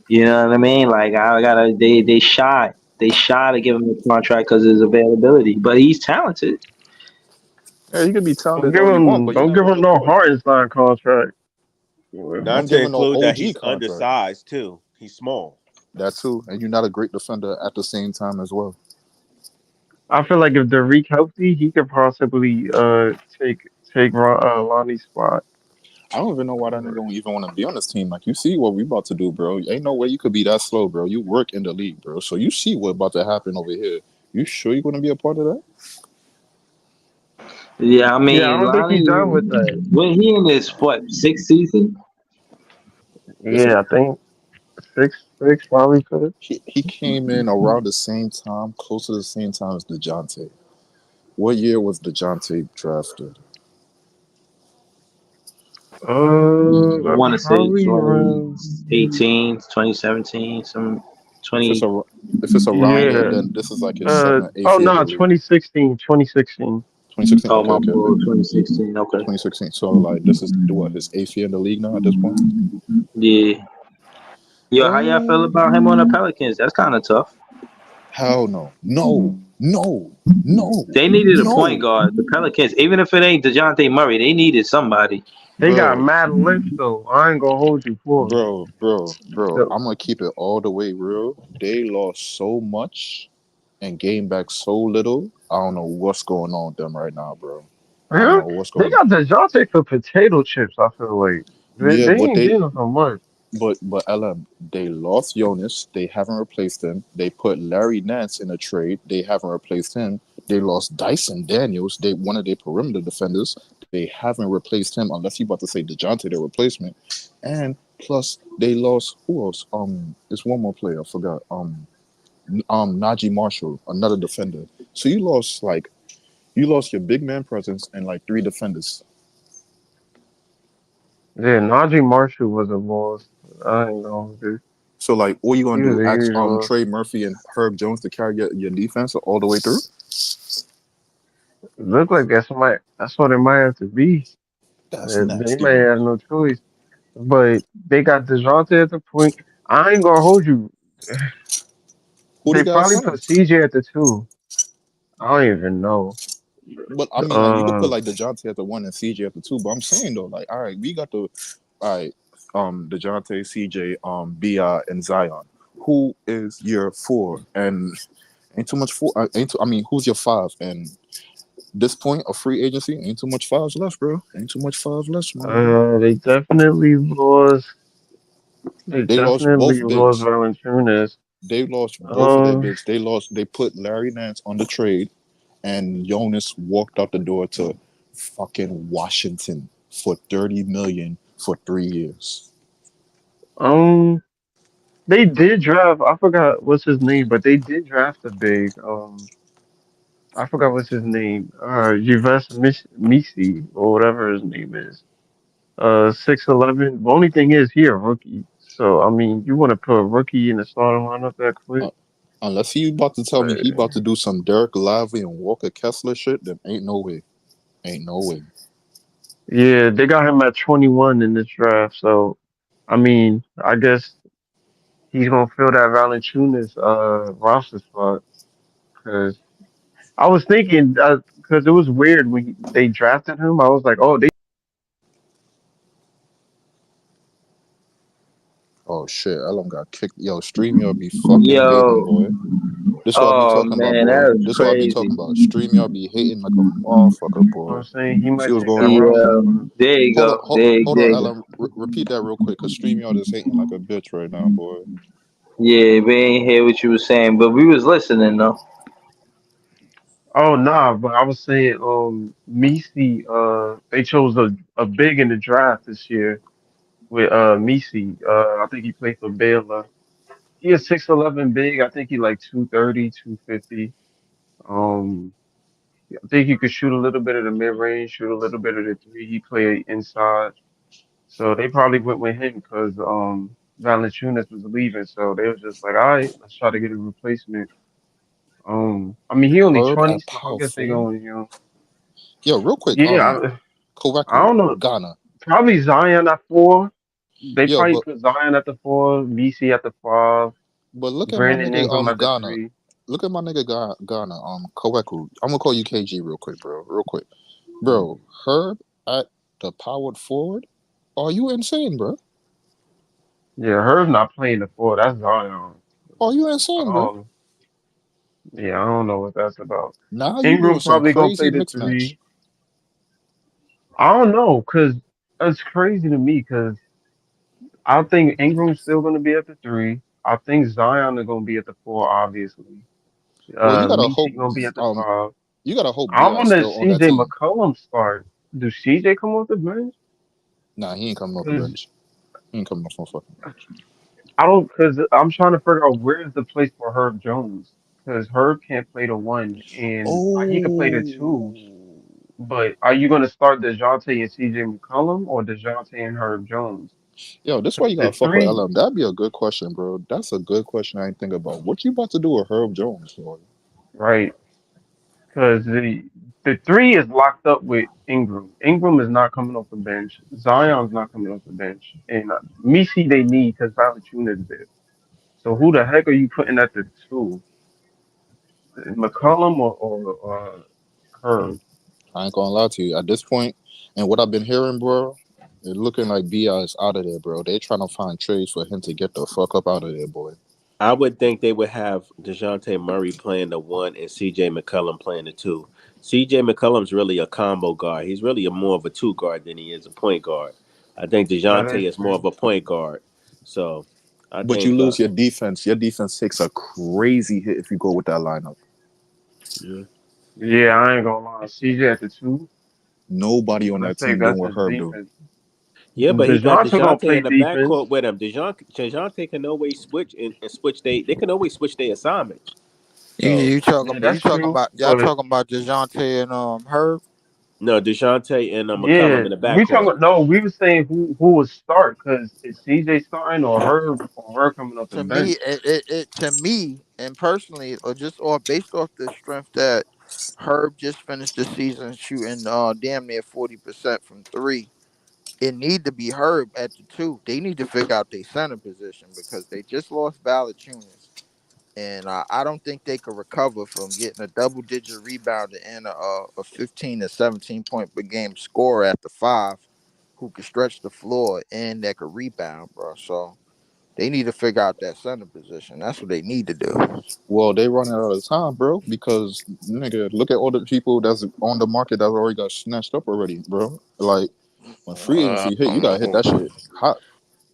You know what I mean? Like I gotta they shy. They shy to give him the contract because of his availability. But he's talented. Yeah, you can be Don't talented give all you want, but you're don't not give gonna him do no it. Hartenstein contract. Yeah. Not Don't to give him no include that OG he's contract. undersized too. He's small. That too, and you're not a great defender at the same time as well. I feel like if Derek healthy, he could possibly take Lonnie's spot. I don't even know why that nigga don't even want to be on this team. Like, you see what we about to do, bro. Ain't no way you could be that slow, bro. You work in the league, bro. So you see what about to happen over here. You sure you're gonna be a part of that? Yeah, I Yeah, I mean don't think he's Lonnie. done with that. When he in his sixth season? This is Yeah, I think six probably could. he came in around the same time, close to the same time as DeJounte. What year was DeJounte drafted? I want to say Probably around. 2018, 2017, some If it's 20. a if it's around there, Yeah. then this is like his 7th, 8th Oh year in no, the league. 2016. 2016. 2016. Oh Okay, my okay, okay. boy, 2016. Okay. 2016. So like this is what his 8th year in the league now at this point. Yeah. Yo, how y'all feel Oh about him on the Pelicans? That's kind of tough. hell no, no, no, no, They needed a point no, guard. The Pelicans, even if it ain't DeJounte Murray, they needed somebody. They got bro. mad length though. I ain't gonna hold you for it. Bro. So, I'm gonna keep it all the way real. They lost so much and gained back so little. I don't know what's going on with them right now, bro. I don't yeah, know what's they going on. got DeJounte for potato chips. I feel like Yeah, they but ain't getting so much. but LM, they lost Jonas. They haven't replaced him. They put Larry Nance in a trade. They haven't replaced him. They lost Dyson Daniels. They one of their perimeter defenders. They haven't replaced him unless you about to say DeJounte their replacement. And plus they lost who else? It's one more player. I forgot. Najee Marshall, another defender. So you lost your big man presence and like 3 defenders. Yeah, Najee Marshall was a loss. I ain't gonna do. So like all you He gonna was do a ask huge loss. Trey Murphy and Herb Jones to carry your defense all the way through? Look like that's what it might have to be. That's They nasty may work. have no choice. But they got DeJounte at the point. I ain't gonna hold you. Who they They got probably put signed? CJ at the 2. I don't even know. But I mean, like you could put Uh, like DeJounte at the 1 and CJ at the 2. But I'm saying though, like, all right, we got the all right, DeJounte, CJ, Bi and Zion. Who is your 4? And ain't too much 4. I mean, who's your 5? And this point of free agency, ain't too much 5s left, bro. Ain't too much 5 left, my nigga. they definitely lost. They They lost definitely both lost bigs. Valanciunas. They lost both of their Um, bigs. They put Larry Nance on the trade, and Jonas walked out the door to fucking Washington for $30 million for 3 years. they did draft. I forgot what's his name, but they did draft a big. I forgot what's his name. Yves Misi or whatever his name is. 6'11". The only thing is he a rookie. So I mean, you want to put a rookie in the starting lineup that quick? Uh, unless he about to tell me he about to do some Derek Lively and Walker Kessler shit, then ain't no way. Ain't no way. Yeah, they got him at 21 in this draft. So I mean, I guess he's gonna fill that Valanciunas roster spot. Cause I was thinking, because it was weird when they drafted him. I was like, oh, they. Oh shit, Elam got kicked. Yo, StreamYard be fucking hating, Yo, boy. This what I be oh talking about, man, boy. that was This what I be talking crazy. about. StreamYard be hating like a motherfucker, You know what boy. I'm saying he See might what's take going that on right roster here? Yeah, spot. there you Hold on, go. There hold on, you go. Elam. repeat that real quick, cause StreamYard is hating like a bitch right now, boy. Yeah, we ain't hear what you was saying, but we was listening though. Oh nah, but I was saying, Misi, they chose a big in the draft this year with Misi. I think he played for Baylor. He is 6'11" big. I think he like 230, 250. Um, I think he could shoot a little bit of the mid range, shoot a little bit of the three. He played inside, so they probably went with him because Valanciunas was leaving. So they was just like, all right, let's try to get a replacement. I mean, he only Herb 20, at so I power guess they forward. going, Yo, real quick, yeah. I Kovaku, don't know. Ghana. Probably Zion at 4. They Yo, probably put Zion at the 4, BC at the 5, but look at my Brandon nigga Ingram at the Ghana. 3. Look at my nigga Ghana, Kovaku. I'm gonna call you KG real quick, bro. Real quick. Bro, Herb at the powered forward? Are you insane, bro? Yeah, Herb not playing the 4. That's Zion. Are you insane, bro? Yeah, I don't know what that's about. Now you doing Ingram some probably gonna play crazy the mix match. 3. I don't know, cause it's crazy to me, cause I think Ingram's still gonna be at the 3. I think Zion is gonna be at the 4, obviously. Well, you gotta hope Misi gonna be at the 5. you gotta hope I BI's want to still on that CJ team. McCollum start. Do CJ come off the bench? Nah, he ain't coming off the bench. He ain't coming off no fucking bench. I don't, because I'm trying to figure out where is the place for Herb Jones. Because Herb can't play the 1, and he could play the 2. But are you going to start DeJounte and CJ McCollum or DeJounte and Herb Jones? Yo, this is why you gotta The fuck with 3, LM. That'd be a good question, bro. That's a good question I didn't think about. What you about to do with Herb Jones, boy? right? Because the 3 is locked up with Ingram. Ingram is not coming off the bench. Zion's not coming off the bench. And Misi they need because Valanciunas is there. So who the heck are you putting at the 2? McCollum or Herb? I ain't gonna lie to you. At this point, and what I've been hearing, bro, it's looking like BI is out of there, bro. They trying to find trades for him to get the fuck up out of there, boy. I would think they would have DeJounte Murray playing the 1 and CJ McCollum playing the 2. CJ McCollum's really a combo guard. He's really more of a 2 guard than he is a point guard. I think DeJounte is more of a point guard. So I But think you lose your defense. Your defense takes a crazy hit if you go with that lineup. Yeah, I ain't gonna lie. CJ at the 2. Nobody on that Let's say team doing that's what his Herb do. defense. Yeah, but he got DeJounte gonna DeJounte play in the defense. backcourt with him. DeJounte can always switch and switch. They can always switch their assignments. So, You talking Yeah, that's true. about DeJounte and Herb? no, DeJounte and Yeah, McCollum in the we talking backcourt. about, no. We were saying who would start because is CJ starting or Herb coming off the To me, bench? and personally, or based off the strength that Herb just finished the season shooting damn near 40% from 3. It need to be Herb at the 2. They need to figure out their center position because they just lost Valanciunas, and I don't think they could recover from getting a double-digit rebounder and a 15 to 17 point per game scorer at the 5, who could stretch the floor and that could rebound, bro. So they need to figure out that center position. That's what they need to do. Well, they running out of time, bro, because nigga, look at all the people that's on the market that already got snatched up already, bro. Like when free agency hit, you gotta hit that shit hot.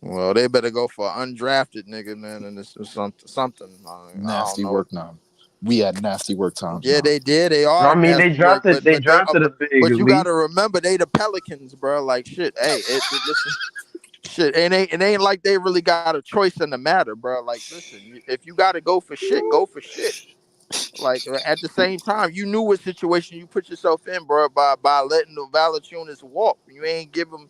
Well, they better go for undrafted nigga, man, and this is something. I don't Nasty know. work now. We had nasty work times. Yeah, now. they did. They are. I mean, they nasty work, drafted a big. but you elite. got to remember they the Pelicans, bro. Like shit. Hey, listen, shit. It ain't like they really got a choice in the matter, bro. Like, listen, if you got to go for shit, go for shit. Like at the same time, you knew what situation you put yourself in, bro, by letting the Valanciunas walk. You ain't give him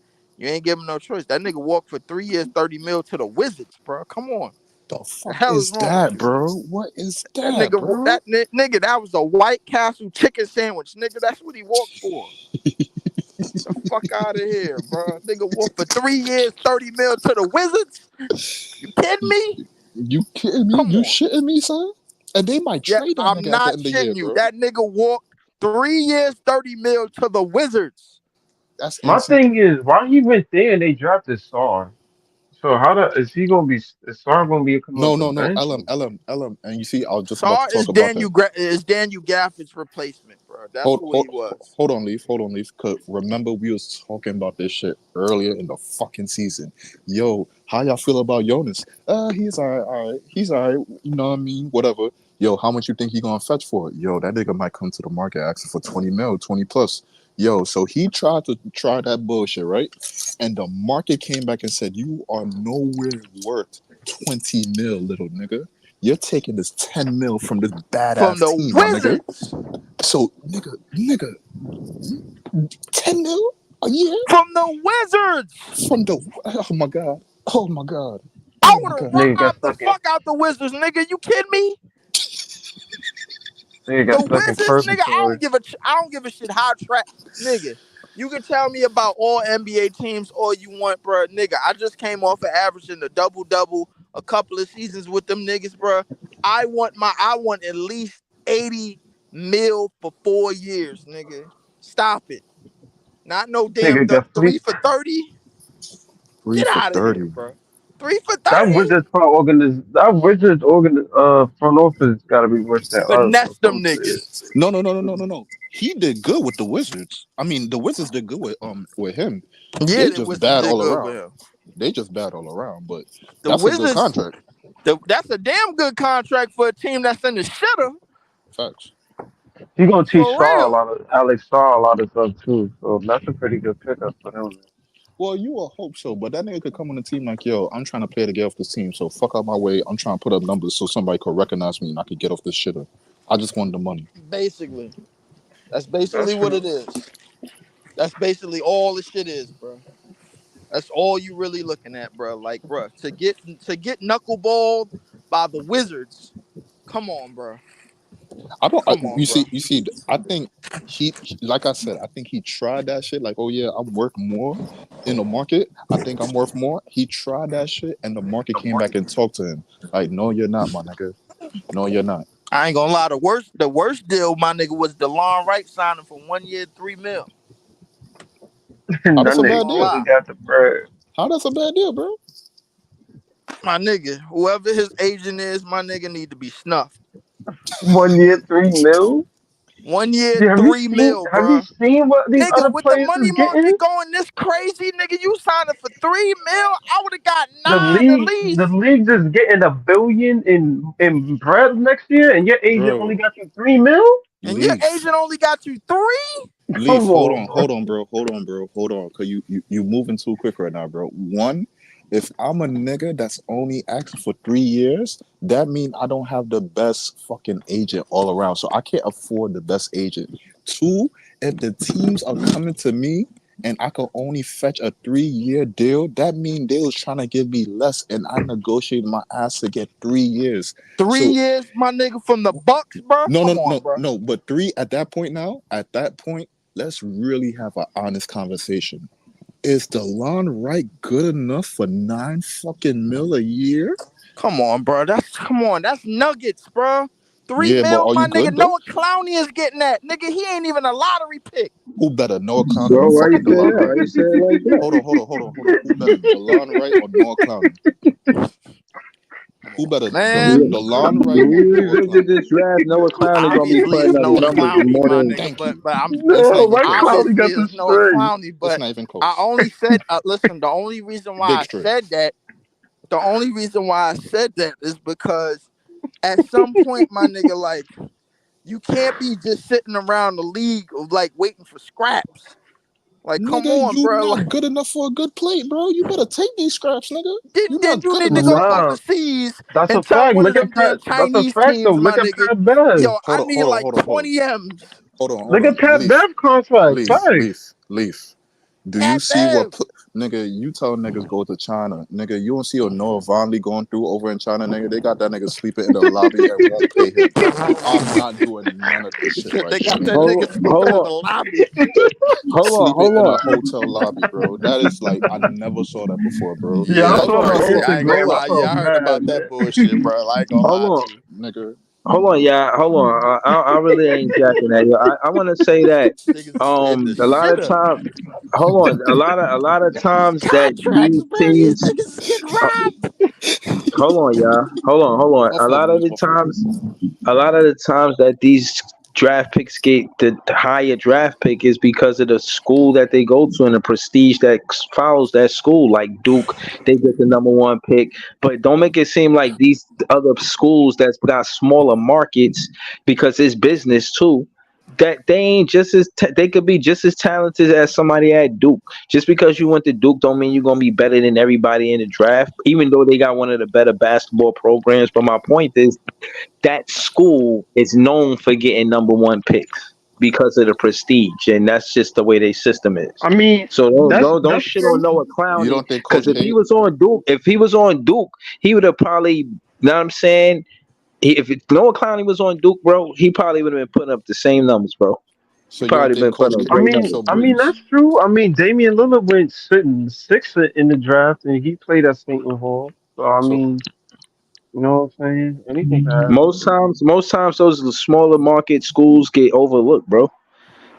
no choice. That nigga walked for 3 years, 30 mil to the Wizards, bro. Come on. The fuck The hell is wrong that, with you? bro? What is That that, nigga, bro? nigga, that was a White Castle chicken sandwich, nigga. That's what he walked for. The fuck out of here, bro. Nigga walked for 3 years, 30 mil to the Wizards. You kidding me? You kidding me? Come You on. shitting me, son? And they might Yeah, trade that I'm nigga at the not end of the year, shitting you. bro. That nigga walked 3 years, 30 mil to the Wizards. That's My insane. thing is, why he went there and they drafted Sarr? So is he gonna be? Is Sarr gonna be coming No, off the no, no. bench? LM. And you see, I was just about Sarr to talk about that. is Daniel Gafford's replacement, bro. That's Hold, who hold, he was. hold on, Leaf. Hold on, Leaf. Cause remember we was talking about this shit earlier in the fucking season. Yo, how y'all feel about Jonas? He's alright. He's alright. You know what I mean? Whatever. Yo, how much you think he gonna fetch for it? Yo, that nigga might come to the market asking for 20 mil, 20 plus. Yo, so he tried to try that bullshit, right? And the market came back and said, you are nowhere worth 20 mil, little nigga. You're taking this 10 mil from this From badass the team, my nigga. Wizards. So, nigga, 10 mil a year From the Wizards. from the. Oh my god. Oh my god. I Oh would my have god. Nigga got robbed the stuck in. fuck out the Wizards, nigga. You kidding me? Nigga got The stuck in Wizards, nigga. I purgatory. don't give a shit how trash, nigga. You can tell me about all NBA teams all you want, bro, nigga. I just came off of averaging a double a couple of seasons with them niggas, bro. I want at least 80 mil for 4 years, nigga. Stop it. Not no damn Nigga got 3 free. for 30. 3 Get for out of 30. here, bro. 3 for That 30. Wizards front office gotta be worse than us or Finesse them some shit. niggas. No. He did good with the Wizards. I mean, the Wizards did good with him. Yeah, They the just Wizards bad did all good with around. him. They just bad all around, but The that's a good Wizards, contract. that's a damn good contract for a team that's in the shitter. Facts. He gonna teach For real. Alex Starr a lot of stuff too. So that's a pretty good pickup for him. Well, you will hope so, but that nigga could come on the team like, yo, I'm trying to play to get off this team, so fuck out my way. I'm trying to put up numbers so somebody could recognize me and I could get off this shitter. I just want the money. Basically. That's basically what it is. That's basically all the shit is, bro. That's all you really looking at, bro. Like, bro, to get knuckleballed by the Wizards. Come on, bro. You see, I think he, like I said, I think he tried that shit. Like, oh yeah, I'm worth more in the market. I think I'm worth more. He tried that shit, and the market came back and talked to him. Like, no, you're not, my nigga. No, you're not. I ain't gonna lie. The worst deal, my nigga, was DeLon Wright signing for 1 year, $3 million. How that's a bad deal? Got the bread. How that's a bad deal, bro? My nigga, whoever his agent is, my nigga need to be snuffed. 1 year, $3 million. 1 year, $3 million, bro. Have you seen what these nigga, other with players the money is getting? market going this crazy, nigga, you signed it for $3 million. I would have got 9 at least. The league's just getting $1 billion in bread next year, and your agent only got you $3 million. And your agent only got you 3? Leaf, hold on, bro. Cause you moving too quick right now, bro. One, if I'm a nigga that's only asking for 3 years, that means I don't have the best fucking agent all around. So I can't afford the best agent. 2, if the teams are coming to me and I can only fetch a 3-year deal, that means they was trying to give me less, and I negotiated my ass to get 3 years. 3 years, my nigga, from the Bucks, bro. No. But 3 at that point now. At that point, let's really have an honest conversation. Is DeLon Wright good enough for 9 fucking mil a year? Come on, bro. That's Nuggets, bro. 3 mil, my nigga. Noah Clowney is getting that. Nigga, he ain't even a lottery pick. Who better, Noah Clowney or fucking DeLon Wright? Hold on. Who better, DeLon Wright or Noah Clowney? Who better, DeLon Wright? Who did this draft? Noah Clowney gonna be putting up numbers more than. Thank you. But I'm Clowney got the Noah Clowney, but it's not even close. I only said, listen. The only reason why I said that is because at some point, my nigga, like, you can't be just sitting around the league like waiting for scraps. Like, nigga, come on, you bro. not good enough for a good plate, bro. You better take these scraps, nigga. Then you need to go overseas That's and a tell fact. one Look of them Chinese teams, my nigga, yo, I need like 20 M's. Hold on. Look at Pat Bev contract. Leaf. Do you see what, nigga, you tell niggas go to China. Nigga, you don't see what Noah Vonleh going through over in China, nigga. They got that nigga sleeping in the lobby and won't pay him. I'm not doing none of this shit right They got now. that nigga sleeping in the lobby. Sleeping in a hotel lobby, bro. That is like, I never saw that before, bro. Yeah, I saw that I ain't gonna lie. Yeah, I heard about that bullshit, bro. Like, gonna lie to you. Nigga. Hold on, yeah, hold on. I really ain't jacking that. Yo. I want to say that Niggas scared the a lot shit of up. times, hold on, a lot of times that Contracts, these bro. These teams, niggas is getting robbed. hold on, y'all, hold on. A lot of the times that these draft picks get the higher draft pick is because of the school that they go to and the prestige that follows that school. Like Duke, they get the number one pick, but don't make it seem like these other schools that's got smaller markets because it's business too. That they ain't just as they could be just as talented as somebody at Duke. Just because you went to Duke, don't mean you're gonna be better than everybody in the draft. Even though they got one of the better basketball programs, but my point is that school is known for getting number one picks because of the prestige, and that's just the way their system is. I mean, So don't that's shit on true. Noah You Clowney don't think because Coach Hay? if he was on Duke, he would have probably. You know what I'm saying? Noah Clowney was on Duke, bro, he probably would have been putting up the same numbers, bro. So you don't Probably been think Coach putting up Hay I great gonna mean, numbers. show I mean Breeze? that's true. I mean, Damian Lillard went sitting sixth in the draft, and he played at Seton Hall. So I So mean, you know what I'm saying? Anything can happen. Most times, those smaller market schools get overlooked, bro.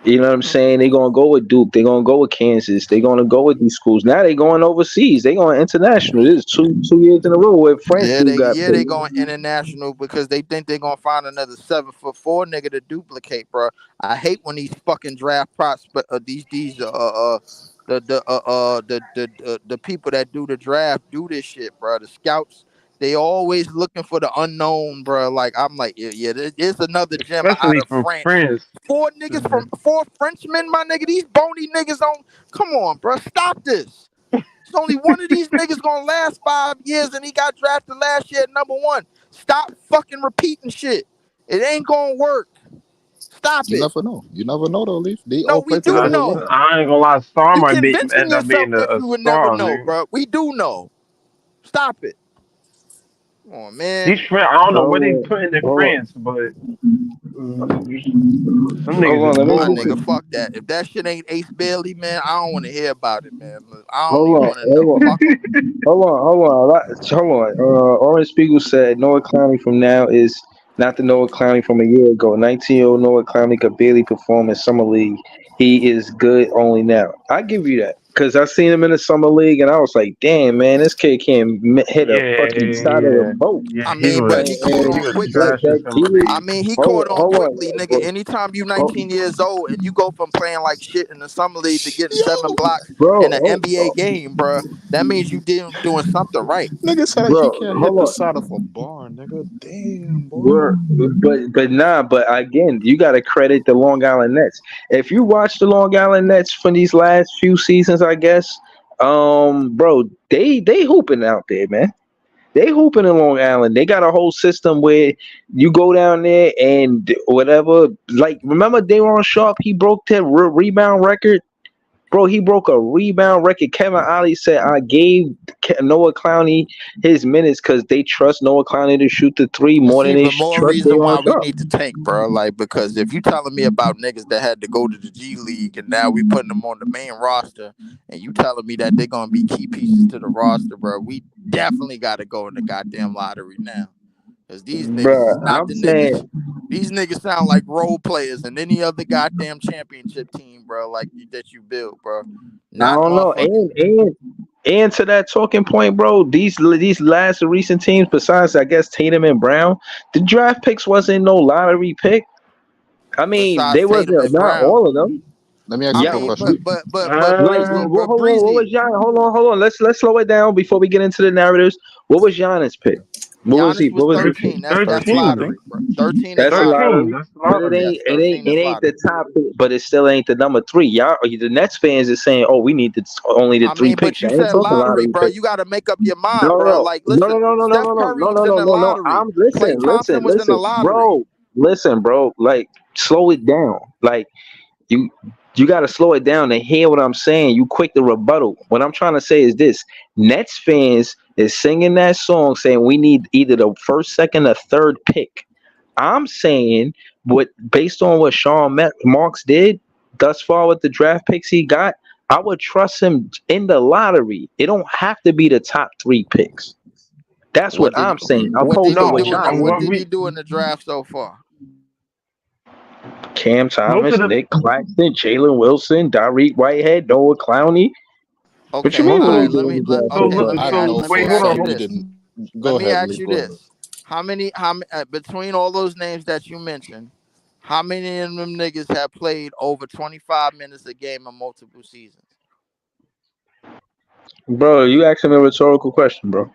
You know what I'm saying? They're gonna go with Duke. They're gonna go with Kansas. They're gonna go with these schools. Now they're going overseas. They're going international. This is two years in a row where French Yeah, dude got they picked. going international because they think they're gonna find another 7'4" nigga to duplicate, bro. I hate when these fucking draft prospect these the people that do the draft do this shit, bro. The scouts, they always looking for the unknown, bro. Like I'm like, yeah, there's another gem out Especially of from France. France. Mhm. Four Frenchmen, my nigga. These bony niggas on. Come on, bro. Stop this. There's only one of these niggas gonna last 5 years, and he got drafted last year at number one. Stop fucking repeating shit. It ain't gonna work. Stop you it. never know. You never know though, Leaf. They No, all we play do together as know. well. I ain't gonna lie, Star You might convincing end up yourself being that a you would never star, know, nigga. bro. We do know. Stop it. Come on, These man. friends, I don't know what they Hold put in their on, France, but them hold niggas on. is Let me Nah, get balling. nigga, to, fuck that. If that shit ain't Ace Bailey, man, I don't want to hear about it, man. Look, I don't hold even on, want to know. Fuck him. hold on. Hold on. Orange Spiegel said Noah Clowney from now is not the Noah Clowney from a year ago. 19-year-old Noah Clowney could barely perform in summer league. He is good only now. I give you that because I seen him in the summer league and I was like, damn man, this kid can't hit a fucking side of the boat. Yeah. I He mean, was but And, he caught he on and was quickly. trash in that summer he I league. mean, he hold caught on hold quickly, nigga. on, Anytime you hold, 19 years old and you go from playing like shit in the summer league to getting 7 Yo, blocks in an bro, NBA game, bro, that means you doing something right. nigga said that he bro, can't hit hold the on. side of a bar, nigga. Damn, boy. We're, but again, you got to credit the Long Island Nets. If you watch the Long Island Nets for these last few seasons, I guess, bro, they hooping out there, man. They hooping in Long Island. They got a whole system where you go down there and whatever. Like remember Daron Sharp? He broke that rebound record. Bro, he broke a rebound record. Kevin Ollie said, I gave Noah Clowney his minutes because they trust Noah Clowney to shoot the three It's more than they even more trust reason Daron why we Sharp. need to tank, bro. Like, because if you telling me about niggas that had to go to the G League and now we putting them on the main roster, and you telling me that they're gonna be key pieces to the roster, bro, we definitely got to go in the goddamn lottery now. Cause these niggas is Bruh, not I'm the saying, niggas. These niggas sound like role players in any other goddamn championship team, bro. Like that you build, bro. I Not don't know. motherfucking. And to that talking point, bro, these last recent teams, besides I guess Tatum and Brown, the draft picks wasn't no lottery pick. I mean, Besides they Tatum wasn't and not Brown. all of them. Let me ask I you a quick Yeah, mean, question. like Breezy, well, but hold on. What was Breezy, Gian? Hold on. Let's slow it down before we get into the narratives. What was Giannis pick? What was he? Giannis was What was he? 13. That's 13, I 13. think. lottery, bro. 13 is That's a 13. lottery. lottery, That's the but it lottery. ain't Yes, it ain't 13 it is ain't the lottery. top, but it still ain't the number three. Y'all, the Nets fans is saying, oh, we need only the I three mean, but picks. I you ain't said talking lottery, lottery bro. picks. You got to make up your mind, No, bro. no, Like, no, no, listen, no, no, no, Steph no, no, Curry no, was no, in no, the no, no. lottery. I'm Klay listen, Thompson listen, was in the listen, lottery. bro. Like, slow it down. Like, you you got to slow it down to hear what I'm saying. You quick to rebuttal. What I'm trying to say is this: Nets fans is singing that song saying we need either the first, second, or third pick. I'm saying what based on what Marks did thus far with the draft picks he got, I would trust him in the lottery. It don't have to be the top three picks. That's What what did I'm saying. what Opposed did to he No, what do in the y'all what what saying. did he we do in the draft so far? Cam most Thomas, of the Nick Claxton, Jalen Wilson, Tyreek Whitehead, Noah Clowney. What you Okay, mean? most all of What right. was the Let me the let draft so pick okay. look class? I don't know Let me wait, for a hold ask on, fact you we this. didn't. Let Go me ahead, ask Leaf. you Go ahead. this. Between all those names that you mentioned, how many of them niggas have played over 25 minutes a game in multiple seasons? Bro, you asking me a rhetorical question, bro.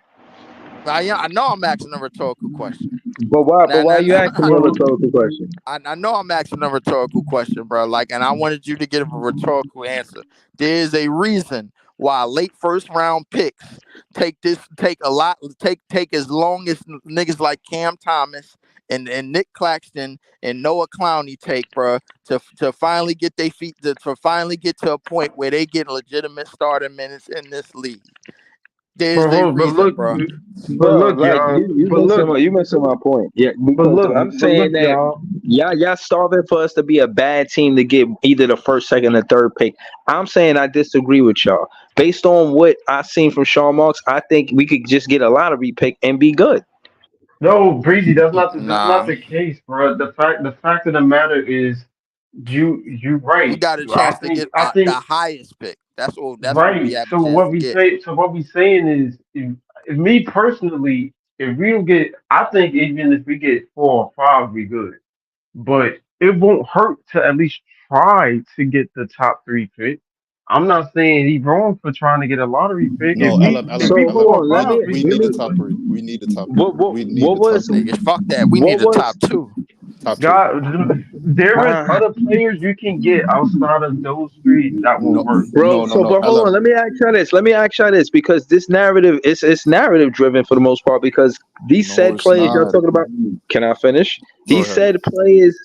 I know I'm asking a rhetorical question. But why? But Now, why now, you asking me a well, rhetorical question? I know I'm asking a rhetorical question, bro. Like, and I wanted you to give a rhetorical answer. There's a reason why late first round picks take as long as niggas like Cam Thomas and Nick Claxton and Noah Clowney take, bro, to finally get their feet to finally get to a point where they get legitimate starting minutes in this league. There's a reason, bro. Bro, like y'all, you missing my point. Yeah, because I'm but saying look, that y'all. y'all starving for us to be a bad team to get either the first, second, or third pick. I'm saying I disagree with y'all. Based on what I seen from Sean Marks, I think we could just get a lottery pick and be good. No, Breezy, that's not Nah, the case, bro. The fact of the matter is, you we right. got a I chance to think get I the think highest pick. That's what we right. have a chance to get. So what we saying is, if me personally, if we get, I think even if we get 4 or 5, we good. But it won't hurt to at least try to get the top 3 pick. I'm not saying he's wrong for trying to get a lottery pick. No, If So we hold four or on, let five, me we We let need the me. good. top three. We need the top three. What We need what the top was three. Niggas, fuck that. We what need a top was two. Top two. God, there is uh, other players you can get outside of those three that will No, work. bro? no. So, but hold on, LM. let me ask you this. Let me ask you this because this narrative it's narrative driven for the most part because these No, said it's players y'all not. talking about. Can I finish? Go ahead.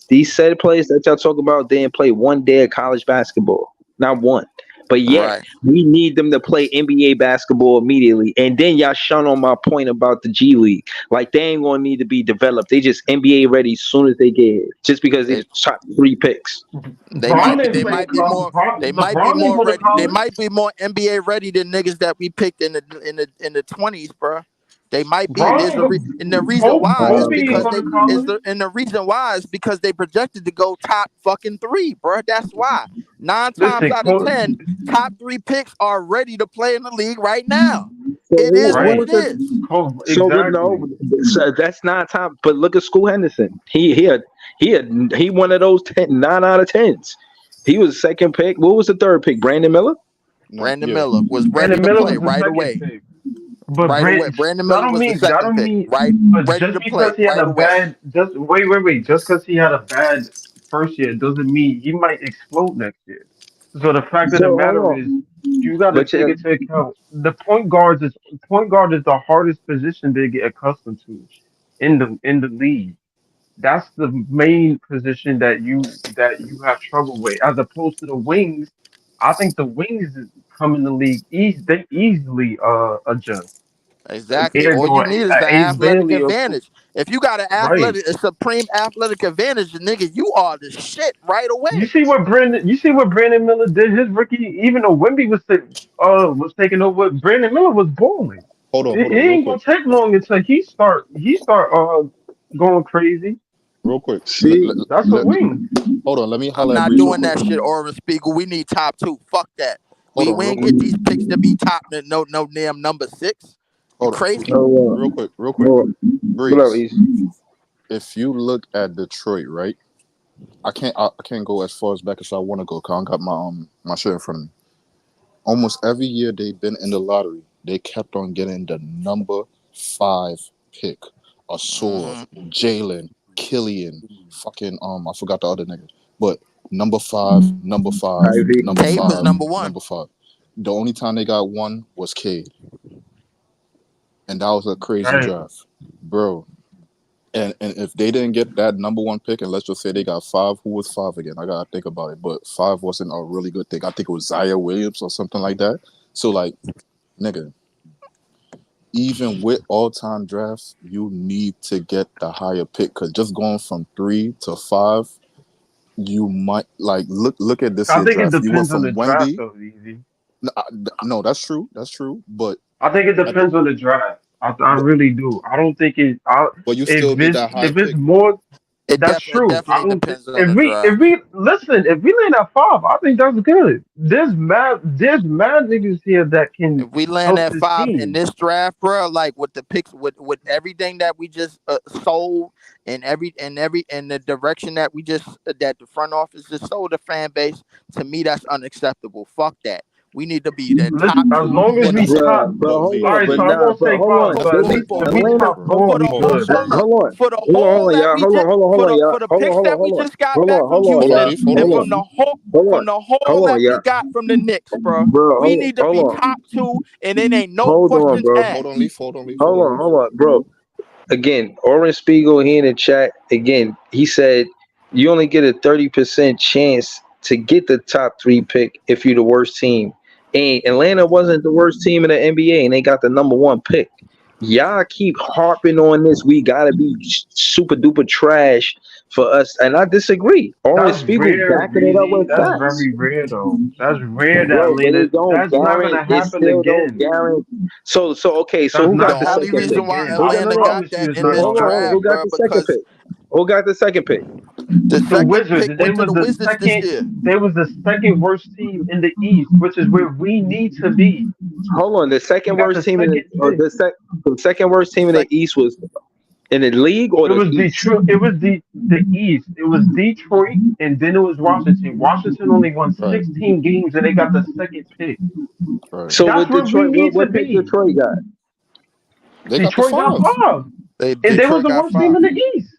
These said players that y'all talk about didn't play one day of college basketball, not one. But yet Right. we need them to play NBA basketball immediately. And then y'all shun on my point about the G League. Like they ain't gonna need to be developed. They just NBA ready as soon as they get here. Just because they They top 3 picks. they Braun might be didn't they play might be college. more they might be LeBron didn't more go to ready. They college. might be more NBA ready than niggas that we picked in the 20s, bro. They might be. Braun didn't go. And the reason why is Kobe didn't because go to college. the reason why is because they projected to go top fucking 3, bro. That's why. 9 times Listen, out of 10, top 3 picks are ready to play in the league right now. So It is who what right? was it the is. so what Exactly. no so that's not top but look at School Henderson. He one of those 9 out of 10s. He was second pick. What was the third pick? Brandon Miller? No, Brandon yeah. Miller was ready Brandon to Miller play was the right second away. pick. But Brandon that Miller don't was the mean that second don't pick. mean. Right, But ready just to play because he had right a away. bad, just wait. Just because he had a bad first year doesn't mean he might explode next year. So the fact of So the hold matter is, on. you got to But take into account the point guard is the hardest position to get accustomed to in the league. That's the main position that you have trouble with, as opposed to the wings. I think the wings come in the league they easily adjust. Exactly. Either All go you need is at the Ace athletic Bailey or advantage. If you got right. a supreme athletic advantage, nigga, you are the shit right You away. see what Brandon Miller did his rookie. Even though Wemby was taking over, Brandon Miller was balling. It Real ain't quick. gonna take long until he start going crazy. Real quick. see, That's a wing. Hold on. Let me I'm holler at not Breeze real doing quick. that shit, Oren Spiegel. We need top 2. Fuck that. Hold We on, real ain't quick. get these picks to be top no damn number 6. You Hold on. crazy? Real quick. Real quick. hold on. What up, Breeze. East? If you look at Detroit, right? I can't go as far as back as I want to go. Cause I got my shit in front of me. Almost every year they've been in the lottery, they kept on getting the number 5 pick. Asor, Hmm. Jalen, Killian, fucking I forgot the other nigga. But number 5, number 5, Ivy. number Cade was 5, number 1. number 5. The only time they got one was Cade. And that was a crazy Right. draft. Bro. And if they didn't get that number 1 pick, and let's just say they got 5, who was 5 again? I gotta think about it. But 5 wasn't a really good thing. I think it was Zaire Williams or something like that. So like, nigga, even with all-time drafts, you need to get the higher pick because just going from 3 to 5, you might like look at this I year think it draft. You went depends on from the draft, Wemby. though, Easy. No, no, that's true. That's true. But I think it at the, depends on the draft. I but really do. I don't think it. but you still need that high If it's pick. more, that's It true. I definitely don't. depends on the If draft. we listen, if we land at 5, I think that's good. There's mad niggas here that can If we land help at this 5 in team. this draft, bro, like with the picks, with everything that we just sold, and in the direction that we just that the front office just sold the fan base, to me that's unacceptable. Fuck that. We need to be the top Listen, as 2 long as in But the we that's top. NFC. Bro, but hold Leaf, All on, right, but so I Leaf. nah, won't but say hold 5, on. That's but Listen, For if we hold on, Atlanta, top bro. 4, for we the Hold on, whole good. bro. hold up hold on, for the hold whole on, that y'all, we just hold on, y'all, for the hold on, picks hold on, that we hold on, just got hold back on, from hold on, Hold on, y'all, Houston, Leaf. Hold and on, hold Leaf. from on, the whole hold from on, the whole hold on, that we y'all, got from the Knicks, bro. bro, We need to be hold on, top 2, and it ain't no hold on, questions bro, Hold on, asked. Leaf. Hold on, Leaf. Hold on, Leaf. hold on, bro. Again, Oren Spiegel here in the chat. Again, he said you only get a 30% chance to get the top 3 pick if you're the worst team. And Atlanta wasn't the worst team in the NBA, and they got the number 1 pick. Y'all keep harping on this. We gotta be super duper trash for us, and I disagree. Oren That's Spiegel rare, backing it up Breezy. with That's facts. very rare, though. That's rare that Bro, but Atlanta. it don't That's not gonna it happen still don't again. guarantee. So okay, so That's who The got not the gonna only second happen pick? reason why again. No, I no, no, Atlanta no. got promise you, that it's in not this Hold gonna on, who draft, happen. got bro, the second because pick? Who got the second pick? the The second Wizards. pick They went to was the the Wizards this second. year. They was the second worst team in the East, which is where we need to be. Hold on, the We second got the worst team in second pick. the second worst The team in the second. East was in the league or It the was East? Detroit. It was the East. It was Detroit, and then it was Washington. Washington only won Right, 16 games, and they got the second pick. right. So That's with where we Detroit, need to what pick be. Detroit got? They got the Detroit got 5. 5, and they was Detroit the got worst team 5. in the East.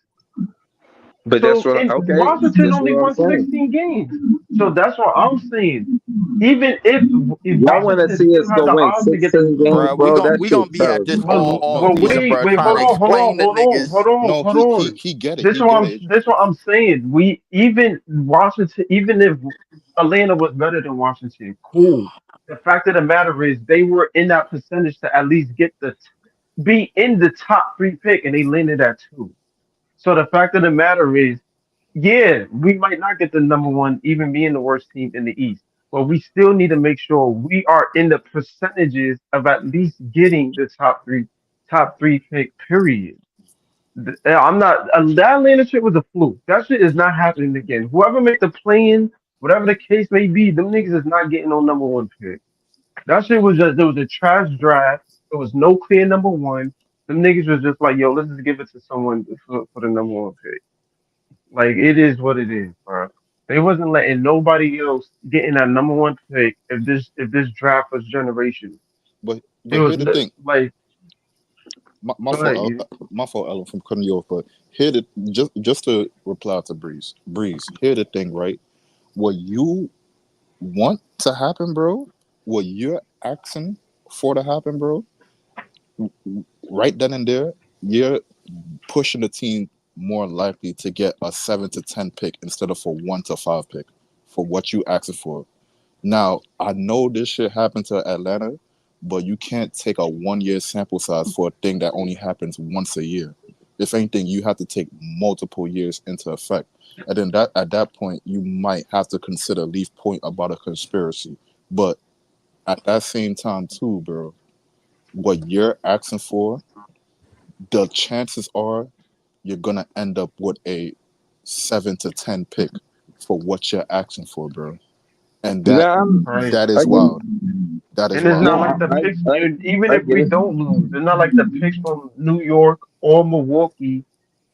But that's So what in okay, Washington that's only what I'm won saying. 16 games. So that's what I'm saying. Even if Y'all want to Washington see us still has go the win odds to get the 16 games, Bro, two, bro? That we shit gonna be at tells this me. all No, all but he's a season, wait, bro, wait, trying hold to on, hold on, explain to hold on, niggas. hold on, no. hold He on. he get it. This He what get I'm it. this what I'm saying. We even Washington, even if Atlanta was better than Washington, cool. The fact of the matter is they were in that percentage to at least get be in the top 3 pick, and they landed at 2. So the fact of the matter is, yeah, we might not get the number 1, even being the worst team in the East, but we still need to make sure we are in the percentages of at least getting the top three pick. Period. I'm not. That Atlanta shit was a fluke. That shit is not happening again. Whoever make the play-in, whatever the case may be, them niggas is not getting no number 1 pick. That shit was just, there was a trash draft. There was no clear number 1. Them niggas was just like, yo, let's just give it to someone for the number 1 pick. Like, it is what it is, bro. They wasn't letting nobody else get in that number 1 pick if this draft was generation. It But was here the thing. like, My go ahead, fault. you. My fault, Ellen, from cutting you off. But here the just to reply to Breeze. Breeze. Here the thing, right? What you want to happen, bro? What you're asking for to happen, bro? Right then and there, you're pushing the team more likely to get a 7 to 10 pick instead of a 1 to 5 pick for what you asking for. Now, I know this shit happened to Atlanta, but you can't take a 1 year sample size for a thing that only happens once a year. If anything, you have to take multiple years into effect. And then that at that point, you might have to consider Leaf point about a conspiracy. But at that same time, too, bro, what you're asking for, the chances are you're gonna end up with a 7 to 10 pick for what you're asking for, bro. And that Nah, Right. that I is get it. wild. That is And it's wild, not Nah, bro. like the picks, even I if get we it. don't lose, it's not like the picks from New York or Milwaukee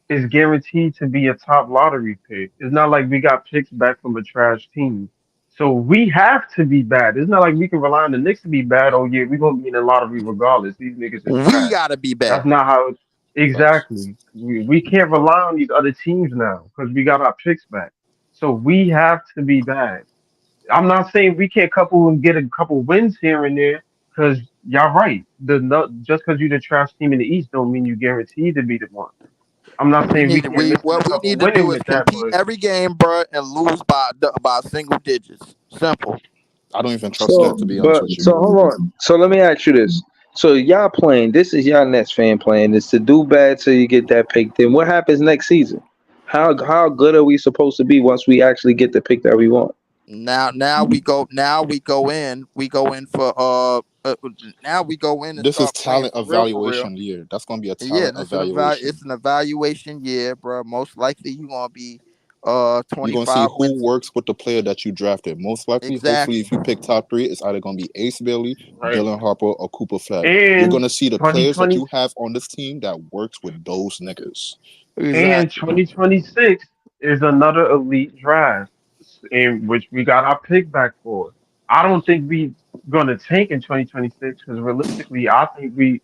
is guaranteed to be a top lottery pick. It's not like we got picks back from a trash team. So we have to be bad. It's not like we can rely on the Knicks to be bad. Oh yeah, we're gonna be in the lottery regardless. These niggas is We trash. gotta be That's bad. not how it, Facts. exactly. We can't rely on these other teams now because we got our picks back. So we have to be bad. I'm not saying we can't couple and get a couple wins here and there because y'all right. Just because you're the trash team in the East don't mean you guaranteed to be the one. I'm not saying we can't miss with a What we couple need to winning do is with that, compete but every game, bro, and lose by single digits. Simple. I don't even trust that, So, to be honest but with you, so bro. hold on. So let me ask you this. So y'all playing. This is y'all Nets fan playing. It's to do bad till you get that pick. Then what happens next season? How good are we supposed to be once we actually get the pick that we want? Now we go in for now we go in and This is start playing talent for real, for real. evaluation year. That's gonna be a Yeah, talent and it's evaluation. an evaluation year, bro. Most likely you gonna be You're gonna see 25 who wins. works with the player that you drafted. Most likely, hopefully, Exactly. if you pick top 3, it's either gonna be Ace Bailey, Right. Dylan Harper, or Cooper Flag. You're And gonna see the players that 2020 you have on this team that works with those niggas. and Exactly. 2026 is another elite draft, in which we got our pick back for. I don't think we gonna tank in 2026 because realistically, I think we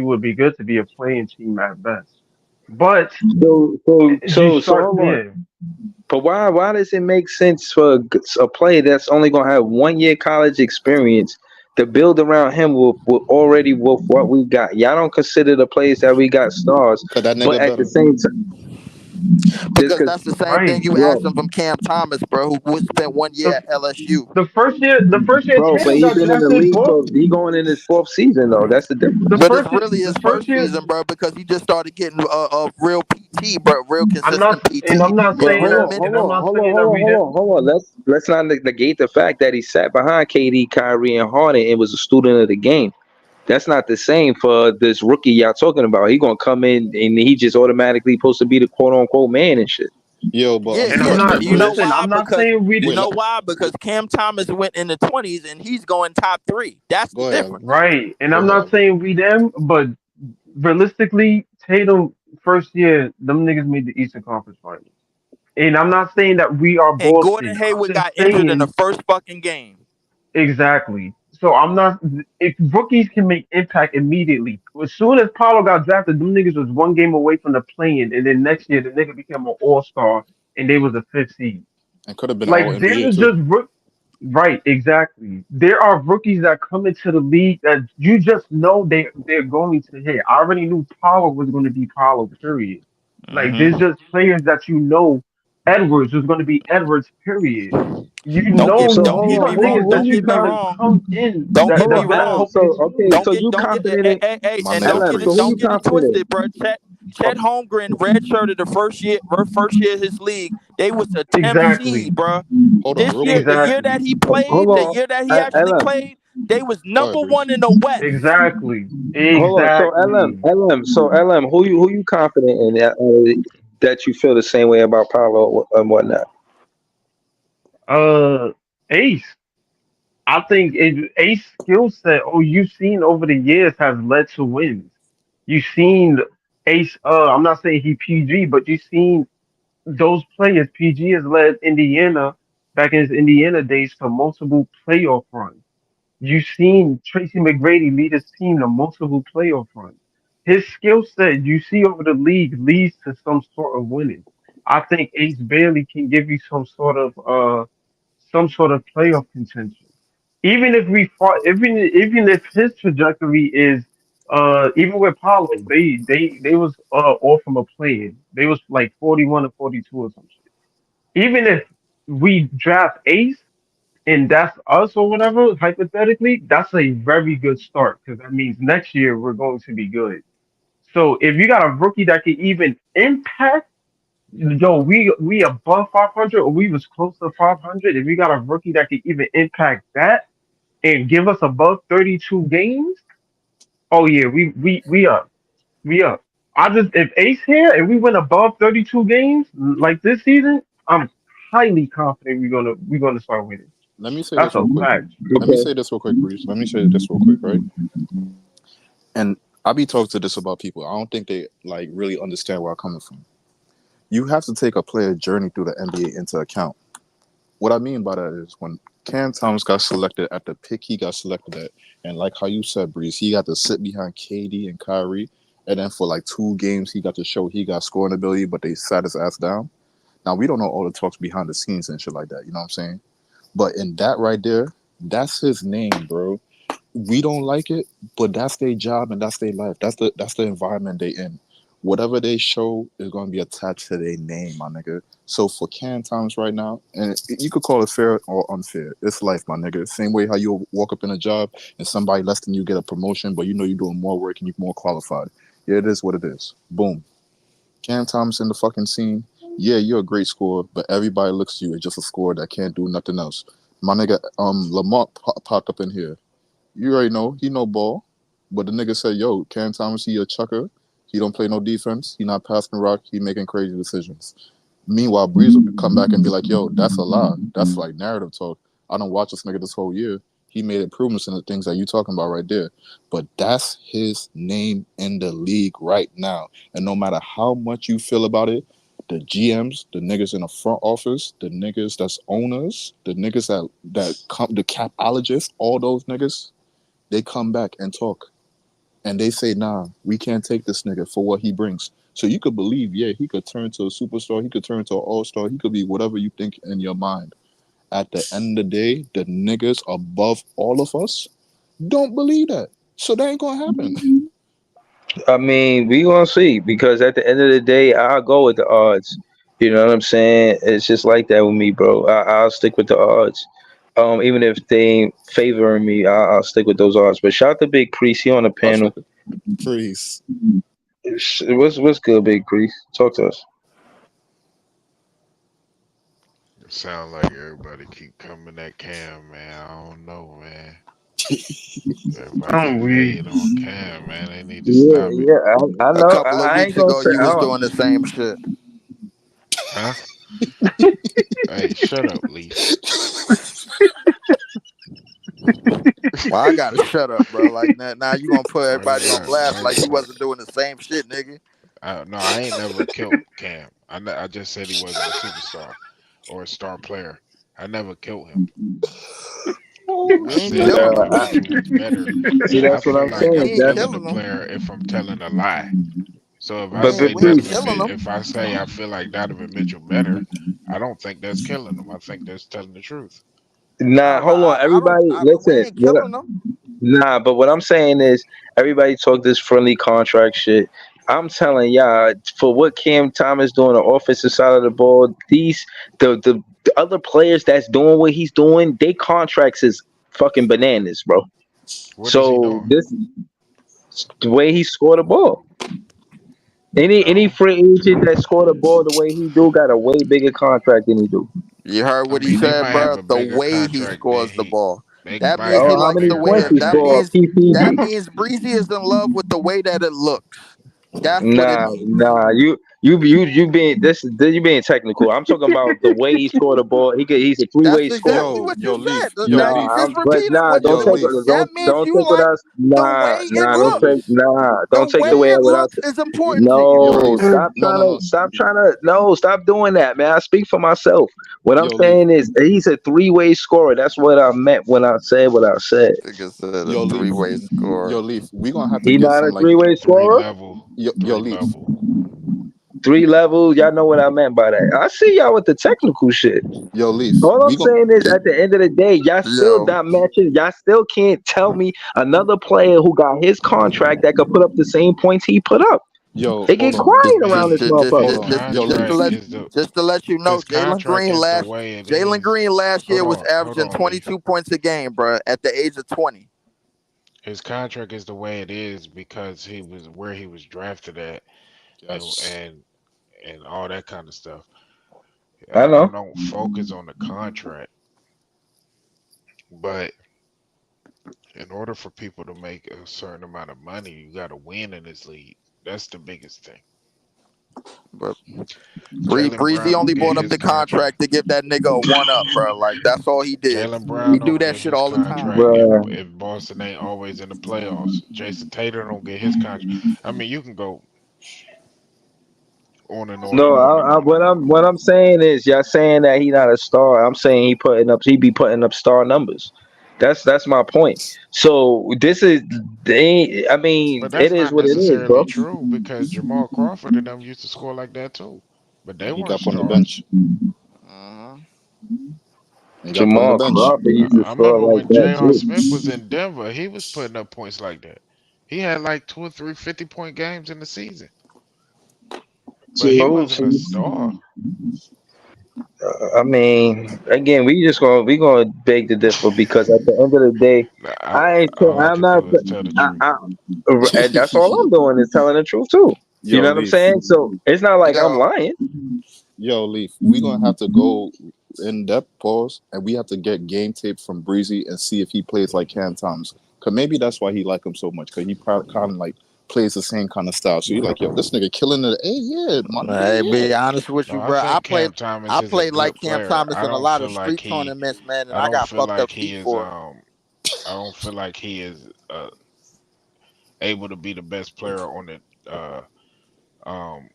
would be good to be a playing team at best. But you So start, hold on. yeah, But why does it make sense for a player that's only gonna have 1 year college experience to build around him with already with what we got? Y'all don't consider the players that we got stars, Cause that but nigga at the better. same time, Because because that's the same thing right. you bro, asking from Cam Thomas, bro, who spent 1 year The at LSU. the first year but Tatum he got been in the drafted league for for he going in his 4th season though. That's the the difference. But it's first year really the his first first year. season, bro, because he just started getting a real PT, bro, real I'm not, consistent and PT I'm not with But saying real that, minutes. and I'm not saying that we didn't. hold on. Let's not negate the fact that he sat behind KD, Kyrie, and Harden and was a student of the game. That's not the same for this rookie y'all talking about. He gonna come in and he just automatically supposed to be the quote unquote man and shit. Yo, but Yeah, And I'm yeah. not. unfortunately, You know Breeze. Listen, why? I'm not Because saying we you Wait, didn't. know why? Because Cam Thomas went in the 20s and he's going top 3. That's the go ahead. difference. Right, and Go I'm not ahead. saying we them, but realistically, Tatum first year, them niggas made the Eastern Conference Finals. And I'm not saying that we are And Gordon boasting. I'm Hayward just got injured in the saying first fucking game. exactly. So I'm not. If rookies can make impact immediately, as soon as Paulo got drafted, them niggas was 1 game away from the play-in, and then next year the nigga became an All-Star, and they was a 5th seed. And could have been all Like NBA there's too. just right, exactly. There are rookies that come into the league that you just know they're going to hit. I already knew Paulo was going to be Paulo. Period. Like there's Hmm. just players that you know. Edwards was going to be Edwards. Period. You Don't get know So don't these hold get are me on, hold wrong. niggas on. What that Don't you you get me gotta kind wrong. come in Don't get hold me that on, wrong. LM. help your So okay, team. so you Don't get confident in hey, My and nigga. LM. So who don't you get it confident in? twisted, bro. Chet Holmgren redshirted the first year of his league. They was a 10th seed, Exactly. bro. Hold on, This real year, quick. the year Exactly. that he played, Hold the on, year that he actually LM. played, they was Go number ahead, Breeze. 1 in the West. Exactly. Hold on. So Exactly. LM. So LM. Who you confident in that you feel the same way about Paolo and whatnot? Uh, Ace. I think Ace skill set, oh, you've seen over the years has led to wins. You've seen Ace. I'm not saying he PG, but you've seen those players. PG has led Indiana back in his Indiana days to multiple playoff runs. You've seen Tracy McGrady lead his team to multiple playoff runs. His skill set, you see over the league, leads to some sort of winning. I think Ace Bailey can give you some sort of playoff contention. Even if we fought, even if his trajectory is even with Paulo, they was off from a play. They was like 41 or 42 or some shit. Even if we draft Ace and that's us or whatever, hypothetically, that's a very good start because that means next year we're going to be good. So if you got a rookie that can even impact, yo, we above 500 or we was close to 500. If you got a rookie that can even impact that and give us above 32 games, oh yeah, we up. We up. I just if Ace here and we win above 32 games like this season, I'm highly confident we're gonna start winning. Let me say That's this a real quick. fact. Let me Okay. say this real quick, Breeze. Let me say this real quick, right? And I be talking to this about people. I don't think they like really understand where I'm coming from. You have to take a player journey through the NBA into account. What I mean by that is when Cam Thomas got selected at the pick he got selected at, and like how you said, Breeze, he got to sit behind KD and Kyrie, and then for like 2 games he got to show he got scoring ability, but they sat his ass down. Now we don't know all the talks behind the scenes and shit like that. You know what I'm saying? But in that right there, that's his name, bro. We don't like it, but that's their job and that's their life. That's the environment they in. Whatever they show is gonna be attached to their name, my nigga. So for Cam Thomas right now, and you could call it fair or unfair. It's life, my nigga. Same way how you walk up in a job and somebody less than you get a promotion, but you know you're doing more work and you're more qualified. Yeah, it is what it is. Boom. Cam Thomas in the fucking scene. Yeah, you're a great scorer, but everybody looks at you as just a scorer that can't do nothing else. My nigga, Lamont popped up in here. You already know he no ball, but the nigga said, "Yo, Cam Thomas, he a chucker. He don't play no defense. He not passing the rock. He making crazy decisions." Meanwhile, Breeze will come back and be like, "Yo, that's a lie. That's like narrative talk. I don't watch this nigga this whole year. He made improvements in the things that you talking about right there." But that's his name in the league right now. And no matter how much you feel about it, the GMs, the niggas in the front office, the niggas that's owners, the niggas that come, the capologists, all those niggas, they come back and talk. And they say, "Nah, we can't take this nigga for what he brings." So you could believe, yeah, he could turn to a superstar, he could turn to an all-star, he could be whatever you think in your mind. At the end of the day, the niggas above all of us don't believe that. So that ain't gonna happen. I mean, we gonna see because at the end of the day, I'll go with the odds. You know what I'm saying? It's just like that with me, bro. I'll stick with the odds. Even if they ain't favoring me, I'll stick with those odds. But shout out to Big Priest, he on the panel. Priest. What's good, Big Priest? Talk to us. It sound like everybody keep coming at Cam, man. I don't know, man. Everybody I'm keep weak. hating on Cam, man. They need to Yeah, stop it. yeah, I A know. couple of I ain't weeks gonna ago, say. you was doing the same shit. Huh? Hey, shut up, Leaf. Well, I gotta shut up, bro. Like now you gonna put Why you everybody on got? blast like you wasn't doing the same shit, nigga. No, I ain't never killed Cam. I just said he wasn't a superstar or a star player. I never killed him. You I ain't said I killing Uh, think them. I, Mitchell was better. see, I that's what feel I'm like You I'm saying. ain't killing the killing them. player if I'm telling a lie. So if I But say We ain't Priest, killing them. if I say I feel like Donovan Mitchell better, I don't think that's killing him. I think that's telling the truth. nah, But hold on, I don't. everybody, We listen. ain't killing them. Nah, but what I'm saying is everybody talk this friendly contract shit. I'm telling y'all, for what Cam Thomas doing the offensive side of the ball, the other players that's doing what he's doing, they contracts is fucking bananas, bro. What is he So doing? this the way he scored the ball. Any No. free agent that scored the ball the way he do got a way bigger contract than he do. You heard I what he mean, they said, might have bro. a The bigger way he contract than scores the ball. they That might means he Oh, have a how likes many the bigger way points that. he That contract. scored means that PPG? means Breezy is in love with the way that it looks. That's what it Nah, means. nah, you being you being technical. I'm talking about the way he scored the ball. He's a three That's way scorer. exactly Yo, what yo, you said. Leaf. Yo, Now you Leaf. just But repeated nah, what you Yo, said. Leaf. That means don't you take what like us. the Nah, way it nah, don't Yo, looks. take Leaf. The don't take way the way it what I looks said. is important to you. Yo, No, Leaf. No, no, no. stop doing that, man. I speak for myself. What I'm Yo, Leaf. saying is he's a three-way scorer. That's what I meant when I said what I said. Nigga said a Yo, Leaf. three-way score. Yo, Leaf. We gonna have to He get not a some like three-way Three scorer. level, yo, three Leaf. level. Three levels. Y'all know what I meant by that. I see y'all with the technical shit. Yo, Leaf. All I'm We gonna saying is, at the end of the day, y'all still Yo, not matching. Y'all still can't tell me another player who got his contract that could put up the same points he put up. yo, It hold get on. quiet around this Hold His motherfucker. on. Yo, to contract Leaf. let is the you know, his contract is the way it Jalen is. Green last Hold year was on, averaging Leaf. 22 points a game, bro, at the age of 20. His contract is the way it is because he was where he was drafted at, and Yes. and, and all that kind of stuff. I I know. don't focus on the contract, but in order for people to make a certain amount of money, you got to win in this league. That's the biggest thing. But Jalen Breezy Brown only gonna get brought up his the contract. contract to give that nigga a one up, bro. Like that's all he did. Jalen He Brown do don't that get shit his all the time. contract Bruh. if Boston ain't always in the playoffs. Jason Tatum don't get his contract. I mean, you can go on and on No, and on and on and on. what I'm saying is y'all saying that he not a star. I'm saying he be putting up star numbers. That's my point. So this is I mean, But that's it is not what it is, necessarily bro. true because Jamal Crawford and them used to score like that too. But they He weren't got put on the bench. stars. Uh-huh. He got put on the Jamal bench. Crawford used to I score remember like when that J.R. too. Smith was in Denver, he was putting up points like that. He had like 2 or 3 50-point games in the season, but he So, wasn't a star. I mean, again, we gonna beg to differ because at the end of the day, I, all I I'm can not. do is tell the truth. And that's all I'm doing is telling the truth too. You Yo, know what I'm Leaf. saying? So it's not like I'm Yo, lying. Yo, Leaf. We gonna have to go in depth pause, and we have to get game tape from Breezy and see if he plays like Cam Thomas. Cause maybe that's why he like him so much. Cause he probably kind of like plays the same kind of style. So you're like, yo, this nigga killing it. Hey, yeah, my Hey, nigga, be yeah. honest with No, you, I bro. think Cam Thomas I is a played like good Cam player. Thomas I in a don't lot feel of like street he. tournaments, man, and I I don't got feel fucked like up he feet is. for it. I don't feel like he is able to be the best player on the um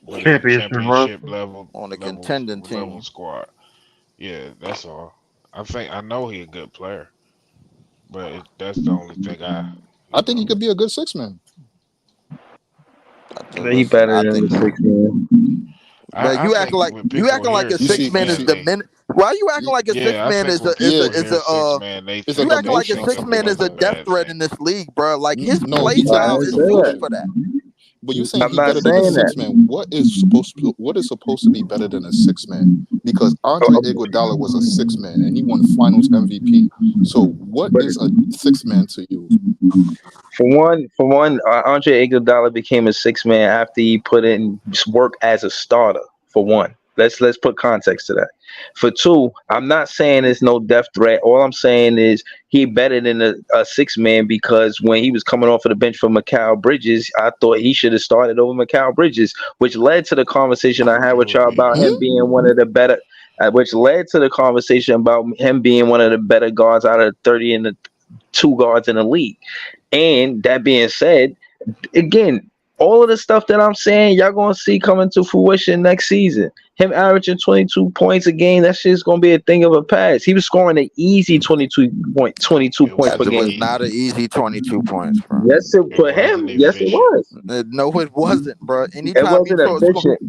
what is it, Championship championship roster. On the contending level team. squad. Yeah, that's all. I know he a good player, but that's the only thing I think he could be a good six man. He Listen, I better than think, the 6 man. but I you acting think like with people here You a see, six you man is see, the think minute. Why you acting like a six yeah, I man think is when people is hear a six man, they it's you like think acting like a six emotional six something man man like is is a a that. death bad threat thing. in this league, bro. Like his No, play he's I not. style didn't He's is say built that. for that. But you saying I'm he not better than a saying that. six man? What is supposed to be better than a six man? Because Andre Oh, Iguodala was a six man and he won Finals MVP. So what but is a six man to you? for one, Andre Iguodala became a 6 man after he put in work as a starter. For one, let's put context to that. For two, I'm not saying there's no death threat. All I'm saying is he better than a 6 man because when he was coming off of the bench for Mikal Bridges, I thought he should have started over Mikal Bridges, which led to the conversation I had It with would y'all be about Hmm? him being one of the better. Which led to the conversation about him being one of the better guards out of 30 and the two guards in the league. And that being said, again, all of the stuff that I'm saying, y'all gonna see coming to fruition next season. Him averaging 22 points a game, that shit's gonna be a thing of a past. He was scoring an easy 22 it points per That wasn't was game. not an easy. easy 22 points, bro. Yes, it, It for wasn't him, yes, it efficient. was. No, it wasn't, bro. It Anytime he wasn't scored, efficient.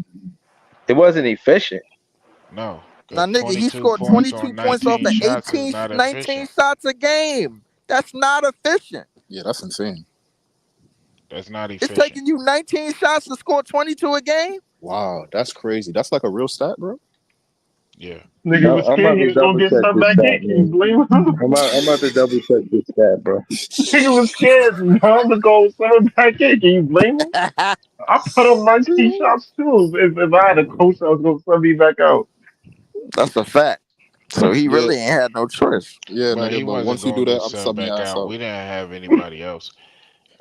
It wasn't efficient. No, now because nigga, he 22 scored points 22 on points off 19 of shots is 18, not 19 efficient. shots a game. That's not efficient. Yeah, that's insane. That's not It's efficient. taking you 19 shots to score 22 a game. Wow, that's crazy. That's like a real stat, bro. Yeah. Nigga was I'm scared about he to was gonna double get check sent this back in. stat, Can you man. blame him? I'm about to double check this stat, bro. Nigga was scared. John was gonna send him back in. Can you blame him? I put up 19 shots too. If I had a coach, I was gonna send me back out. That's a fact. So he Yeah, really ain't had no choice. yeah, But he nigga. But wasn't once you going do to that, get I'm subbed subbing back your ass out. out. We didn't have anybody else.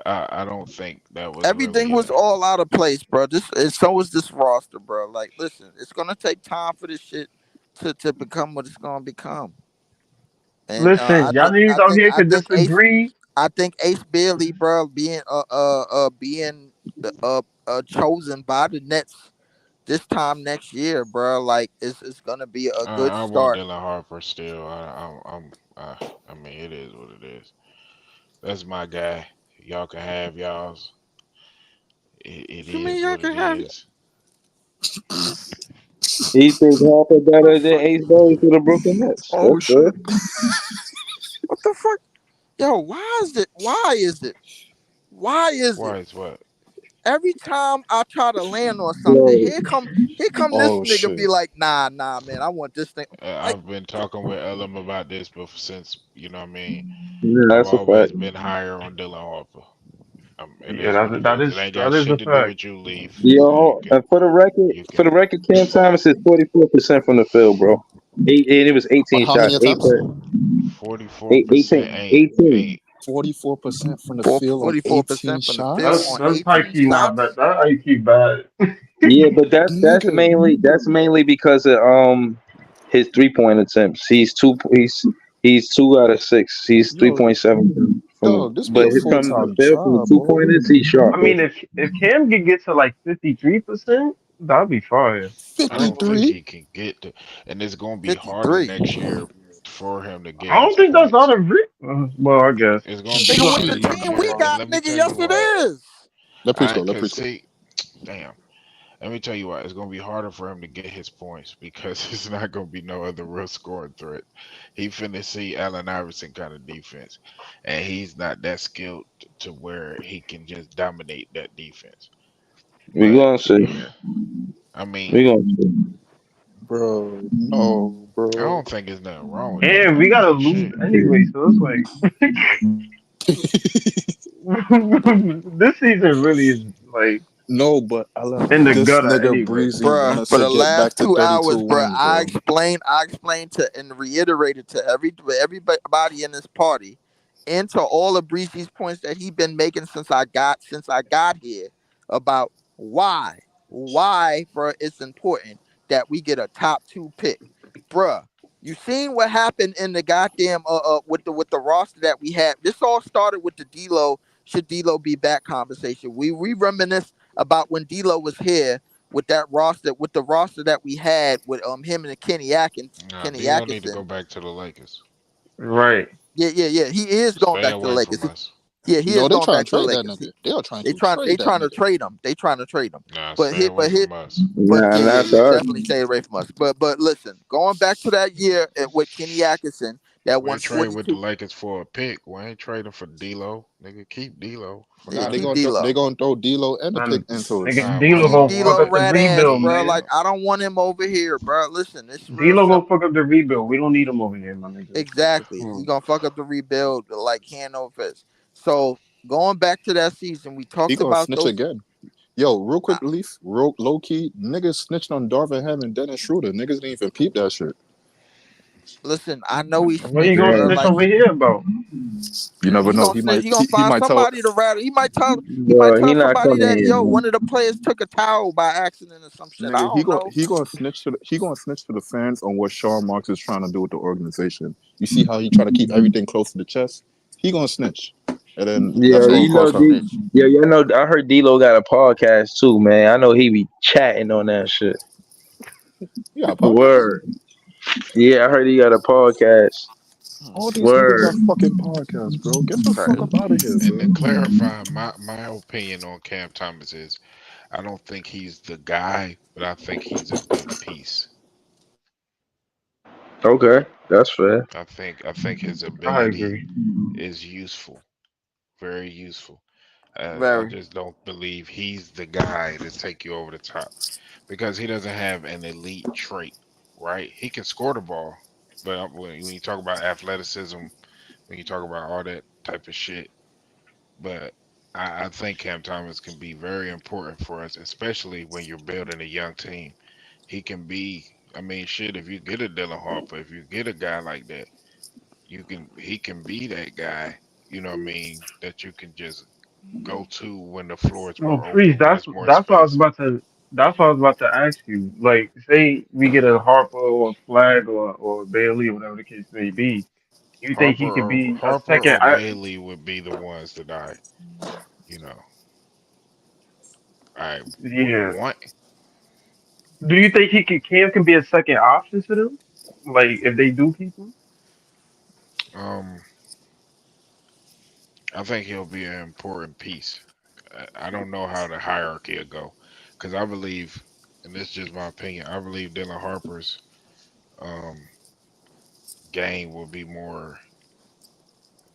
I don't think that was Everything really was all out of place, bro. This and so was this roster, bro. Like, listen, it's gonna take time for this shit to become what it's gonna become. And Listen, y'all niggas out here could disagree. I think Ace Bailey, bro, being the chosen by the Nets this time next year, bro. Like, it's gonna be a good I want start. Dylan Harper still. I mean, it is what it is. That's my guy. Y'all can have y'all's. It What you mean is y'all what can it have? is. He think Harper What the better than fuck? Ace Bailey for the Brooklyn Nets. Oh That's shit. good. What the fuck? Yo, why is it? Why is it? Why is it? Why is what? Every time I try to land on something, Yo, here come this Oh nigga be shit. like, nah, man, I want this thing. Like, I've been talking with Elam about this, but since you know what I mean, yeah, I've that's a always fact. been higher on Dylan Harper. It Yeah, is what it is. It ain't got that is a shit to do fact. with you, Leaf. So Yo, and you for the can record, Cam Thomas is 44% from the field, bro. And it was On 18 how many shots. attempts? 44% 18, ain't 18. ain't 44% from the field on 18 44% from the field shots. on That's high 18 key not bad. shots. That high key bad. Yeah, but Nigga. that's mainly because of his 3 point attempts. He's 2 out of 6. He's Yo, 3.7 from dog, this be but a from the full-time field from the job, two bro. pointers he's I sharp. mean, if Cam could get to like 53%, that'd be fine. I don't think 53? he can get to, and it's gonna be harder 53. next year for him to get I don't his think that's out points. of reach. Well, I guess. It's gonna be Nigga, with the easier, team we and got, let me nigga, tell you yes it why. is. Let preach go. I Let cause preach go. see, damn. Let me tell you why. It's gonna be harder for him to get his points because it's not gonna be no other real scoring threat. He finna see Allen Iverson kind of defense, and he's not that skilled to where he can just dominate that defense. We But gonna see. I mean, We gonna see. Bro, no, I bro. don't think there's nothing wrong with that. And I we gotta mean, lose shit. anyway, so it's like this season really is like No, but I love in the this gutter nigga anyway. Breezy want Bruh, us for to the get back last to 2 hours, 32 bruh, wins, I bro. explained to and reiterated to everybody in this party. into all of Breezy's points that he been making since I got here about why, bro, it's important that we get a top 2 pick, bruh. You seen what happened in the goddamn with the roster that we had. This all started with the D'Lo, should D'Lo be back conversation. We reminisce about when D'Lo was here with the roster that we had with him and Kenny Nah, Kenny D'Lo need to go Atkinson. back to the Lakers. Right. Yeah. He is going Stay back to the away Lakers. from us. Yeah, he No, is they going trying back to to the trade that Lakers. nigga. They are trying They to trying trade that to nigga. trade him. They trying to trade him. Nah, But stay away his from us. but Nah, yeah, not to us. definitely stay away from us. But listen, going back to that year with Kenny Atkinson that We won trade with the 42. Lakers for a pick. We ain't trading for D'Lo. Nigga, keep D'Lo. Yeah, Yeah, Forgot they keep about gonna him. they D'Lo. gonna throw D'Lo and the pick Man, into it. nigga, Nah, we D'Lo ain't Keep gonna fuck D'Lo up the rat ass, rebuild, bro. D'Lo. man. Like I don't want him over here, bro. Listen, it's real D'Lo gonna simple. fuck up the rebuild. We don't need him over here, my nigga. That's Exactly. He cool. gonna fuck up the rebuild like hand over fist. So going back to that season, we He talked gonna about snitch those. again. Yo, real I, quick, Leaf, real low key, niggas snitched on Darvin Ham and Dennis Schroeder. Niggas didn't even peep that shit. listen, I know he What you snitched, gonna bro. Yeah. snitch Like over here about? You never he know. gonna He snitch. might He gonna he find might tell. somebody to rattle. He might Bro, he tell not somebody coming that here, one man. of the players took a towel by accident or some shit. I Nigga, don't know. he gonna snitch to the fans on what Sean Marks is trying to do with the organization. You see how he trying to keep everything close to the chest? He gonna snitch, and then He Yeah, that's all is you know, gonna cost out. snitch. Yeah, you know, I heard D'Lo got a podcast too, man. I know he be chatting on that shit. You got a podcast? Word. Yeah, I heard he got a podcast. All these niggas Word. got fucking podcasts, bro. Get the fuck up out of here, And to son. clarify, my opinion on Cam Thomas is I don't think he's the guy, but I think he's a good piece. Okay, that's fair. I think his I ability agree. is useful, very useful. I Very. just don't believe he's the guy to take you over the top because he doesn't have an elite trait, right? He can score the ball, but when you talk about athleticism, when you talk about all that type of shit, but I think Cam Thomas can be very important for us, especially when you're building a young team. He can be, I mean, shit, if you get a Dylan Harper, if you get a guy like that, he can be that guy, you know what I mean, that you can just go to when the floor is Well, more please, open, when it's more that's what I was space. about to that's what I was about to ask you. Like, say we get a Harper or Flag or Bailey or whatever the case may be. You think he could be a Harper second? or Bailey would be the ones that you know, I would Yeah. want. Do you think Cam can be a second option to them? Like, if they do keep him? Um, I think he'll be an important piece. I don't know how the hierarchy will go, because I believe, and this is just my opinion, I believe Dylan Harper's um, game will be more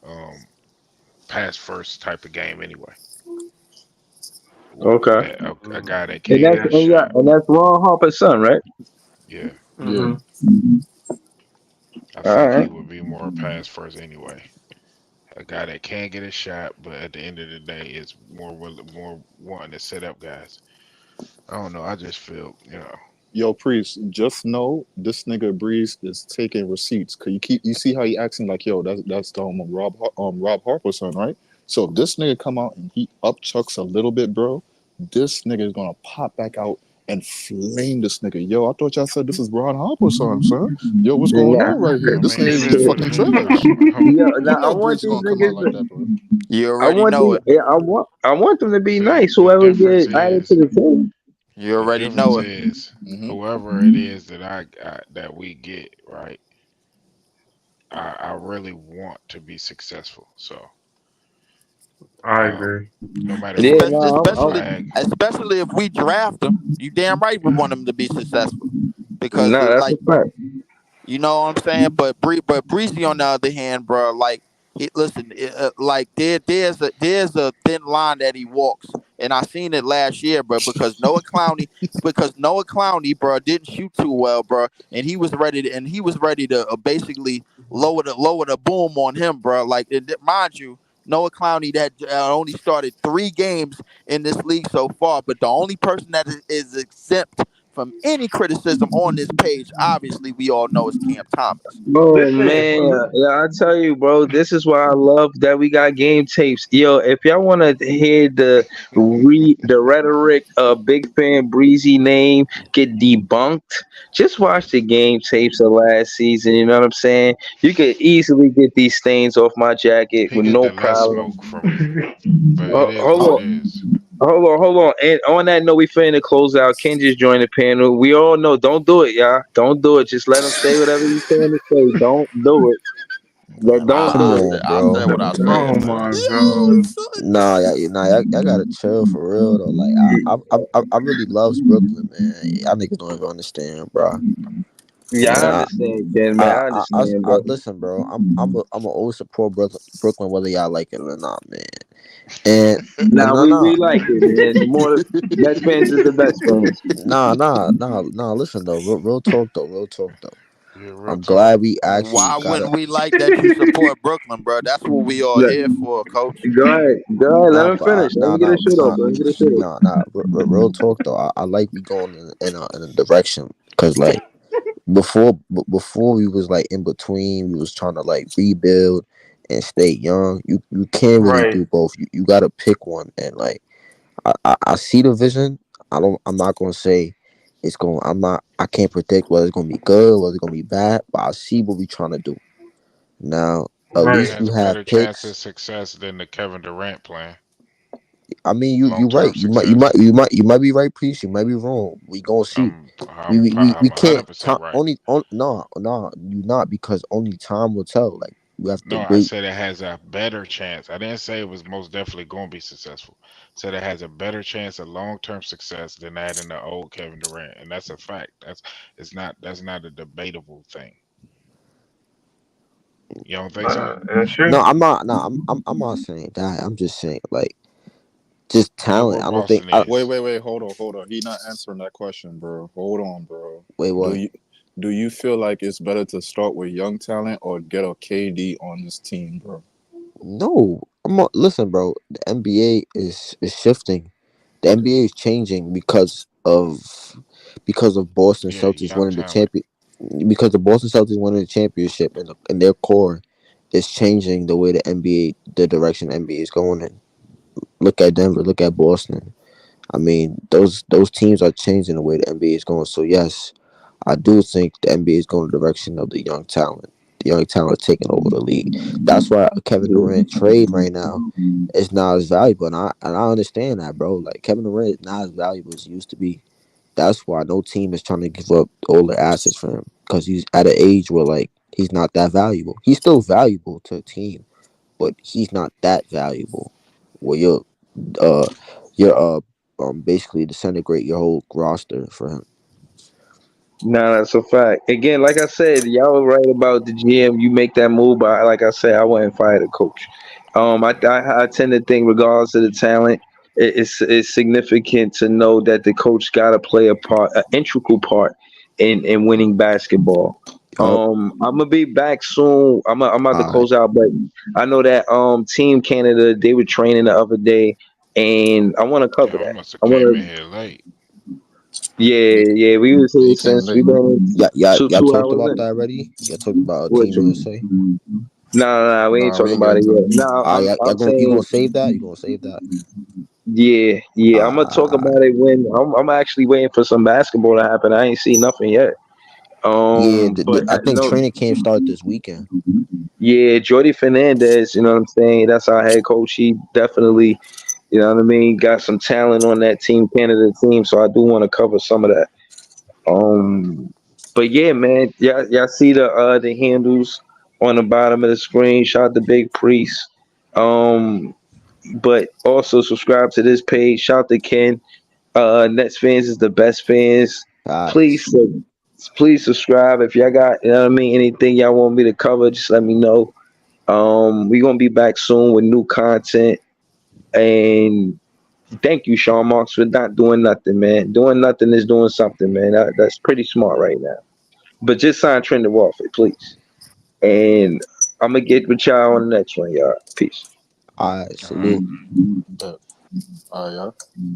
um, pass first type of game anyway. Okay. That a guy that And can't that's get a and yeah, shot. and that's Ron Harper's son, right? Yeah, Yeah. Mm-hmm. I All think he right. would be more pass first anyway. A guy that can get a shot, but at the end of the day, is more wanting to set up guys. I don't know. I just feel, Yo, Priest, just know this nigga Breeze is taking receipts. Cause you see how he acting like, yo, that's the Rob Harper's son, right? So if this nigga come out and he upchucks a little bit, bro, this nigga is gonna pop back out and flame this nigga. Yo, I thought y'all said this is Ron Harper's son. Yo, what's going Nah. on right here? I This mean, nigga it is is what fucking it is. trash. Yeah, You now I know want Breeze is these gonna come out niggas. like that, bro. You I already want know these. it. Yeah, I want them to be See, nice. the Whoever difference get added to is the team. You the already difference know it. is Mm-hmm. whoever it is that that we get right. I really want to be successful. So I um, agree. no matter Yeah, who we Especially, get, no, especially, flag. especially if we draft him. You damn right we want him to be successful because, no, that's a like, fact. you know what I'm saying? But Breezy on the other hand, bro, like like there's a thin line that he walks, and I seen it last year, bro, because Noah Clowney, bro, didn't shoot too well, bro, and he was ready to basically lower the boom on him, bro. Like, mind you. Noah Clowney that only started 3 games in this league so far, but the only person that is exempt from any criticism on this page, obviously we all know it's Cam Thomas. Oh Listen, man, yeah, I tell you, bro, this is why I love that we got game tapes. Yo, if y'all want to hear the rhetoric of Big Fan Breezy name get debunked, just watch the game tapes of last season. You know what I'm saying? You could easily get these stains off my jacket He with get no the less problem. smoke from it, but it is Hold what it on. is. Hold on. And on that note, we finna close out. Ken just joined the panel. We all know, don't do it, y'all. Don't do it. Just let him say whatever he's saying to say. Don't do it. Man, Don't I do it. said on, bro. what I oh said, man. my Yo, god. son. Y'all gotta chill for real though. Like I really loves Brooklyn, man. Y'all niggas don't even understand, bro. Yeah, And I understand, Ken, man. I understand, bro. listen, bro. I'm a always support Brooklyn, whether y'all like it or not, man. And Nah, no, we like it, man. The more the best fans is the best fans. Listen though, real talk though. Yeah, real I'm talk. glad we actually Why got a wouldn't we like that you support Brooklyn, bro? That's what we all Look, here for, coach. go ahead. Go ahead. Let nah, him but finish. Let him get his shit off. Let him get his shit off. real talk though. I like we going in a direction because like before we was like in between, we was trying to like rebuild and stay young. You can't really Right. do both. You got to pick one, and like I see the vision. I'm not gonna say it's going. I can't predict whether it's gonna be good, whether it's gonna be bad. But I see what we trying to do now. At It least Right. we has a have better chance of picks. success than the Kevin Durant plan. I mean, you Long right. term success. You might be right, Priest. You might be wrong. We gonna see. We I'm can't 100% right. no, you not, because only time will tell. Like we have to No, I wait. said it has a better chance. I didn't say it was most definitely going to be successful. I said it has a better chance of long term success than that in the old Kevin Durant, and that's a fact. That's not a debatable thing. You don't think so? That's No, true. I'm not. No, I'm not saying that. I'm just saying like just Know talent. where I don't think. Boston is. Wait. Hold on. He not answering that question, bro. Hold on, bro. Wait, Do what? you feel like it's better to start with young talent or get a KD on this team, bro? No, listen, bro. The NBA is shifting. The NBA is changing because of Boston Yeah, Celtics young winning the talent. champion. Because the Boston Celtics winning the championship and their core is changing the way the direction the NBA is going in. Look at Denver. Look at Boston. I mean, those teams are changing the way the NBA is going. So yes, I do think the NBA is going the direction of the young talent. The young talent taking over the league. That's why a Kevin Durant trade right now is not as valuable, and I understand that, bro. Like Kevin Durant is not as valuable as he used to be. That's why no team is trying to give up all their assets for him, because he's at an age where like he's not that valuable. He's still valuable to a team, but he's not that valuable. Where uh basically disintegrate your whole roster for him. Nah, that's a fact. Again, like I said, y'all were right about the GM. You make that move, but like I said, I wouldn't fire the coach. I tend to think, regardless of the talent, it's significant to know that the coach got to play an integral part in winning basketball. Yup. I'm gonna be back soon. I'm about to All right. close out, but I know that Team Canada, they were training the other day, and I want to cover Yo, I that. must have I want came in to. here late. Yeah, we was here He came since we late. been Y'all two talked hours about in. that already. Y'all talked about What Team you? USA. Nah, we ain't Nah, we talking ain't get about it into yet. it. Nah, Y'all I'm gonna you gonna saying, save that? You gonna save that? yeah. I'm gonna talk Uh, about it when I'm actually waiting for some basketball to happen. I ain't seen nothing yet. yeah. But I think no, training camp start this weekend. yeah, Jordy Fernandez. You know what I'm saying? That's our head coach. He definitely, you know what I mean, got some talent on that Team Canada team. So I do want to cover some of that. But yeah, man, y'all see the handles on the bottom of the screen. Shout out to Big Priest. Um, but also subscribe to this page. Shout out to Ken. Nets fans is the best fans. Please, Facts. please subscribe. If y'all got, you know what I mean, anything y'all want me to cover, just let me know. We gonna be back soon with new content. And thank you, Sean Marks, for not doing nothing, man. Doing nothing is doing something, man. That's pretty smart right now. But just sign Trending Warfare, please. And I'm gonna get with y'all on the next one, y'all. Peace. All right. All right. Salute. Yeah. Yeah.